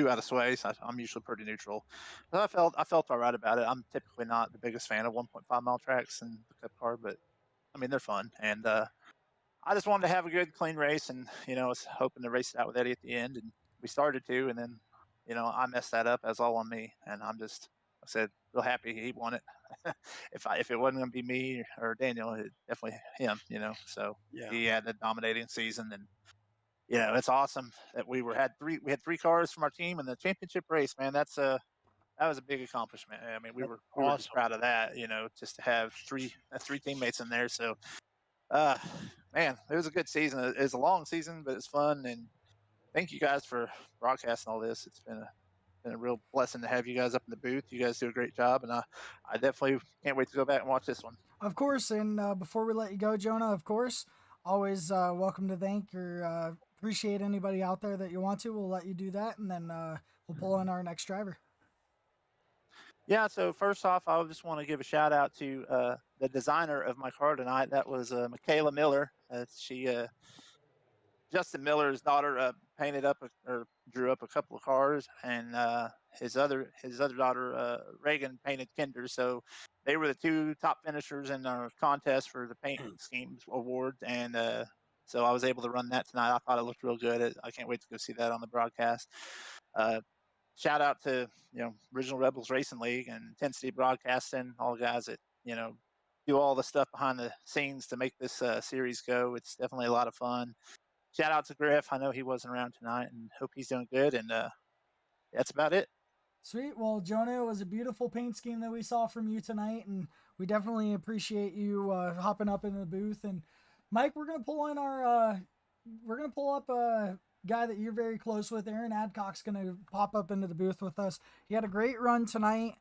out of sway. So I'm usually pretty neutral. But I felt all right about it. I'm typically not the biggest fan of 1.5 mile tracks in the Cup car, but I mean they're fun, and I just wanted to have a good, clean race, and I was hoping to race it out with Eddie at the end, and we started to, and then I messed that up. That's all on me, and I said real happy he won it. If it wasn't going to be me or Daniel, it definitely him. So Yeah. he had a dominating season, and it's awesome that we had three cars from our team in the championship race. Man, that was a big accomplishment. I mean, we That's were just awesome. proud of that. Just to have three teammates in there. So uh, man, it was a good season. It was a long season, but it's fun. And thank you guys for broadcasting all this. It's been been a real blessing to have you guys up in the booth. You guys do a great job, and I definitely can't wait to go back and watch this one. Of course, and before we let you go, Jonah, of course, always welcome to thank or appreciate anybody out there that you want to. We'll let you do that, and then we'll pull in our next driver. Yeah, so first off, I just want to give a shout out to the designer of my car tonight. That was Michaela Miller. Justin Miller's daughter painted up or drew up a couple of cars, and his other daughter Reagan painted Kinder. So they were the two top finishers in our contest for the paint schemes award, and so I was able to run that tonight. I thought it looked real good. I can't wait to go see that on the broadcast. Uh, Shout out to Original Rebels Racing League and Intensity Broadcasting, all the guys that do all the stuff behind the scenes to make this series go. It's definitely a lot of fun. Shout out to Griff. I know he wasn't around tonight, and hope he's doing good. And that's about it. Sweet. Well, Jonah, it was a beautiful paint scheme that we saw from you tonight, and we definitely appreciate you hopping up into the booth. And Mike, we're gonna pull in we're gonna pull up a guy that you're very close with. Aaron Adcock's gonna pop up into the booth with us. He had a great run tonight.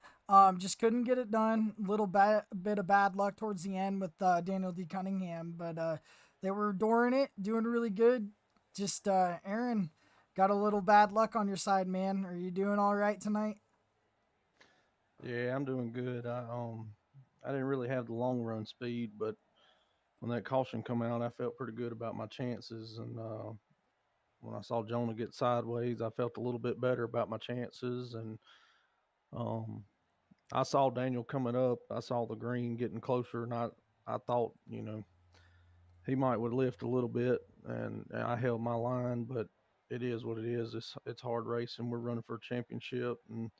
Just couldn't get it done. Little bit of bad luck towards the end with Daniel D. Cunningham, but they were adoring it, doing really good. Just Aaron, got a little bad luck on your side, man. Are you doing all right tonight? Yeah, I'm doing good. I didn't really have the long run speed, but when that caution come out, I felt pretty good about my chances. And when I saw Jonah get sideways, I felt a little bit better about my chances. And um, I saw Daniel coming up. I saw the green getting closer, and I thought, he might would lift a little bit, and I held my line. But it is what it is. It's hard racing. We're running for a championship, and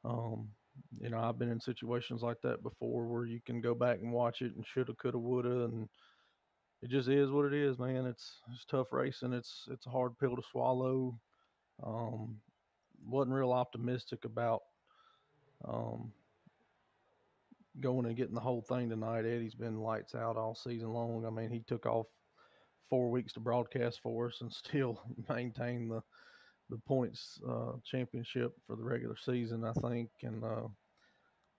um, I've been in situations like that before where you can go back and watch it and shoulda, coulda, woulda, and it just is what it is, man. It's tough racing. It's a hard pill to swallow. Um, wasn't real optimistic about um, going and getting the whole thing tonight. Eddie's been lights out all season long. I mean, he took off 4 weeks to broadcast for us and still maintain the points championship for the regular season, I think. And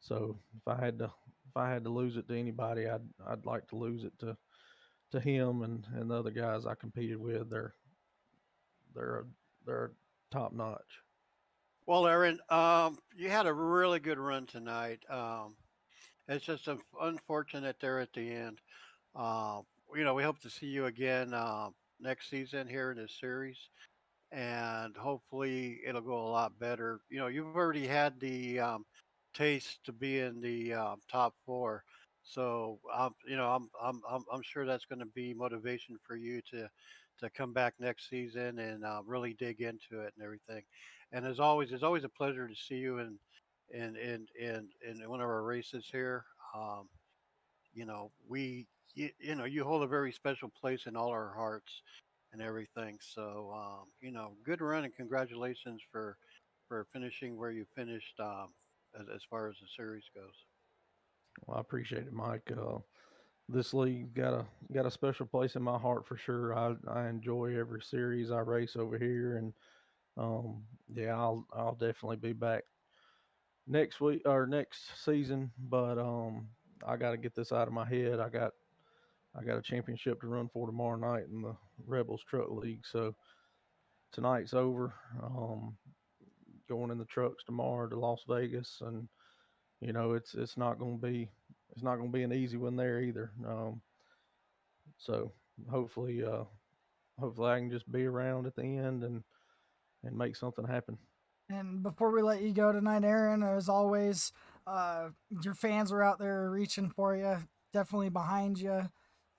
so if I had to lose it to anybody, I'd like to lose it to him and the other guys I competed with. They're they're top notch. Well, Aaron, you had a really good run tonight. It's just unfortunate there at the end. Uh, we hope to see you again next season here in this series, and hopefully it'll go a lot better. You've already had the taste to be in the top four, so I'm sure that's going to be motivation for you to come back next season and really dig into it and everything. And as always, it's always a pleasure to see you in one of our races here. Um, you hold a very special place in all our hearts and everything. So, good run and congratulations for finishing where you finished as far as the series goes. Well, I appreciate it, Mike. This league got a special place in my heart for sure. I enjoy every series I race over here, and um, yeah, I'll definitely be back next week or next season. But I got to get this out of my head. I got a championship to run for tomorrow night in the Rebels Truck League. So tonight's over. Going in the trucks tomorrow to Las Vegas, and it's not going to be an easy one there either. So hopefully, hopefully I can just be around at the end and make something happen. And before we let you go tonight, Aaron, as always, your fans were out there reaching for you, definitely behind you.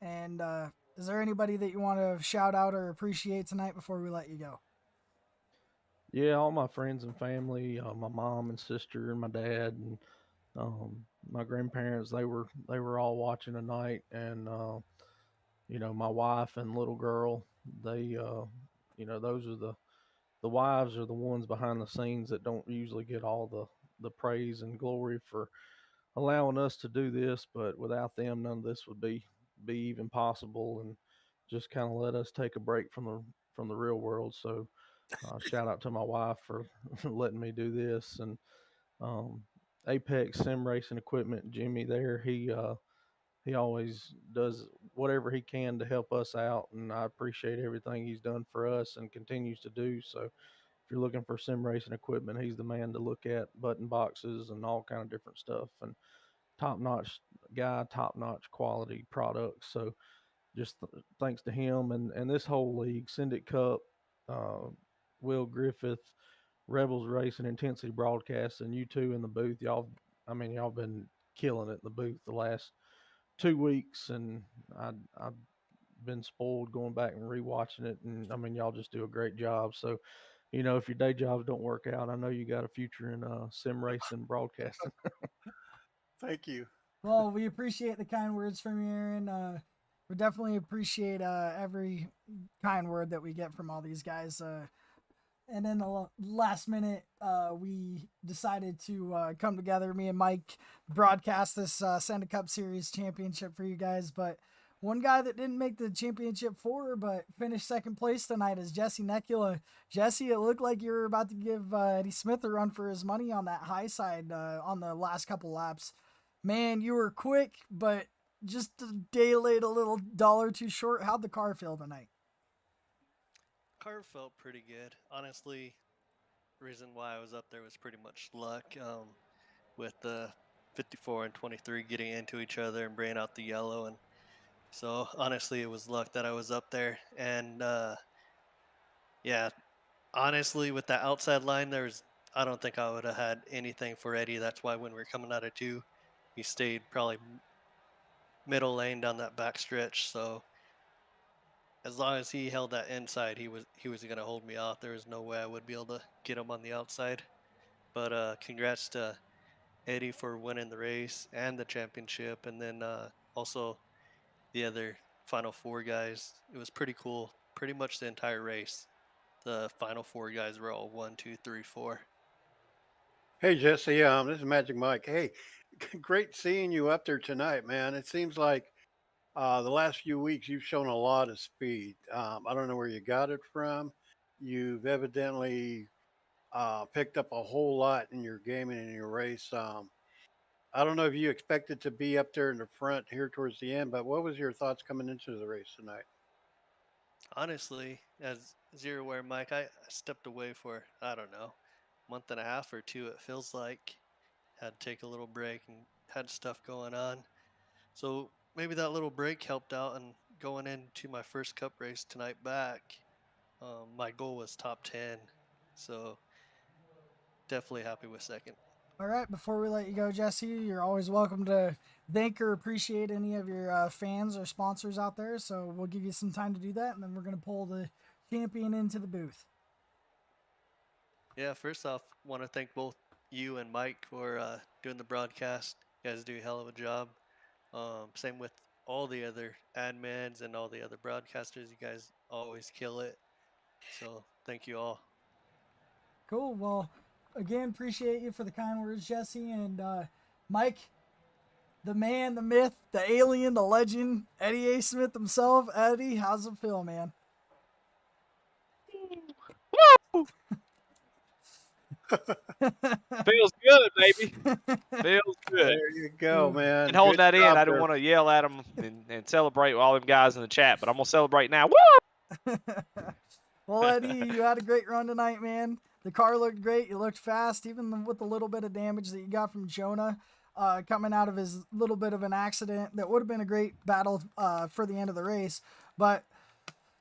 And is there anybody that you want to shout out or appreciate tonight before we let you go? Yeah, all my friends and family, my mom and sister and my dad and my grandparents, they were all watching tonight, and my wife and little girl, they those are the wives are the ones behind the scenes that don't usually get all the praise and glory for allowing us to do this, but without them, none of this would be even possible, and just kind of let us take a break from the real world. So Shout out to my wife for letting me do this. And Apex Sim Racing Equipment, Jimmy there, he always does whatever he can to help us out, and I appreciate everything he's done for us and continues to do. So if you're looking for sim racing equipment, he's the man to look at. Button boxes and all kind of different stuff, and top notch guy, top notch quality products. So just thanks to him and this whole league, Syndicate Cup, uh, Will Griffith, Rebels Racing, Intensity Broadcast, and you two in the booth. Y'all been killing it in the booth the last 2 weeks, and I've been spoiled going back and rewatching it. And I mean, y'all just do a great job. So, if your day jobs don't work out, I know you got a future in sim racing broadcasting. Thank you. Well, we appreciate the kind words from you, Aaron. We definitely appreciate every kind word that we get from all these guys. And then the last minute, we decided to come together. Me and Mike broadcast this Send a Cup Series championship for you guys. But one guy that didn't make the championship four, but finished second place tonight is Jesse Necula. Jesse, it looked like you were about to give Eddie Smith a run for his money on that high side on the last couple laps. Man, you were quick, but just a day late, a little dollar too short. How'd the car feel tonight? Car felt pretty good. Honestly, the reason why I was up there was pretty much luck. With the 54 and 23 getting into each other and bringing out the yellow, and so honestly, it was luck that I was up there. And yeah, honestly, with that outside line, I don't think I would have had anything for Eddie. That's why when we were coming out of two, he stayed probably middle lane down that back stretch. So as long as he held that inside, he was gonna hold me off. There was no way I would be able to get him on the outside. But congrats to Eddie for winning the race and the championship, and then also the other final four guys. It was pretty cool. Pretty much the entire race, the final four guys were all 1, 2, 3, 4. Hey Jesse, this is Magic Mike. Hey, great seeing you up there tonight, man. It seems like the last few weeks you've shown a lot of speed. I don't know where you got it from. You've evidently picked up a whole lot in your game and in your race. I don't know if you expected to be up there in the front here towards the end, but what was your thoughts coming into the race tonight? Honestly, as you're aware, Mike, I stepped away for, I don't know, month and a half or two. It feels like had to take a little break and had stuff going on. So maybe that little break helped out. And going into my first cup race tonight back, my goal was top 10. So definitely happy with second. All right, before we let you go, Jesse, you're always welcome to thank or appreciate any of your fans or sponsors out there. So we'll give you some time to do that, and then we're going to pull the champion into the booth. Yeah, first off, want to thank both you and Mike for doing the broadcast. You guys do a hell of a job. Same with all the other admins and all the other broadcasters. You guys always kill it. So thank you all. Cool. Well, again, appreciate you for the kind words, Jesse. And Mike, the man, the myth, the alien, the legend, Eddie A. Smith himself. Eddie, how's it feel, man? Woo! Feels good, baby. Feels good. There you go, man. And holding Good that in, job I didn't there. want to yell at them and celebrate with all them guys in the chat, but I'm going to celebrate now. Woo! Well, Eddie, you had a great run tonight, man. The car looked great. You looked fast, even with the little bit of damage that you got from Jonah coming out of his little bit of an accident. That would have been a great battle for the end of the race. But,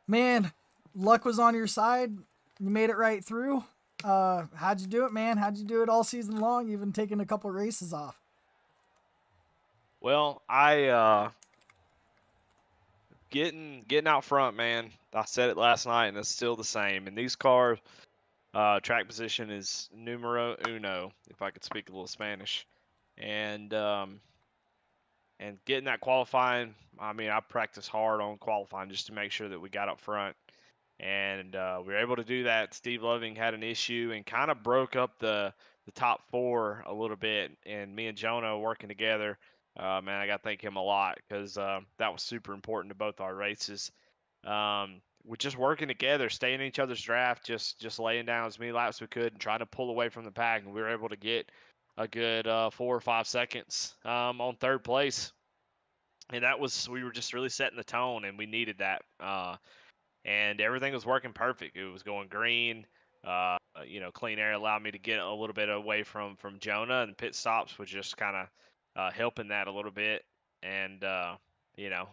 man, luck was on your side. You made it right through. How'd you do it, man? How'd you do it all season long, even taking a couple races off? Well, I getting out front, man. I said it last night, and it's still the same. And these cars, track position is numero uno, if I could speak a little Spanish. And getting that qualifying, I mean, I practiced hard on qualifying just to make sure that we got up front. And we were able to do that. Steve Loving had an issue and kind of broke up the top four a little bit. And me and Jonah working together, man, I got to thank him a lot because that was super important to both our races. with just working together, staying in each other's draft, just laying down as many laps as we could and trying to pull away from the pack, and we were able to get a good 4 or 5 seconds on third place. And we were just really setting the tone, and we needed that. And everything was working perfect. It was going green. Clean air allowed me to get a little bit away from Jonah, and pit stops was just kind of helping that a little bit. And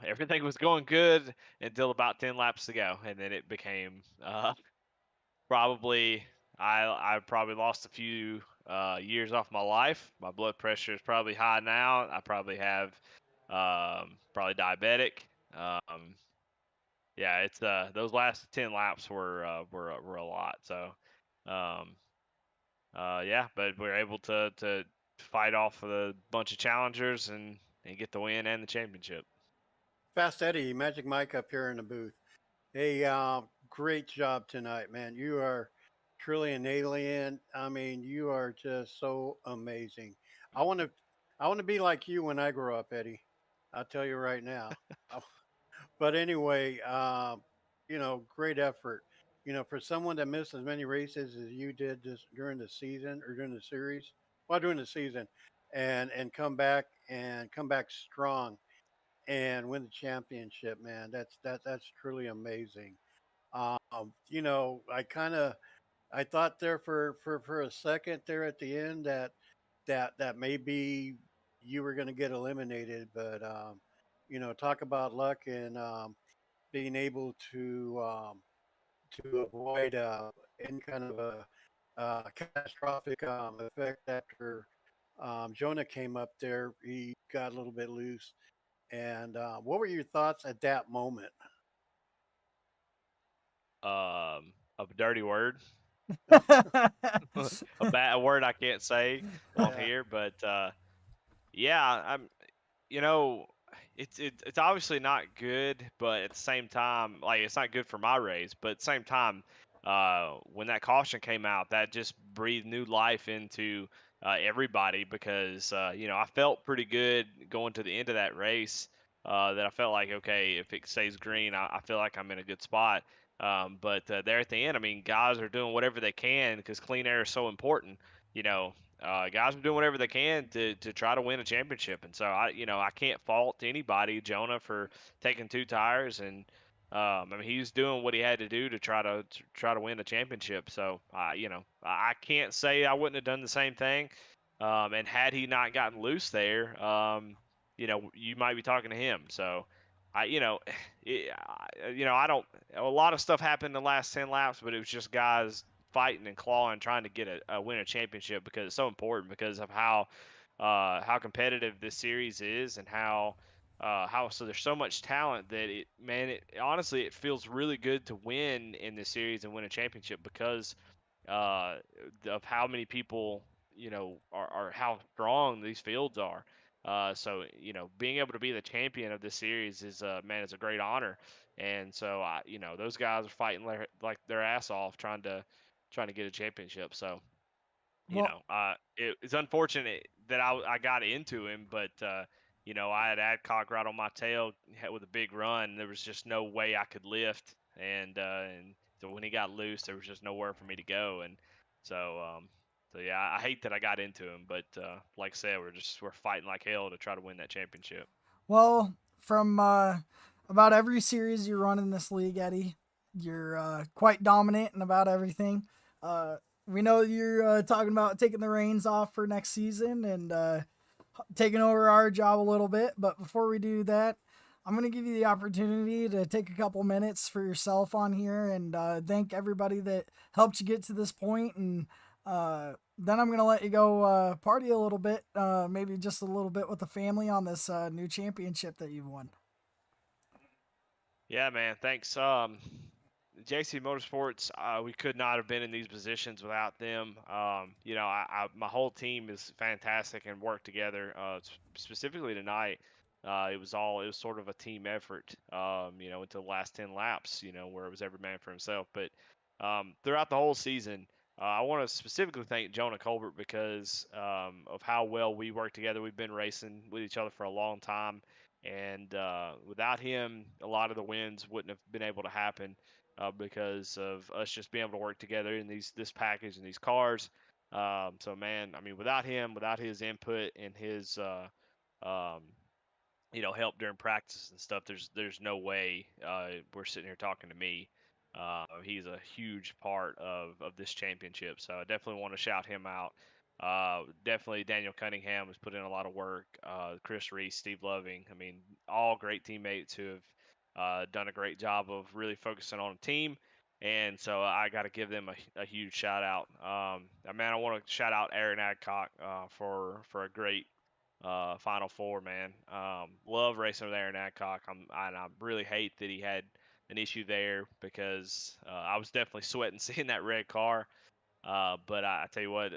everything was going good until about 10 laps to go, and then it became probably I probably lost a few years off my life. My blood pressure is probably high now. I probably have probably diabetic. Um, yeah, it's those last 10 laps were a lot. So, um, yeah, but we were able to fight off a bunch of challengers and get the win and the championship. Fast Eddie, Magic Mike up here in the booth. Hey, great job tonight, man. You are truly an alien. I mean, you are just so amazing. I want to, I want to be like you when I grow up, Eddie. I'll tell you right now. But anyway, great effort. For someone that missed as many races as you did this during the season or during the series, well, during the season, and come back strong and win the championship, man. That's truly amazing. I thought there for a second there at the end that maybe you were going to get eliminated, but talk about luck and being able to avoid any kind of a catastrophic effect after Jonah came up there. He got a little bit loose. And what were your thoughts at that moment? A dirty word, a bad word I can't say on Yeah. here, but yeah, you know, it's obviously not good, but at the same time, like it's not good for my race. But at the same time, when that caution came out, that just breathed new life into everybody because I felt pretty good going to the end of that race. That I felt like, okay, if it stays green, I feel like I'm in a good spot. But there at the end, I mean, guys are doing whatever they can because clean air is so important. You know, guys are doing whatever they can to try to win a championship, and so I can't fault anybody, Jonah, for taking 2 tires, and I mean he's doing what he had to do to try to win a championship. So I can't say I wouldn't have done the same thing, and had he not gotten loose there, you might be talking to him. So I you know I don't a lot of stuff happened in the last 10 laps, but it was just guys fighting and clawing, trying to get a win a championship because it's so important because of how competitive this series is and how so there's so much talent that it honestly it feels really good to win in this series and win a championship because uh, of how many people are how strong these fields are. So being able to be the champion of this series is man, it's a great honor. And so those guys are fighting like their ass off trying to get a championship. So Well, it's unfortunate that I got into him, but I had Adcock right on my tail with a big run. There was just no way I could lift, and so when he got loose, there was just nowhere for me to go, and so yeah, I hate that I got into him, but like I said, we're fighting like hell to try to win that championship. well, from about every series you run in this league, Eddie, you're quite dominant in about everything. Uh, we know you're talking about taking the reins off for next season and taking over our job a little bit. But before we do that, I'm going to give you the opportunity to take a couple minutes for yourself on here and thank everybody that helped you get to this point. And then I'm going to let you go party a little bit, maybe just a little bit with the family on this new championship that you've won. Yeah, man. Thanks. JC Motorsports, we could not have been in these positions without them. My whole team is fantastic and worked together. Specifically tonight, it was sort of a team effort. Until the last 10 laps, where it was every man for himself. But throughout the whole season, I want to specifically thank Jonah Colbert because of how well we work together. We've been racing with each other for a long time. And without him, a lot of the wins wouldn't have been able to happen. because of us just being able to work together in this package and these cars. So man, I mean, without him, without his input and his um, help during practice and stuff, there's no way we're sitting here talking to me. He's a huge part of this championship, so I definitely want to shout him out. Definitely Daniel Cunningham has put in a lot of work. Chris Reese, Steve Loving, I mean, all great teammates who have done a great job of really focusing on a team. And so I got to give them a huge shout out. Man, I want to shout out Aaron Adcock for a great Final Four, man. Love racing with Aaron Adcock. I really hate that he had an issue there because I was definitely sweating seeing that red car. But I tell you what,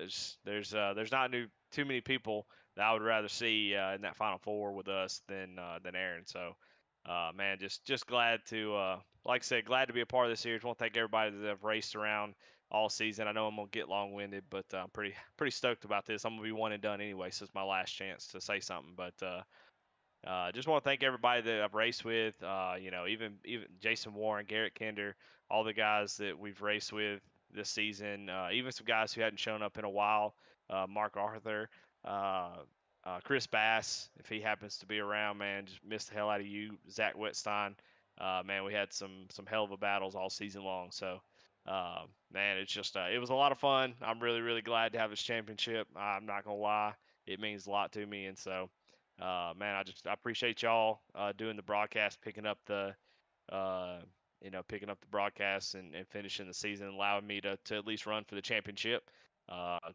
there's not too many people that I would rather see in that Final Four with us than Aaron. So, man, just glad to like I said, glad to be a part of this series. Want to thank everybody that have raced around all season. I know I'm gonna get long-winded, but I'm pretty stoked about this. I'm gonna be one and done anyway, so it's my last chance to say something. But just want to thank everybody that I've raced with. Even Jason Warren, Garrett Kinder, all the guys that we've raced with this season. Even some guys who hadn't shown up in a while. Mark Arthur, uh, Chris Bass, if he happens to be around, man, just miss the hell out of you. Zach Wetstein, man, we had some hell of a battles all season long. So. Man, it's just it was a lot of fun. I'm really glad to have this championship. I'm not gonna lie, it means a lot to me, and so man, I appreciate y'all doing the broadcast, uh, picking up the broadcast and finishing the season, allowing me to at least run for the championship.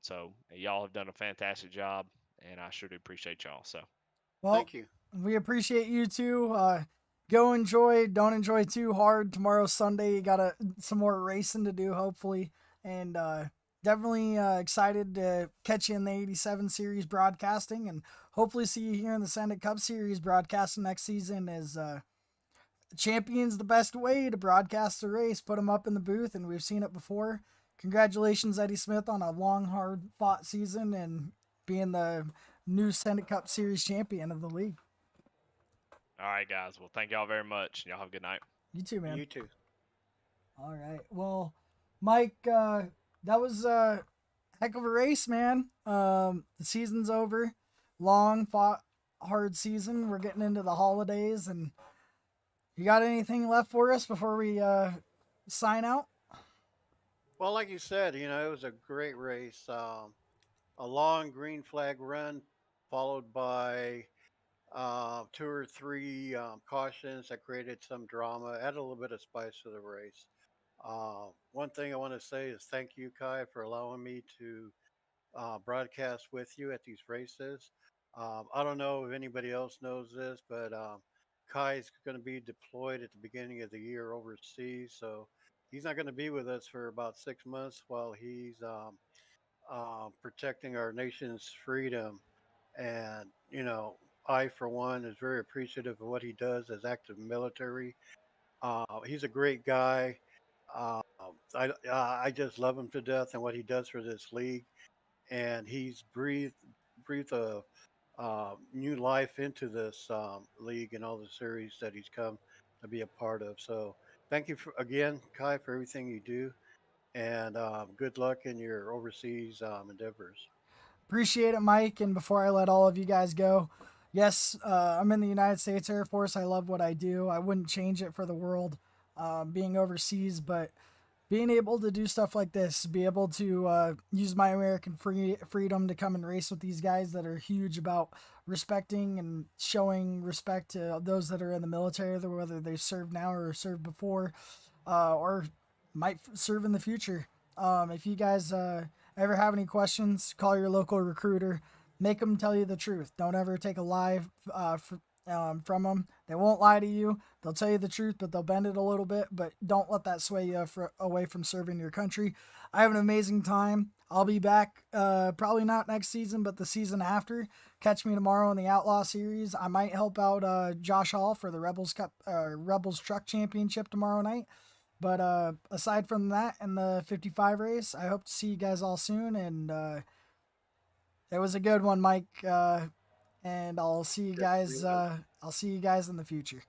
So y'all have done a fantastic job, and I sure do appreciate y'all. So Well, Thank you. we appreciate you too. Go enjoy. Don't enjoy too hard. Tomorrow's Sunday. You got some more racing to do, hopefully. And definitely excited to catch you in the 87 series broadcasting and hopefully see you here in the Senate Cup series broadcasting next season as champion's the best way to broadcast a race. Put them up in the booth, and we've seen it before. Congratulations, Eddie Smith, on a long, hard-fought season and being the new Senate Cup Series champion of the league. all right, guys. Well, thank y'all very much, and y'all have a good night. You too, man. You too. All right. Well, Mike, that was a heck of a race, man. The season's over. Long, fought, hard season. We're getting into the holidays, and you got anything left for us before we sign out? Well, like you said, it was a great race. A long green flag run followed by two or three cautions that created some drama, added a little bit of spice to the race. One thing I want to say is thank you, Kai, for allowing me to broadcast with you at these races. I don't know if anybody else knows this, but Kai is going to be deployed at the beginning of the year overseas, so he's not going to be with us for about 6 months while he's protecting our nation's freedom. And I, for one, is very appreciative of what he does as active military. He's a great guy. Uh, I just love him to death and what he does for this league. And he's breathed a new life into this league and all the series that he's come to be a part of. So thank you again, Kai, for everything you do, and good luck in your overseas endeavors. Appreciate it, Mike. And before I let all of you guys go, yes, I'm in the United States Air Force. I love what I do. I wouldn't change it for the world, being overseas, but being able to do stuff like this, be able to use my American freedom to come and race with these guys that are huge about respecting and showing respect to those that are in the military, whether they've served now or served before, or might serve in the future. If you guys ever have any questions, call your local recruiter. Make them tell you the truth. Don't ever take a lie from them. They won't lie to you. They'll tell you the truth, but they'll bend it a little bit. But don't let that sway you away from serving your country. I have an amazing time. I'll be back probably not next season, but the season after. Catch me tomorrow in the Outlaw Series. I might help out Josh Hall for the Rebels Cup, Rebels Truck Championship tomorrow night. But aside from that and the 55 race, I hope to see you guys all soon. And it was a good one, Mike. And I'll see you guys. I'll see you guys in the future.